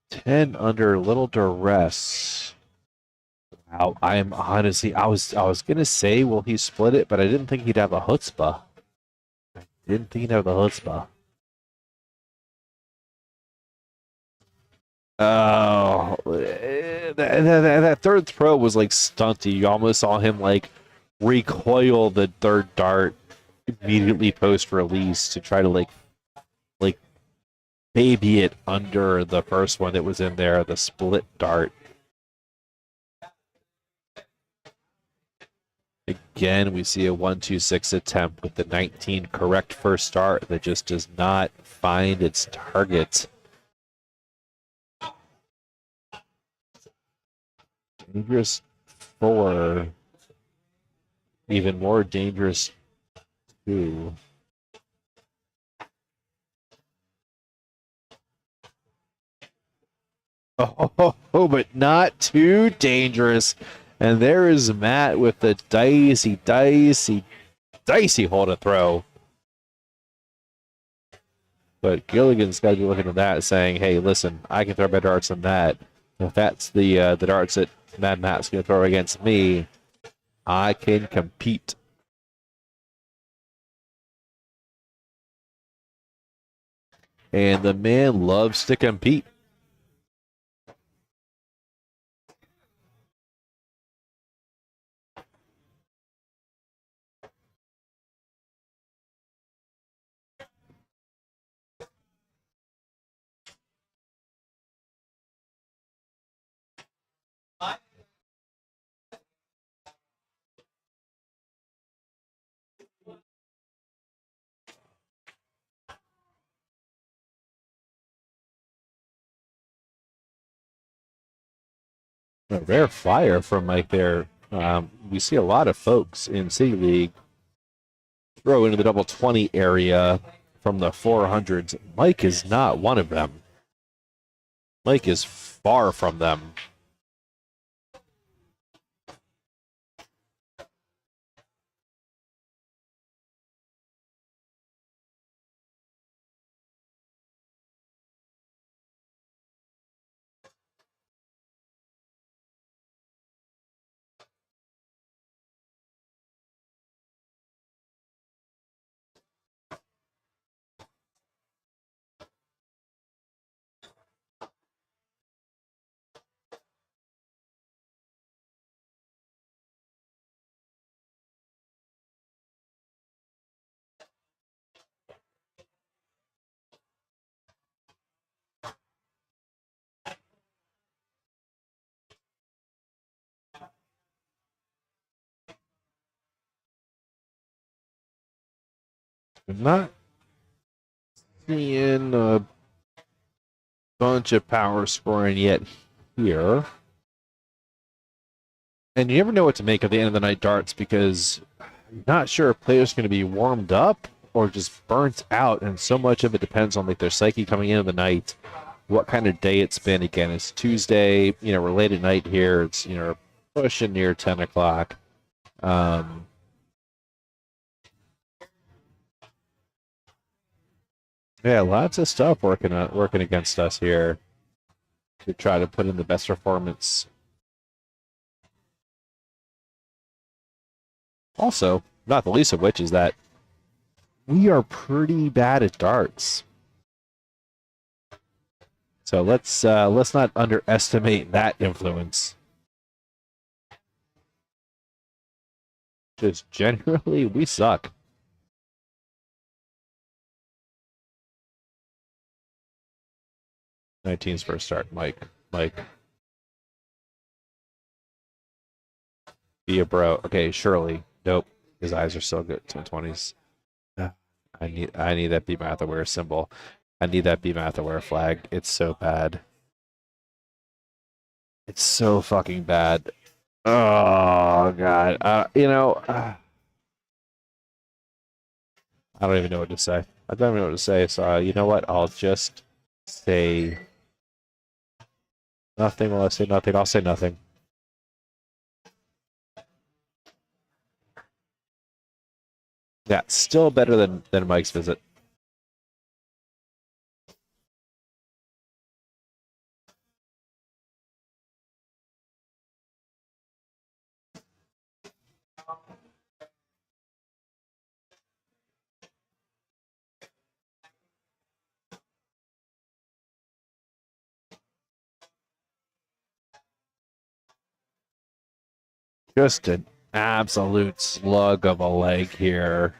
Ten under little duress. Wow, I am honestly, I was gonna say, will he split it? But I didn't think he'd have the chutzpah. I didn't think he'd have the chutzpah. Oh, that third throw was like stunty. You almost saw him like recoil the third dart immediately post release to try to like baby it under the first one that was in there, the split dart. Again, we see a 1-2-6 attempt with the 19 correct first dart that just does not find its target. Dangerous 4. Even more dangerous 2. Oh, but not too dangerous. And there is Matt with the dicey hole to throw. But Gilligan's got to be looking at that saying, hey, listen, I can throw better darts than that. If that's the darts that Mad Matt's going to throw against me, I can compete. And the man loves to compete. A rare flyer from Mike there. We see a lot of folks in City League throw into the double 20 area from the 400s. Mike is not one of them. Mike is far from them. I'm not seeing a bunch of power scoring yet here. And you never know what to make of the end of the night darts because I'm not sure if players are going to be warmed up or just burnt out, and so much of it depends on like their psyche coming into the night, what kind of day it's been. Again, it's Tuesday, we're late at night here. It's, pushing near 10 o'clock. Yeah, lots of stuff working against us here to try to put in the best performance. Also, not the least of which is that we are pretty bad at darts. So let's not underestimate that influence. Just generally, we suck. 19's first start. Mike. Be a bro. Okay, Shirley. Nope. His eyes are so good. 20s. I need that Be Math Aware symbol. I need that Be Math Aware flag. It's so bad. It's so fucking bad. Oh god. I don't even know what to say. I don't even know what to say. So you know what? I'll just say nothing. Will I say nothing? I'll say nothing. Yeah, still better than Mike's visit. Just an absolute slug of a leg here.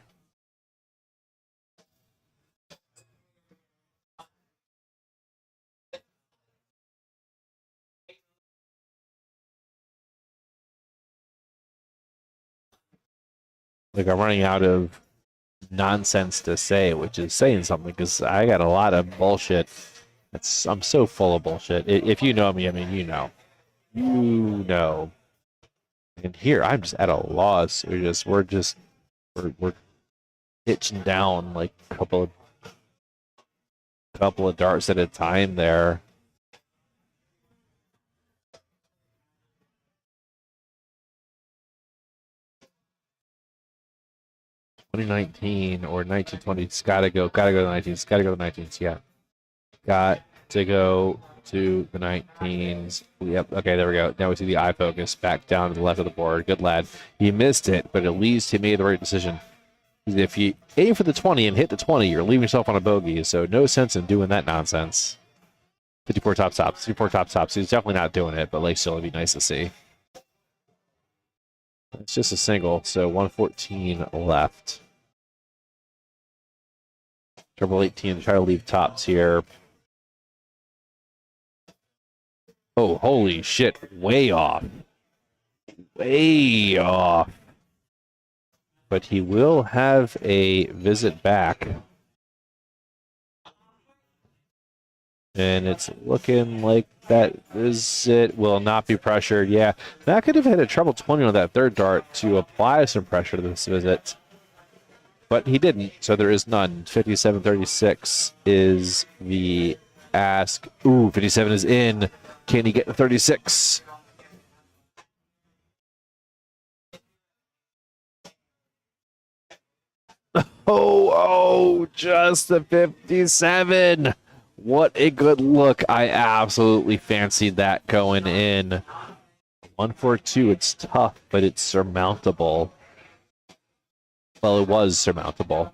Like I'm running out of nonsense to say, which is saying something because I got a lot of bullshit. I'm so full of bullshit. If you know me, I mean, you know. And here I'm just at a loss. We're hitching down like a couple of darts at a time there. $2019 or 1920. It's gotta go to the 19s. Gotta go to the 19s. Yeah. Got to go to the 19s. Yep. Okay, there we go. Now we see the eye focus back down to the left of the board. Good lad. He missed it, but at least he made the right decision. If you aim for the 20 and hit the 20, you're leaving yourself on a bogey. So no sense in doing that nonsense. 54 top tops. 54 top tops. He's definitely not doing it, but like still, it'd be nice to see. It's just a single, so 114 left. Triple 18 to try to leave tops here. Oh, holy shit. Way off. Way off. But he will have a visit back. And it's looking like that visit will not be pressured. Yeah, that could have hit a treble 20 on that third dart to apply some pressure to this visit. But he didn't, so there is none. 57-36 is the ask. Ooh, 57 is in. Can he get the 36? Oh, just the 57. What a good look. I absolutely fancied that going in. 142, it's tough, but it's surmountable. Well, it was surmountable.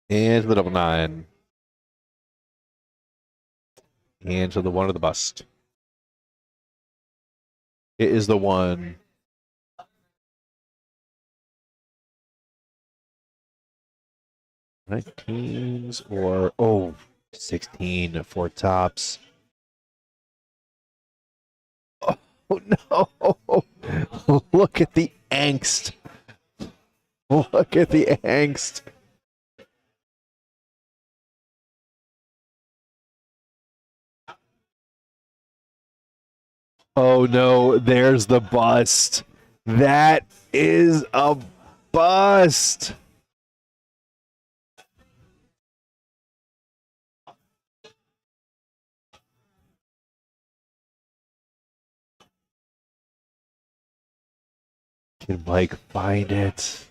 And to the double nine. And to the one of the bust. It is the one. Nineteens or 16 for tops. Oh no! Look at the angst. Look at the angst. Oh no, there's the bust. That is a bust. Can Mike find it?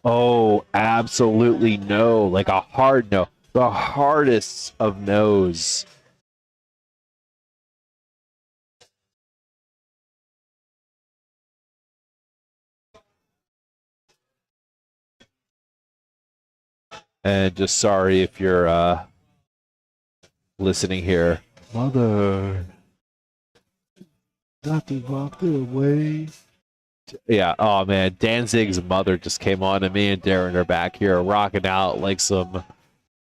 Oh, absolutely no. Like a hard no. The hardest of no's. And just sorry if you're listening here. Mother. Not to walk away. Yeah, oh man, Danzig's mother just came on, and me and Darren are back here rocking out like some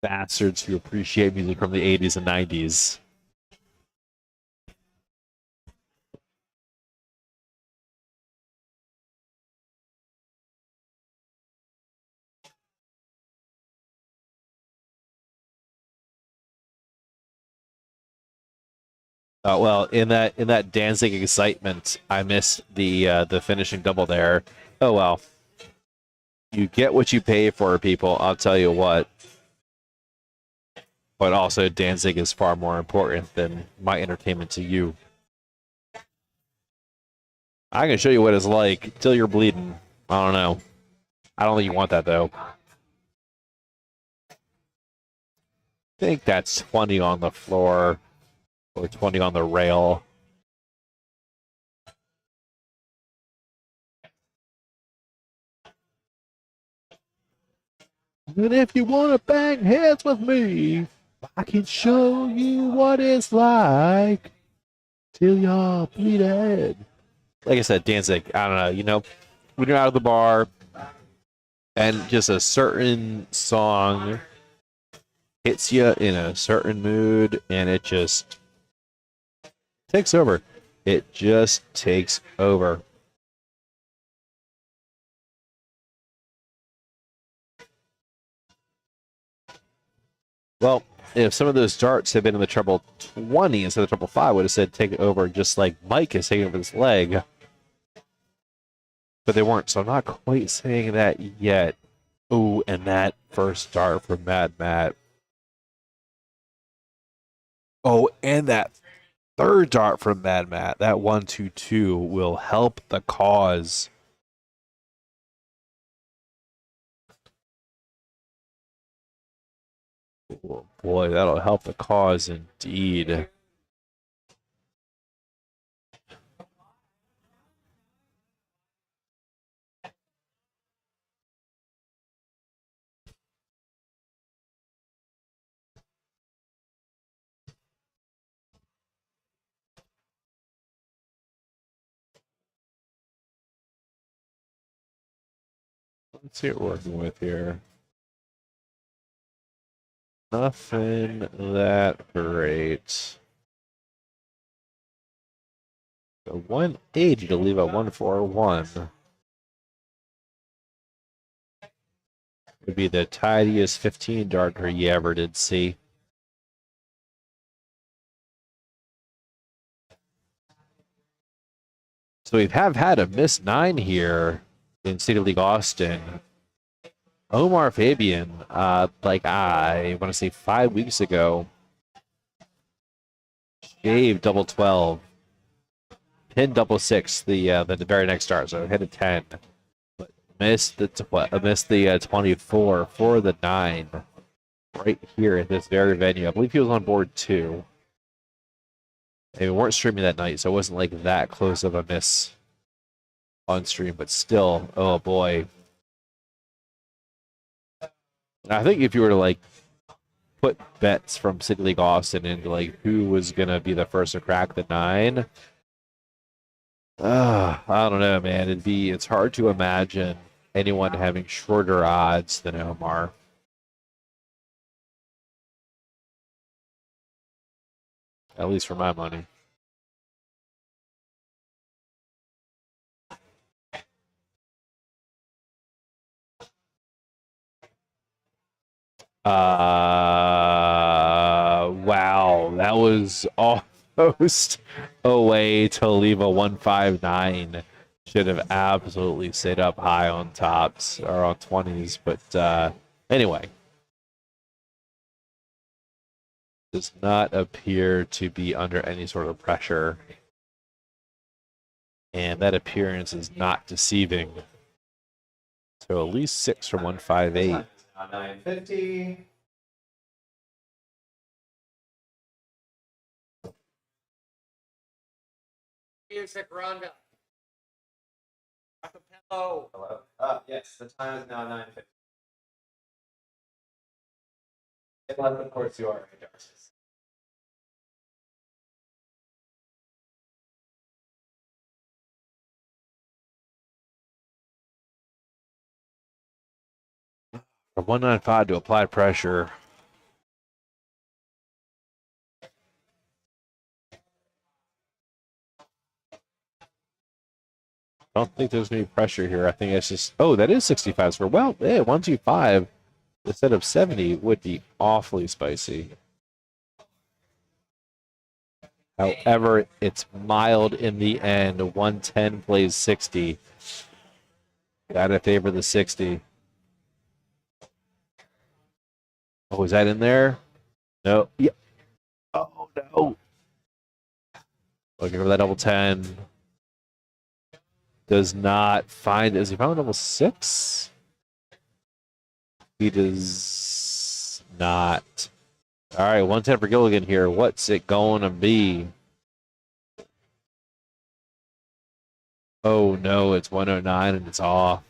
bastards who appreciate music from the 80s and 90s. Well, in that Danzig excitement, I missed the finishing double there. Oh well. You get what you pay for, people. I'll tell you what. But also, Danzig is far more important than my entertainment to you. I can show you what it's like till you're bleeding. I don't know. I don't think you want that, though. I think that's 20 on the floor or 20 on the rail. And if you want to bang heads with me, I can show you what it's like till y'all bleed ahead. Like I said, Danzig, I don't know, when you're out of the bar and just a certain song hits you in a certain mood and it just takes over. It just takes over. Well, if some of those darts had been in the treble 20 instead of treble 5, I would have said take it over just like Mike is taking over this leg. But they weren't, so I'm not quite saying that yet. Ooh, and that first dart from Mad Matt. Oh, and that third dart from Mad Matt, that 1-2-2 will help the cause. Oh boy, that'll help the cause indeed. Let's see what we're working with here. Nothing that great. So 180 to leave a 141. Would be the tidiest 15 darter you ever did see. So we have had a missed 9 here in City League Austin. Omar Fabian, I want to say 5 weeks ago, shaved double 12, pinned double 6 the very next start, so hit a 10, but missed the 24 for the 9 right here at this very venue. I believe he was on board too. And we weren't streaming that night, so it wasn't like that close of a miss on stream, but still, oh boy. I think if you were to like put bets from City League Austin into like who was gonna be the first to crack the 9, I don't know, man. It's hard to imagine anyone having shorter odds than Omar. At least for my money. Wow, that was almost a way to leave a 159. Should have absolutely stayed up high on tops or on 20s, but anyway. Does not appear to be under any sort of pressure. And that appearance is not deceiving. So at least 6 from 158. 950. Music Rhonda. Acapello. Hello. Yes, the time is now 9:50. Unless, of course, you are in darkness. From 195 to apply pressure. I don't think there's any pressure here. I think it's just, oh, that is 65 square. Well, yeah, 125 instead of 70 would be awfully spicy. However, it's mild in the end. 110 plays 60. Gotta favor the 60. Oh, is that in there? No. Yeah. Oh, no. Looking for that double 10. Does not find. Is he found double 6? He does not. All right, 110 for Gilligan here. What's it going to be? Oh, no, it's 109 and it's off.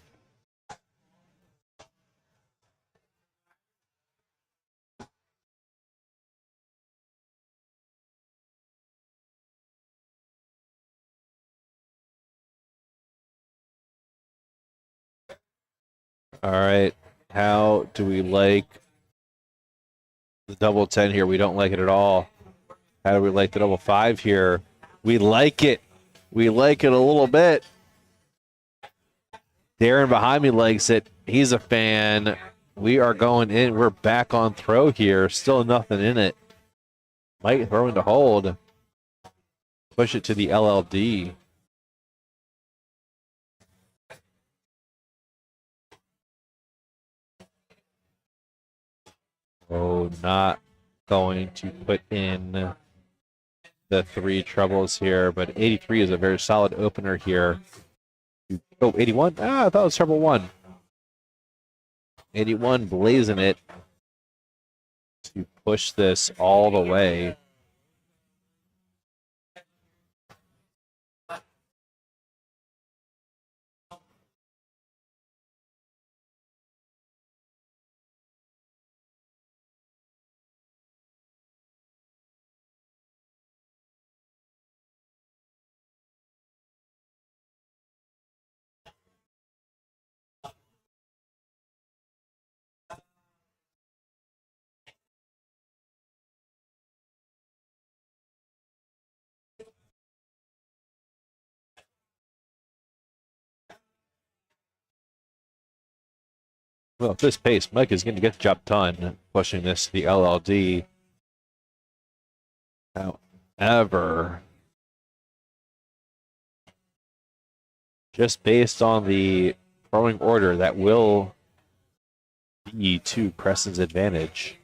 All right, how do we like the double 10 here? We don't like it at all. How do we like the double 5 here? We like it. We like it a little bit. Darren behind me likes it. He's a fan. We are going in. We're back on throw here. Still nothing in it. Might throw into hold. Push it to the LLD. Oh, not going to put in the 3 troubles here, but 83 is a very solid opener here. Oh, 81? I thought it was trouble 1. 81 blazing it to push this all the way. Well, at this pace, Mike is going to get the job done, pushing this to the LLD. However, just based on the throwing order, that will be to Preston's advantage.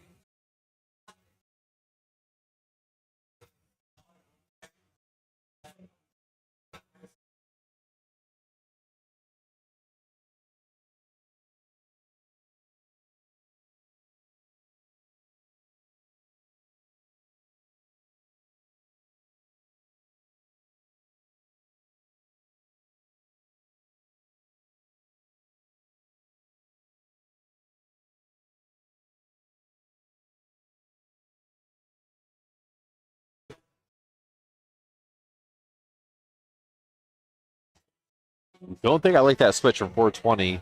Don't think I like that switch from 420.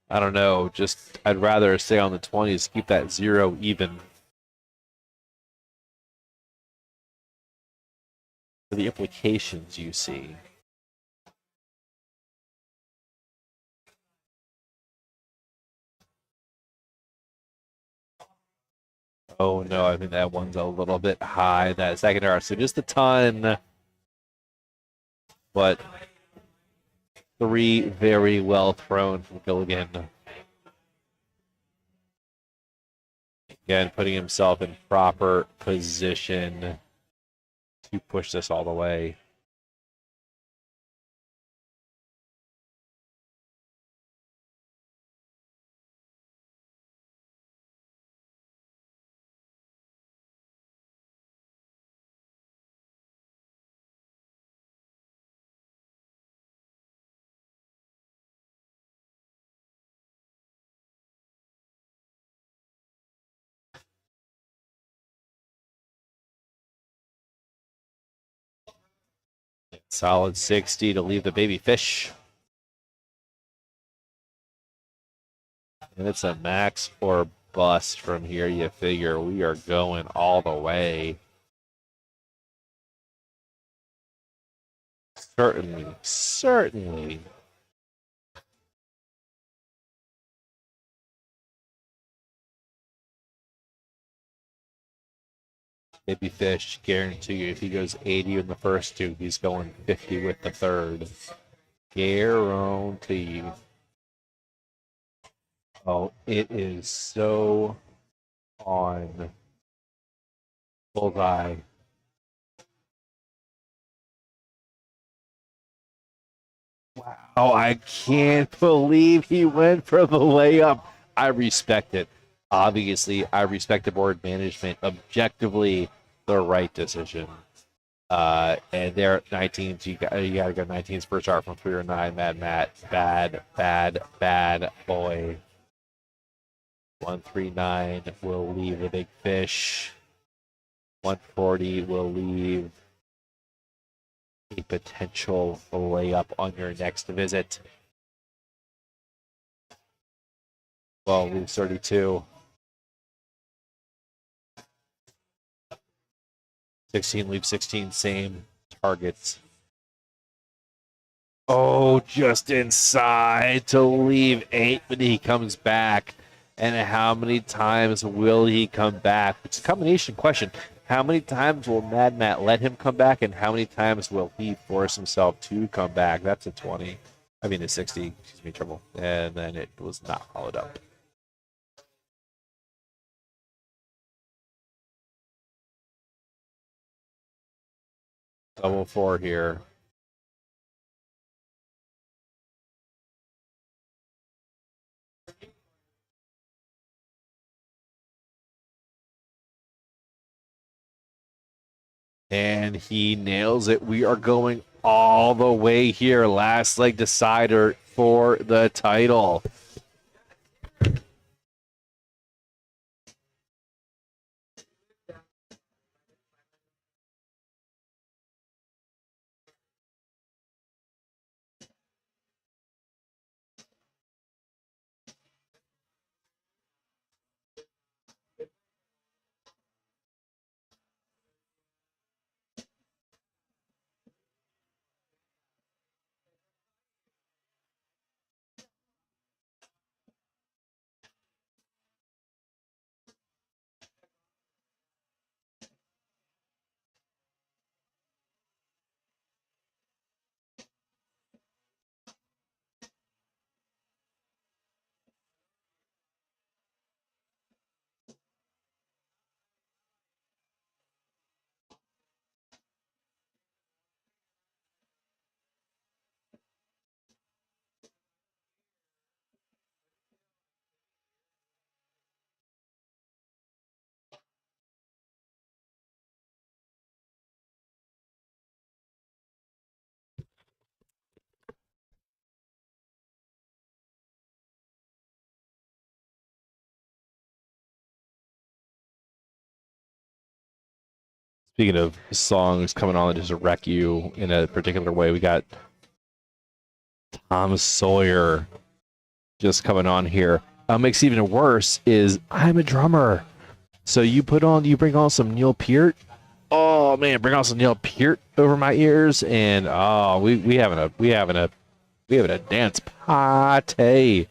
I don't know. Just I'd rather stay on the 20s, keep that 0 even. For the implications you see. Oh no, I think that one's a little bit high. That second arrow, so just a ton. But 3 very well thrown from Gilligan. Again, putting himself in proper position to push this all the way. Solid 60 to leave the baby fish. And it's a max or bust from here. You figure we are going all the way. Certainly. Baby fish, guarantee you, if he goes 80 in the first 2, he's going 50 with the third. Guarantee. Oh, it is so on bullseye. Wow, I can't believe he went for the layup. I respect it. Obviously, I respect the board management. Objectively, the right decision. And they're at 19s. You got to go 19s first shot from 3 or 9. Mad Matt. Bad boy. 139 will leave the big fish. 140 will leave a potential layup on your next visit. Well, leaves 32. 16 leaves 16, same targets. Oh, just inside to leave 8, but he comes back. And how many times will he come back? It's a combination question. How many times will Mad Matt let him come back, and how many times will he force himself to come back? That's a 20. I mean, a 60. Excuse me, trouble. And then it was not followed up. Double 4 here. And he nails it. We are going all the way here. Last leg decider for the title. Speaking of songs coming on that just wreck you in a particular way, we got Tom Sawyer just coming on here. Makes it even worse is I'm a drummer. So you bring on some Neil Peart. Oh man, bring on some Neil Peart over my ears, and oh, we having a dance party.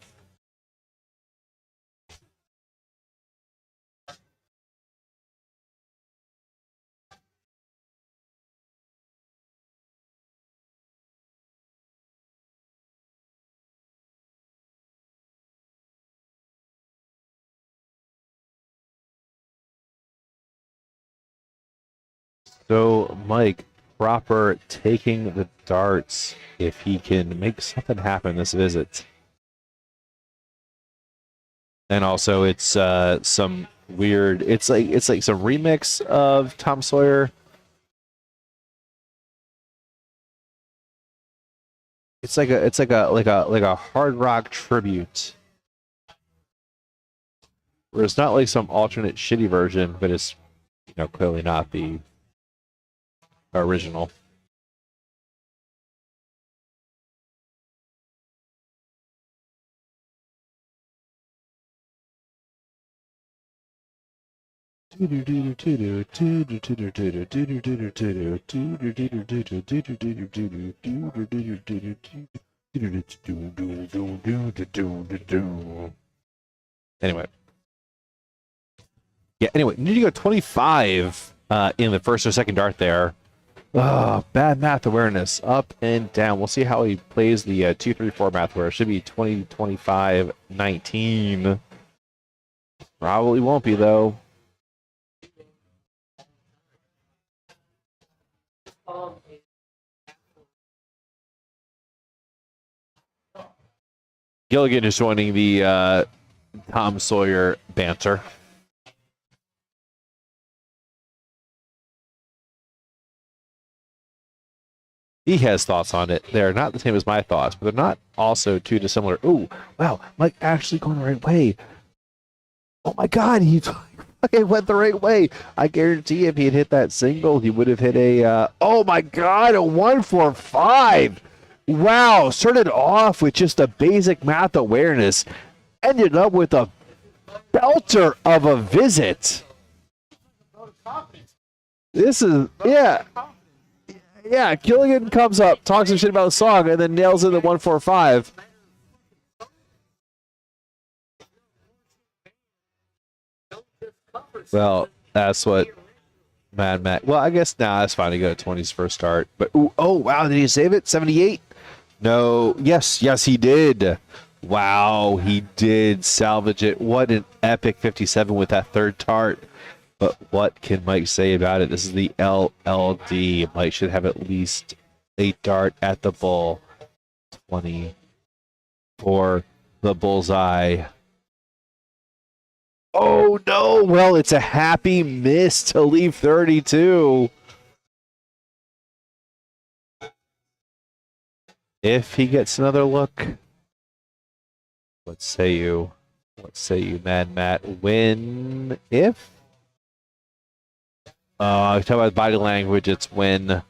So Mike Proper taking the darts if he can make something happen this visit. And also it's some weird it's like some remix of Tom Sawyer. It's like a hard rock tribute. Where it's not like some alternate shitty version, but it's clearly not the original. Anyway. Yeah, anyway, need to go 25 in the first or second dart there. Oh, bad math awareness. Up and down. We'll see how he plays the 2, 3, 4 math where it should be 20, 25, 19. Probably won't be, though. Gilligan is joining the Tom Sawyer banter. He has thoughts on it. They're not the same as my thoughts, but they're not also too dissimilar. Ooh, wow, Mike actually going the right way. Oh my God, he went the right way. I guarantee if he had hit that single, he would have hit a, oh my God, a 145. Wow, started off with just a basic math awareness, ended up with a belter of a visit. This is, yeah. Yeah, Gilligan comes up, talks some shit about the song, and then nails in the 145. Well, that's what Mad Max. Well, I guess now that's fine to go to 20's first start. But ooh, oh wow, did he save it? 78? No. Yes, he did. Wow, he did salvage it. What an epic 57 with that third tart. But what can Mike say about it? This is the LLD. Mike should have at least a dart at the bull. 20 for the bullseye. Oh, no. Well, it's a happy miss to leave 32. If he gets another look, what say you, Mad Matt? When, if? Talk about body language, it's when.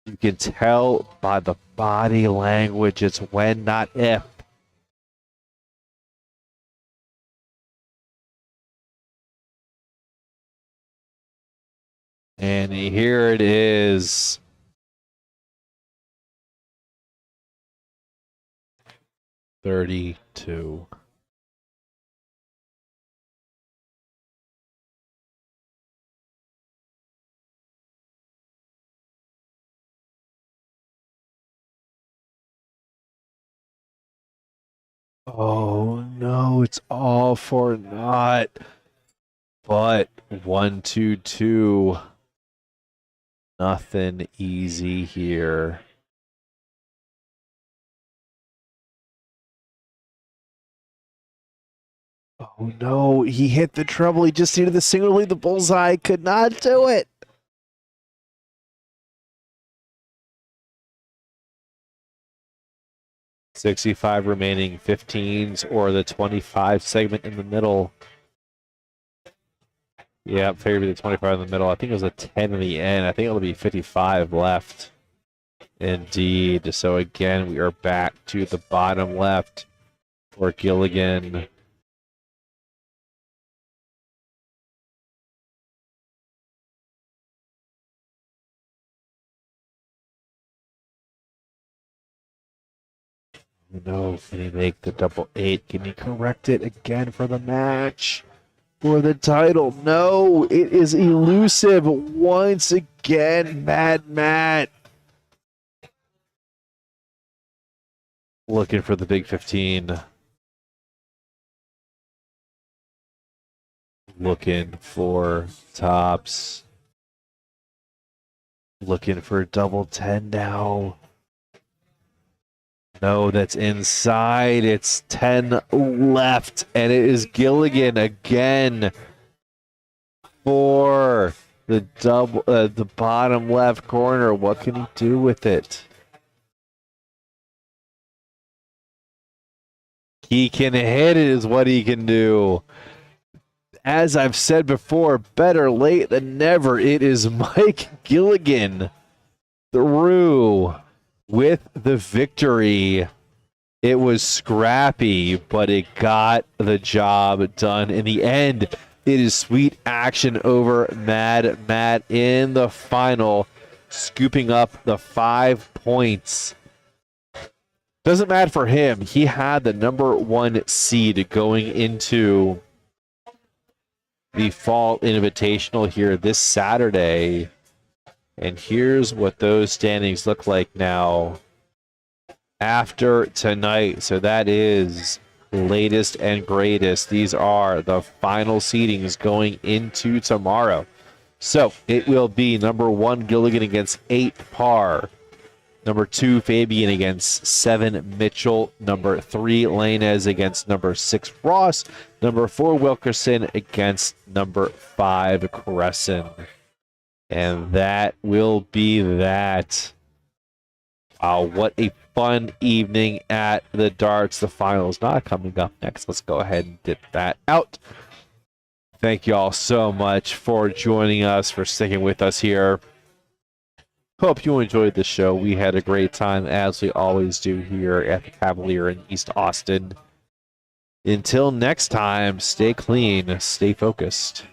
You can tell by the body language, it's when, not if. And here it is. $32. Oh no, it's all for naught. But 1, 2, 2. Nothing easy here. Oh no, he hit the treble. He just needed the single lead. The bullseye could not do it. $65 remaining 15s or the 25 segment in the middle. Yeah, favored the 25 in the middle. I think it was a 10 in the end. I think it'll be 55 left. Indeed. So again, we are back to the bottom left for Gilligan. No, can he make the double 8? Can he correct it again for the match? For the title? No, it is elusive once again, Mad Matt. Looking for the big 15. Looking for tops. Looking for double 10 now. No, that's inside. It's 10 left, and it is Gilligan again for the double, the bottom left corner. What can he do with it? He can hit it, is what he can do. As I've said before, better late than never. It is Mike Gilligan through with the victory. It was scrappy, but it got the job done in the end. It is Sweet Action over Mad Matt in the final, scooping up the 5 points. Doesn't matter for him. He had the number 1 seed going into the Fall Invitational here this Saturday. And here's what those standings look like now after tonight. So that is latest and greatest. These are the final seedings going into tomorrow. So it will be number 1 Gilligan against 8 Parr. Number 2 Fabian against 7 Mitchell. Number 3 Lainez against number 6 Ross. Number 4 Wilkerson against number 5 Crescent. And that will be that. Wow, what a fun evening at the darts. The finals not coming up next. Let's go ahead and dip that out. Thank you all so much for joining us, for sticking with us here. Hope you enjoyed the show. We had a great time, as we always do here at the Cavalier in East Austin. Until next time, stay clean, stay focused.